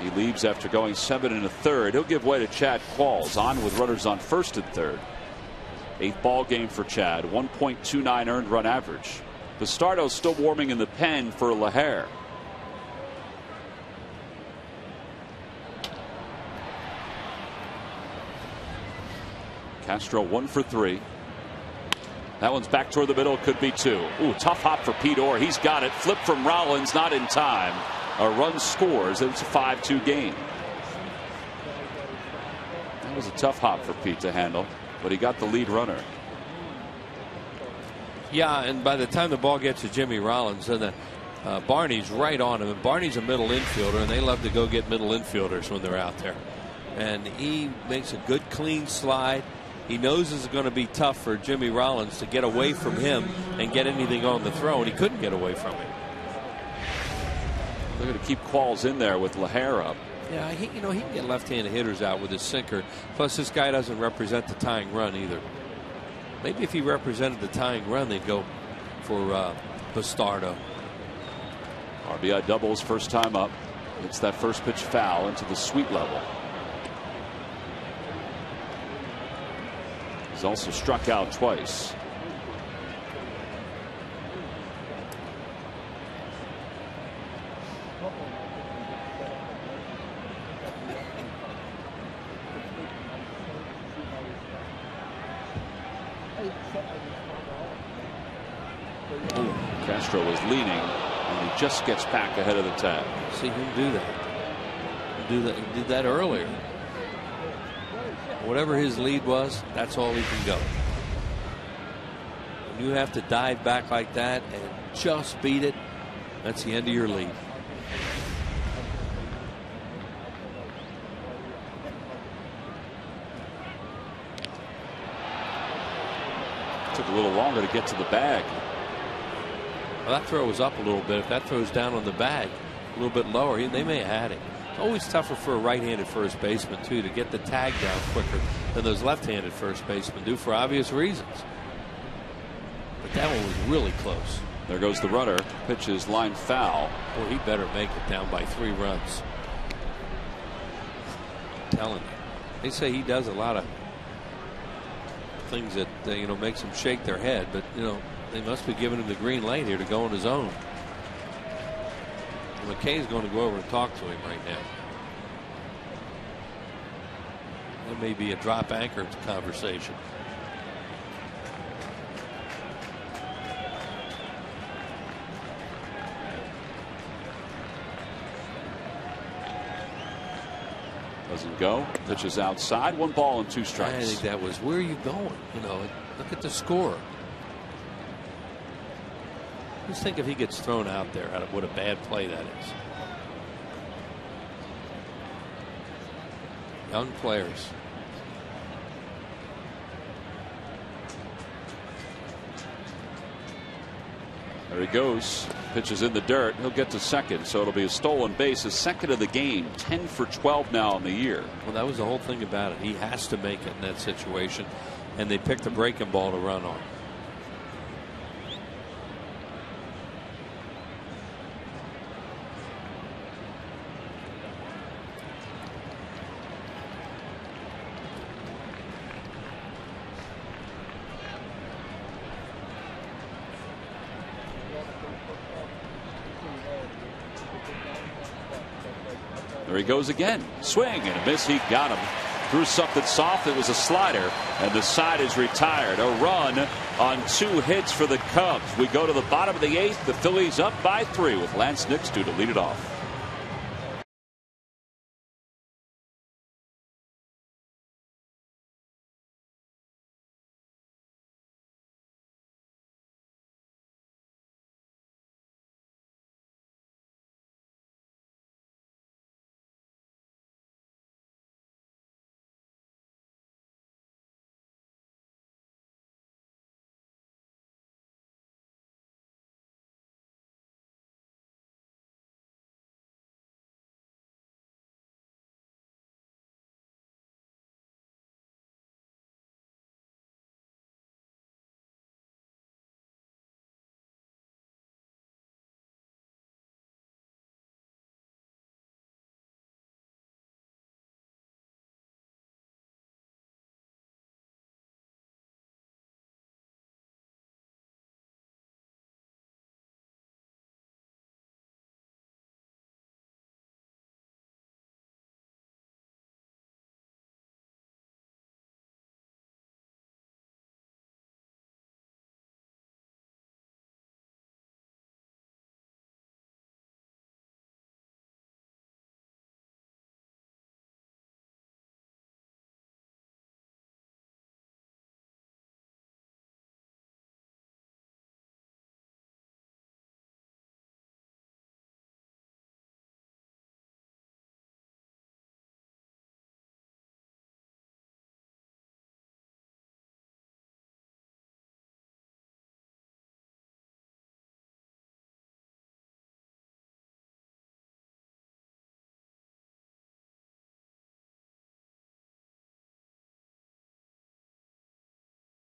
Speaker 1: He leaves after going 7 1/3. He'll give way to Chad Qualls on with runners on first and third. 8th ball game for Chad. 1.29 earned run average. Bastardo's still warming in the pen for LaHare. Castro 1 for 3. That one's back toward the middle. Could be 2. Ooh, tough hop for Pete Orr. He's got it. Flip from Rollins. Not in time. A run scores. It's a 5-2 game. That was a tough hop for Pete to handle, but he got the lead runner.
Speaker 2: Yeah, and by the time the ball gets to Jimmy Rollins, then Barney's right on him. And Barney's a middle infielder, and they love to go get middle infielders when they're out there. And he makes a good, clean slide. He knows it's going to be tough for Jimmy Rollins to get away from him and get anything on the throw, and he couldn't get away from him.
Speaker 1: They're going to keep Qualls in there with LaHare up.
Speaker 2: Yeah, he can get left-handed hitters out with his sinker. Plus, this guy doesn't represent the tying run either. Maybe if he represented the tying run, they'd go for Bastardo.
Speaker 1: RBI doubles first time up. It's that first pitch foul into the sweet level. He's also struck out twice. Ooh, Castro was leaning, and he just gets back ahead of the tag.
Speaker 2: See him do that. He did that earlier. Whatever his lead was, that's all he can go. When you have to dive back like that and just beat it, that's the end of your lead.
Speaker 1: Took a little longer to get to the bag.
Speaker 2: Well, that throw was up a little bit. If that throw's down on the bag a little bit lower, they may have had it. It's always tougher for a right-handed first baseman, too, to get the tag down quicker than those left-handed first basemen do for obvious reasons. But that one was really close.
Speaker 1: There goes the runner. Pitch is line foul.
Speaker 2: Boy, he better make it down by 3 runs. I'm telling you. They say he does a lot of things that makes them shake their head, but they must be giving him the green light here to go on his own. McKay's going to go over and talk to him right now. That may be a drop anchor conversation.
Speaker 1: Doesn't go. Pitches outside. 1 ball and 2 strikes.
Speaker 2: I think that was, where are you going? Look at the score. Just think if he gets thrown out there, what a bad play that is. Young players.
Speaker 1: There he goes. Pitches in the dirt. He'll get to second, so it'll be a stolen base, his second of the game. 10 for 12 now in the year.
Speaker 2: Well, that was the whole thing about it. He has to make it in that situation, and they picked a breaking ball to run on.
Speaker 1: There he goes again. Swing and a miss. He got him. Threw something soft. It was a slider, and the side is retired. A run on 2 hits for the Cubs. We go to the bottom of the 8th. The Phillies up by 3 with Lance Nix to lead it off.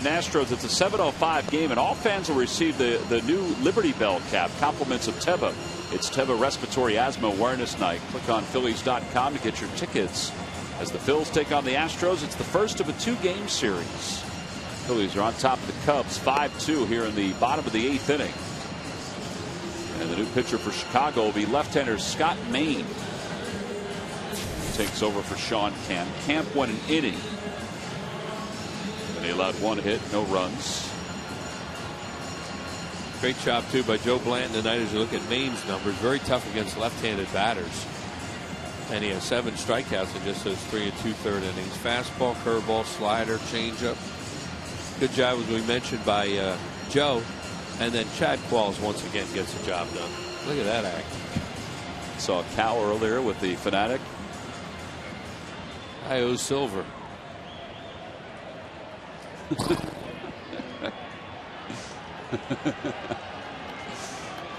Speaker 1: Astros, it's a 7:05 game, and all fans will receive the new Liberty Bell cap, compliments of Teva. It's Teva Respiratory Asthma Awareness Night. Click on Phillies.com to get your tickets. As the Phils take on the Astros, it's the first of a 2-game series. Phillies are on top of the Cubs 5-2 here in the bottom of the 8th inning. And the new pitcher for Chicago will be left-hander Scott Maine. Takes over for Sean Camp. Camp went an inning. And he allowed 1 hit, no runs.
Speaker 2: Great job, too, by Joe Blanton tonight as you look at Maine's numbers. Very tough against left-handed batters. And he has 7 strikeouts in just those 3 2/3 innings. Fastball, curveball, slider, changeup. Good job, as we mentioned, by Joe. And then Chad Qualls once again gets the job done. Look at that act.
Speaker 1: Saw Cal earlier with the Fanatic.
Speaker 2: I.O. Silver.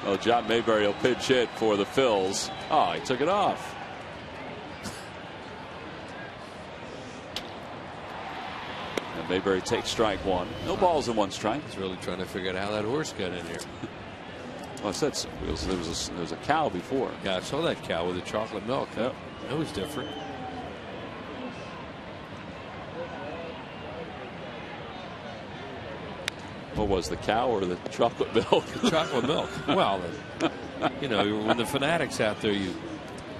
Speaker 1: Well, John Mayberry will pitch hit for the Phils. Oh, he took it off. And Mayberry takes strike 1. No balls in 1 strike.
Speaker 2: He's really trying to figure out how that horse got in here.
Speaker 1: Well, I said so. There was a cow before.
Speaker 2: Yeah, I saw that cow with the chocolate milk.
Speaker 1: Yep.
Speaker 2: That was different.
Speaker 1: What was the cow or the chocolate milk?
Speaker 2: Chocolate milk. Well, you know, when the Fanatic's out there,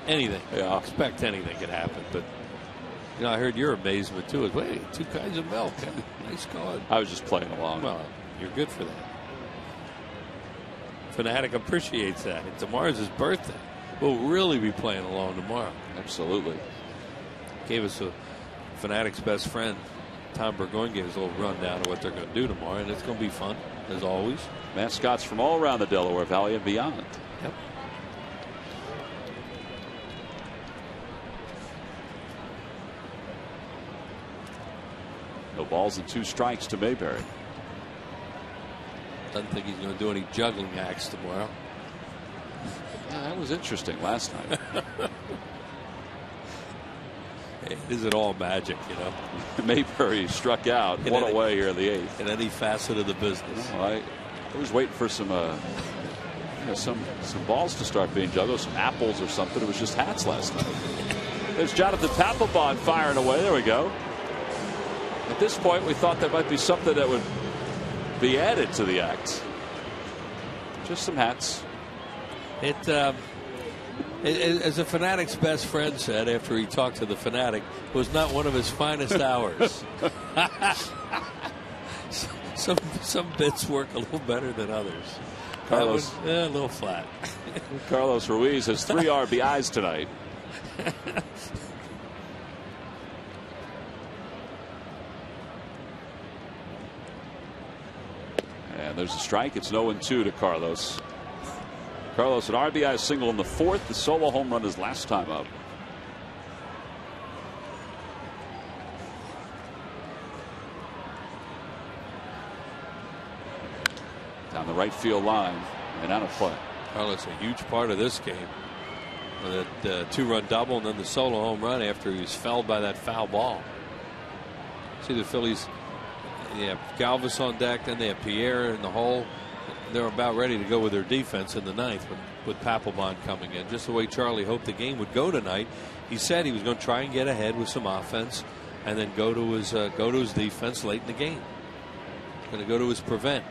Speaker 2: anything.
Speaker 1: Yeah.
Speaker 2: Expect anything could happen. But you know, I heard your amazement too. Wait, 2 kinds of milk. Nice going.
Speaker 1: I was just playing along.
Speaker 2: Well, you're good for that. Fanatic appreciates that. And tomorrow's his birthday. We'll really be playing along tomorrow.
Speaker 1: Absolutely.
Speaker 2: Gave us a Fanatic's best friend, Tom Burgoyne, gave us a little rundown of what they're going to do tomorrow, and it's going to be fun, as always.
Speaker 1: Mascots from all around the Delaware Valley and beyond.
Speaker 2: Yep.
Speaker 1: No balls and 2 strikes to Mayberry.
Speaker 2: Doesn't think he's going to do any juggling acts tomorrow.
Speaker 1: Yeah, that was interesting last night.
Speaker 2: Is it all magic, you know?
Speaker 1: Mayberry struck out, one away here in the 8th.
Speaker 2: In any facet of the business.
Speaker 1: Well, I was waiting for some balls to start being juggled, some apples or something. It was just hats last night. There's Jonathan Papelbon firing away. There we go. At this point, we thought there might be something that would be added to the act. Just some hats.
Speaker 2: As a Fanatic's best friend said after he talked to the Fanatic, was not one of his finest hours. Some bits work a little better than others.
Speaker 1: Carlos,
Speaker 2: a little flat.
Speaker 1: Carlos Ruiz has 3 RBIs tonight. And there's a strike. It's 0-2 to Carlos. Carlos, an RBI single in the 4th. The solo home run his last time up. Down the right field line and out of play.
Speaker 2: Carlos, a huge part of this game. With that 2-run double and then the solo home run after he was felled by that foul ball. See the Phillies, they have Galvis on deck, then they have Pierre in the hole. They're about ready to go with their defense in the 9th with Papelbon coming in. Just the way Charlie hoped the game would go tonight. He said he was going to try and get ahead with some offense and then go to his defense late in the game. Going to go to his prevent.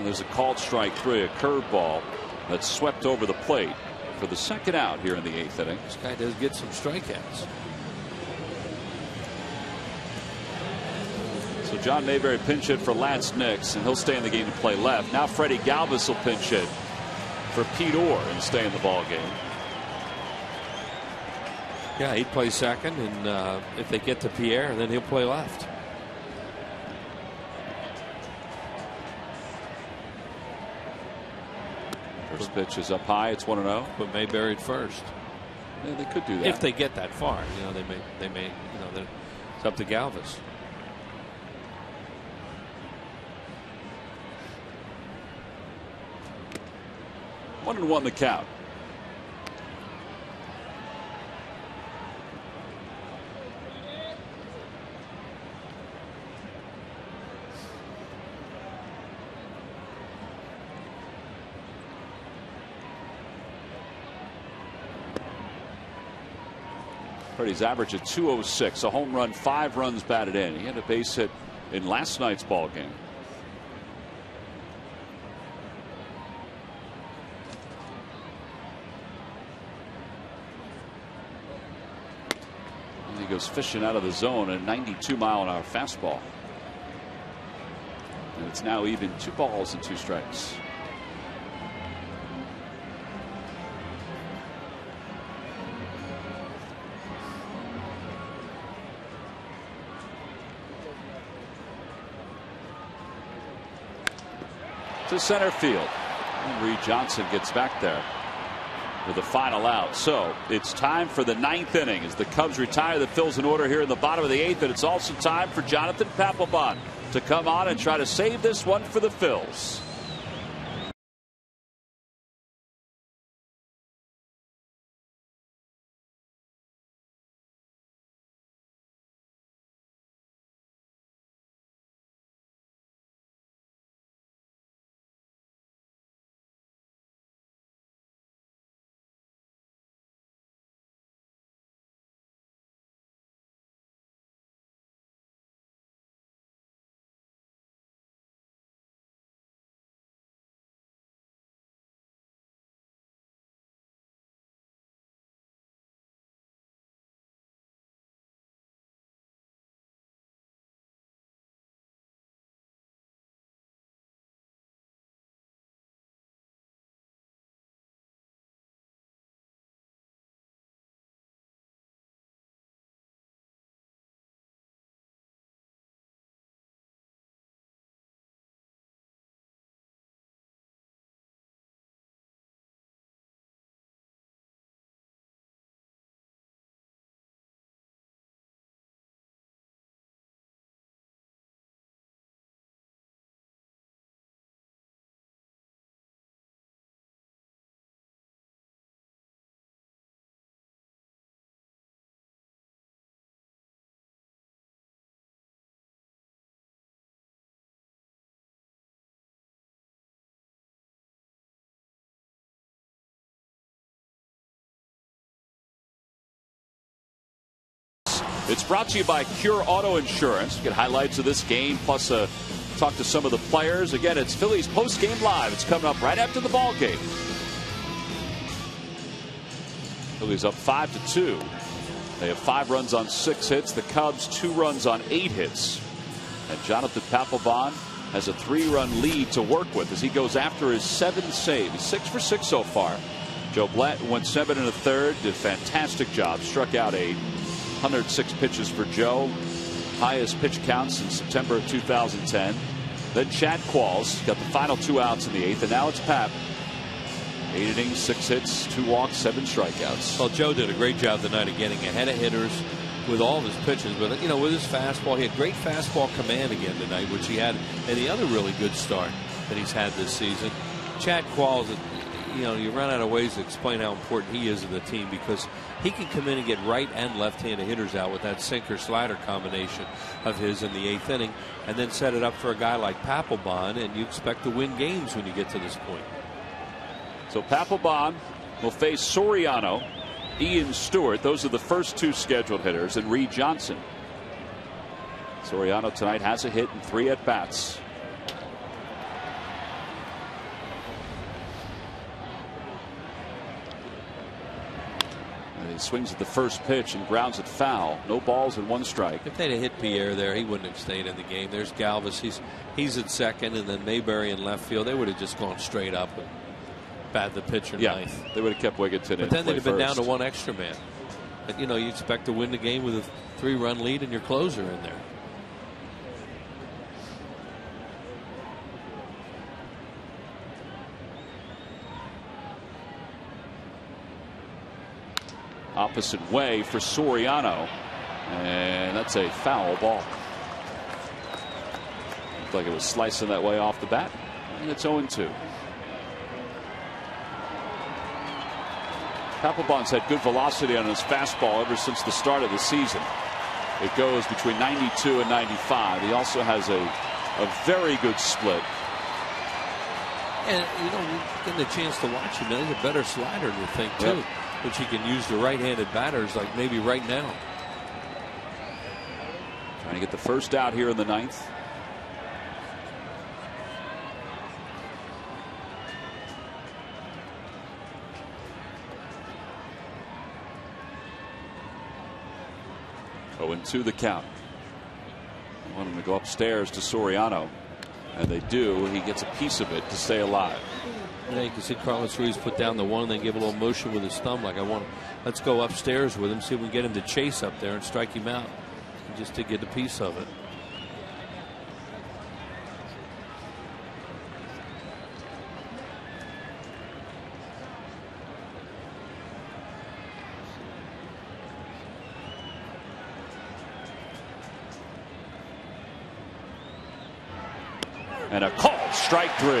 Speaker 1: There's a called strike 3, a curveball that swept over the plate for the 2nd out here in the 8th inning.
Speaker 2: This guy does get some strikeouts.
Speaker 1: So John Mayberry pinch hit for Lance Nix, and he'll stay in the game to play left. Now Freddie Galvis will pinch hit for Pete Orr and stay in the ball game.
Speaker 2: Yeah, he'd play second, and if they get to Pierre, then he'll play left.
Speaker 1: First pitch is up high. It's 1-0.
Speaker 2: Put Mayberry at first.
Speaker 1: Yeah, they could do that
Speaker 2: if they get that far. You know, they may. You know, it's up to Galvis.
Speaker 1: One and one the count. He's average at 206, a home run, 5 runs batted in. He had a base hit in last night's ball game. And he goes fishing out of the zone, a 92-mile-an-hour fastball. And it's now even 2 balls and 2 strikes. To center field. And Reed Johnson gets back there with the final out. So it's time for the 9th inning as the Cubs retire the Phils in order here in the bottom of the 8th. And it's also time for Jonathan Papelbon to come on and try to save this one for the Phils. It's brought to you by Cure Auto Insurance. You get highlights of this game, plus talk to some of the players. Again, it's Phillies post-game live. It's coming up right after the ball game. Phillies up 5-2. They have 5 runs on 6 hits. The Cubs 2 runs on 8 hits. And Jonathan Papelbon has a 3-run lead to work with as he goes after his 7th save. He's 6 for 6 so far. Joe Blanton went 7 1/3. Did a fantastic job. Struck out 8. 106 pitches for Joe. Highest pitch count since September of 2010. Then Chad Qualls got the final 2 outs in the 8th. And now it's Pap. 8 innings, 6 hits, 2 walks, 7 strikeouts.
Speaker 2: Well, Joe did a great job tonight of getting ahead of hitters with all of his pitches. But, you know, with his fastball, he had great fastball command again tonight, which he had in the other really good start that he's had this season. Chad Qualls, you know, you run out of ways to explain how important he is to the team because he can come in and get right and left-handed hitters out with that sinker-slider combination of his in the 8th inning and then set it up for a guy like Papelbon, and you expect to win games when you get to this point.
Speaker 1: So Papelbon will face Soriano, Ian Stewart. Those are the first 2 scheduled hitters, and Reed Johnson. Soriano tonight has a hit and 3 at-bats. He swings at the first pitch and grounds it foul. No balls and 1 strike.
Speaker 2: If they'd have hit Pierre there, he wouldn't have stayed in the game. There's Galvis. He's at second, and then Mayberry in left field. They would have just gone straight up and bat the pitcher ninth.
Speaker 1: They would have kept Wigginton in.
Speaker 2: But then they'd have been
Speaker 1: first.
Speaker 2: down to 1 extra man. But, you know, you expect to win the game with a 3-run lead and your closer in there.
Speaker 1: opposite way for Soriano. And that's a foul ball. Looked like it was slicing that way off the bat. And it's 0-2. Papelbon's had good velocity on his fastball ever since the start of the season. It goes between 92 and 95. He also has a very good split.
Speaker 2: And, you know, getting a chance to watch him, he's a better slider than you think, too,
Speaker 1: yep,
Speaker 2: which he can use to right-handed batters like maybe right now.
Speaker 1: Trying to get the first out here in the 9th. Oh, and 2 the count. I want him to go upstairs to Soriano, and they do. He gets a piece of it to stay alive.
Speaker 2: Yeah, you can see Carlos Ruiz put down the 1 and then give a little motion with his thumb like, let's go upstairs with him, see if we can get him to chase up there and strike him out, just to get a piece of it.
Speaker 1: And a called strike 3.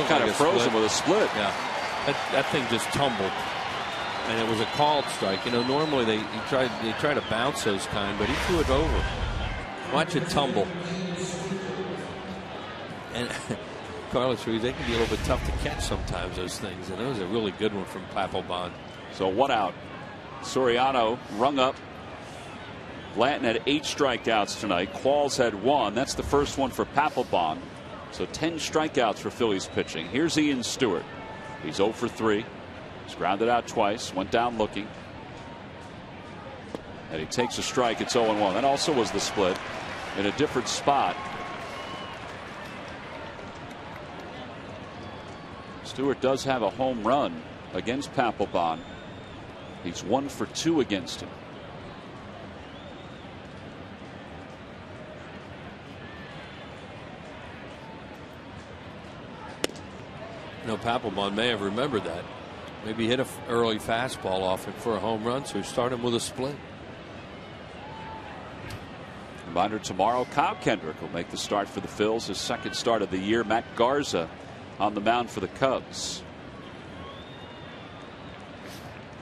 Speaker 1: Kind of froze him with a split.
Speaker 2: Yeah, that thing just tumbled, and it was a called strike. You know, normally they try to bounce those kind, but he threw it over. Watch it tumble. And Carlos Ruiz, they can be a little bit tough to catch sometimes, those things, and it was a really good one from Papelbon.
Speaker 1: So 1 out. Soriano rung up. Blanton had 8 strikeouts tonight. Qualls had 1. That's the first one for Papelbon. So 10 strikeouts for Phillies pitching. Here's Ian Stewart. He's 0 for 3. He's grounded out twice. Went down looking. And he takes a strike. It's 0-1. That also was the split in a different spot. Stewart does have a home run against Papelbon. He's 1 for 2 against him.
Speaker 2: You know, Papelbon may have remembered that. Maybe hit an early fastball off him for a home run, so he started him with a split.
Speaker 1: Reminder, tomorrow Kyle Kendrick will make the start for the Phils, his second start of the year. Matt Garza on the mound for the Cubs.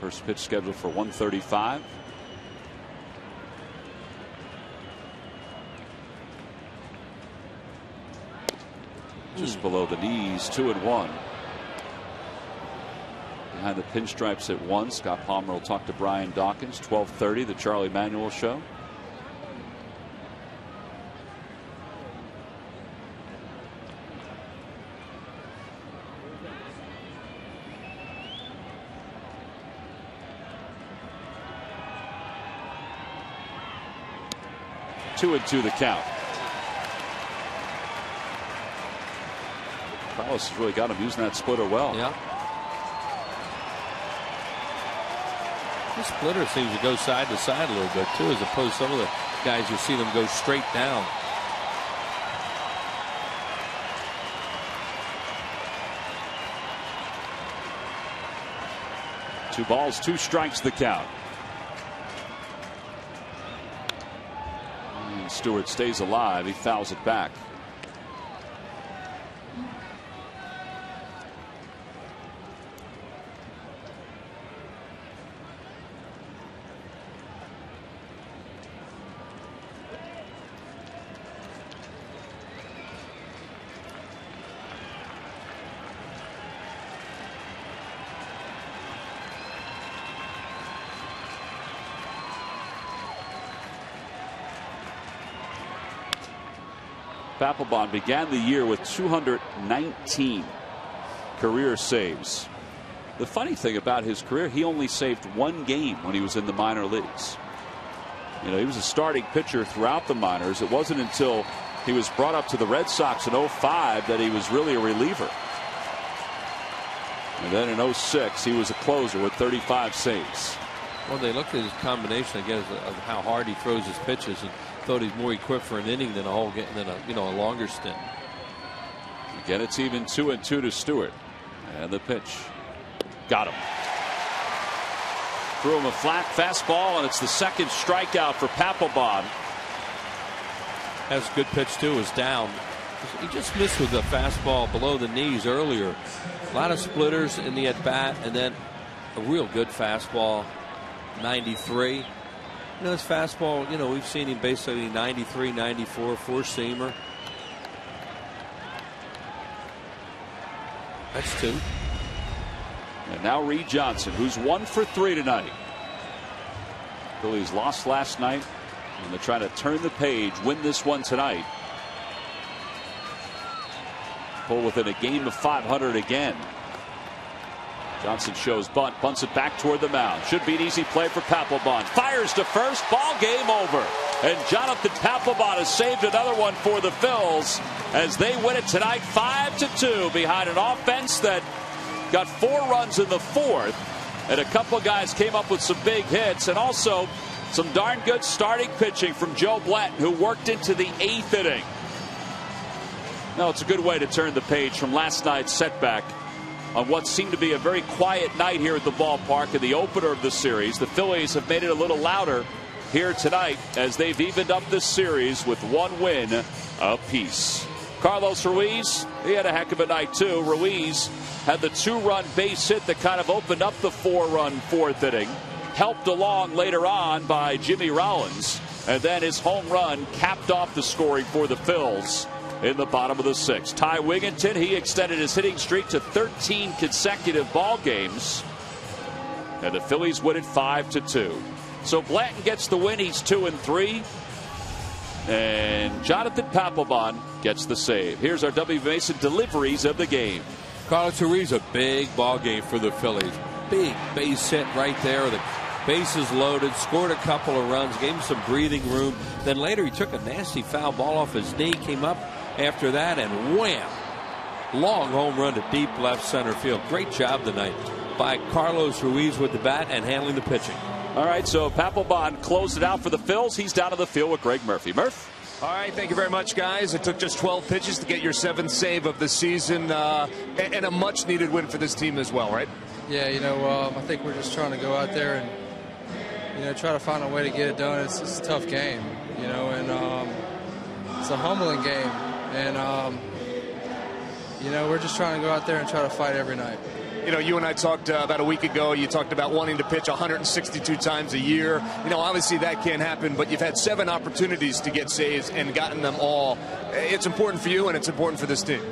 Speaker 1: First pitch scheduled for 1:35. Just below the knees, 2-1. Behind the pinstripes at 1. Scott Palmer will talk to Brian Dawkins. 12:30, the Charlie Manuel Show. Two and 2 the count. Carlos has really got him using that splitter well.
Speaker 2: Yeah. The splitter seems to go side to side a little bit too, as opposed to some of the guys you see them go straight down.
Speaker 1: Two balls, 2 strikes the count. And Stewart stays alive. He fouls it back. Papelbon began the year with 219 career saves. The funny thing about his career, he only saved 1 game when he was in the minor leagues. You know, he was a starting pitcher throughout the minors. It wasn't until he was brought up to the Red Sox in 05 that he was really a reliever. And then in 06, he was a closer with 35 saves.
Speaker 2: Well, they looked at his combination, I guess, of how hard he throws his pitches, and thought he's more equipped for an inning than a longer stint.
Speaker 1: Again, it's even 2-2 to Stewart. And the pitch. Got him. Threw him a flat fastball, and it's the second strikeout for Papelbon.
Speaker 2: That's a good pitch, too, is down. He just missed with a fastball below the knees earlier. A lot of splitters in the at-bat, and then a real good fastball, 93. You know, his fastball, you know, we've seen him basically 93, 94, four-seamer. That's 2.
Speaker 1: And now Reed Johnson, who's 1 for 3 tonight. Phillies lost last night, and they're trying to turn the page, win this one tonight. Pull within a game of 500 again. Johnson shows bunt, bunts it back toward the mound. Should be an easy play for Papelbon. Fires to first, ball game over. And Jonathan Papelbon has saved another one for the Phils as they win it tonight 5-2 behind an offense that got 4 runs in the 4th. And a couple of guys came up with some big hits, and also some darn good starting pitching from Joe Blanton, who worked into the 8th inning. No, it's a good way to turn the page from last night's setback on what seemed to be a very quiet night here at the ballpark in the opener of the series. The Phillies have made it a little louder here tonight as they've evened up this series with 1 win apiece. Carlos Ruiz, he had a heck of a night too. Ruiz had the 2-run base hit that kind of opened up the 4-run 4th inning, helped along later on by Jimmy Rollins, and then his home run capped off the scoring for the Phils in the bottom of the 6th. Ty Wigginton, he extended his hitting streak to 13 consecutive ball games, and the Phillies win it 5-2. So Blanton gets the win. He's 2-3, and Jonathan Papelbon gets the save. Here's our W. Mason deliveries of the game.
Speaker 2: Carlos Ruiz, a big ball game for the Phillies. Big base hit right there. The bases loaded, scored a couple of runs, gave him some breathing room. Then later he took a nasty foul ball off his knee, came up after that, and wham! Long home run to deep left center field. Great job tonight by Carlos Ruiz with the bat and handling the pitching.
Speaker 1: All right, so Papelbon closed it out for the Phils. He's down to the field with Greg Murphy. Murph?
Speaker 3: All right, thank you very much, guys. It took just 12 pitches to get your 7th save of the season, and a much-needed win for this team as well, right?
Speaker 7: Yeah, you know, I think we're just trying to go out there and, you know, try to find a way to get it done. It's a tough game, you know, and it's a humbling game. And, you know, we're just trying to go out there and try to fight every night.
Speaker 3: You know, you and I talked about a week ago. You talked about wanting to pitch 162 times a year. You know, obviously that can't happen, but you've had 7 opportunities to get saves and gotten them all. It's important for you, and it's important for this team.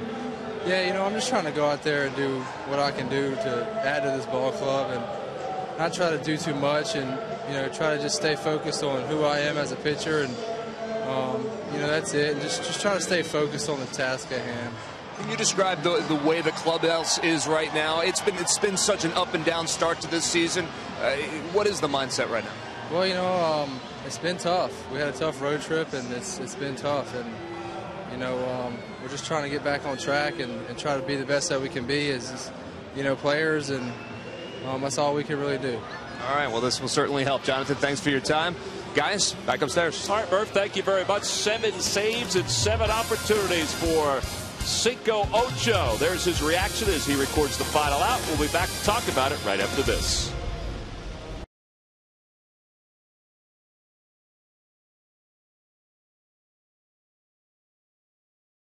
Speaker 7: Yeah, you know, I'm just trying to go out there and do what I can do to add to this ball club and not try to do too much and, you know, try to just stay focused on who I am as a pitcher and, you know, that's it. And just try to stay focused on the task at hand.
Speaker 3: Can you describe the way the clubhouse is right now? It's been such an up and down start to this season. What is the mindset right now?
Speaker 7: Well, you know, it's been tough. We had a tough road trip, and it's been tough. And you know, we're just trying to get back on track and try to be the best that we can be as you know, players, and that's all we can really do.
Speaker 3: All right. Well, this will certainly help, Jonathan. Thanks for your time. Guys, back upstairs.
Speaker 1: All right, Murph, thank you very much. 7 saves and 7 opportunities for Cinco Ocho. There's his reaction as he records the final out. We'll be back to talk about it right after this.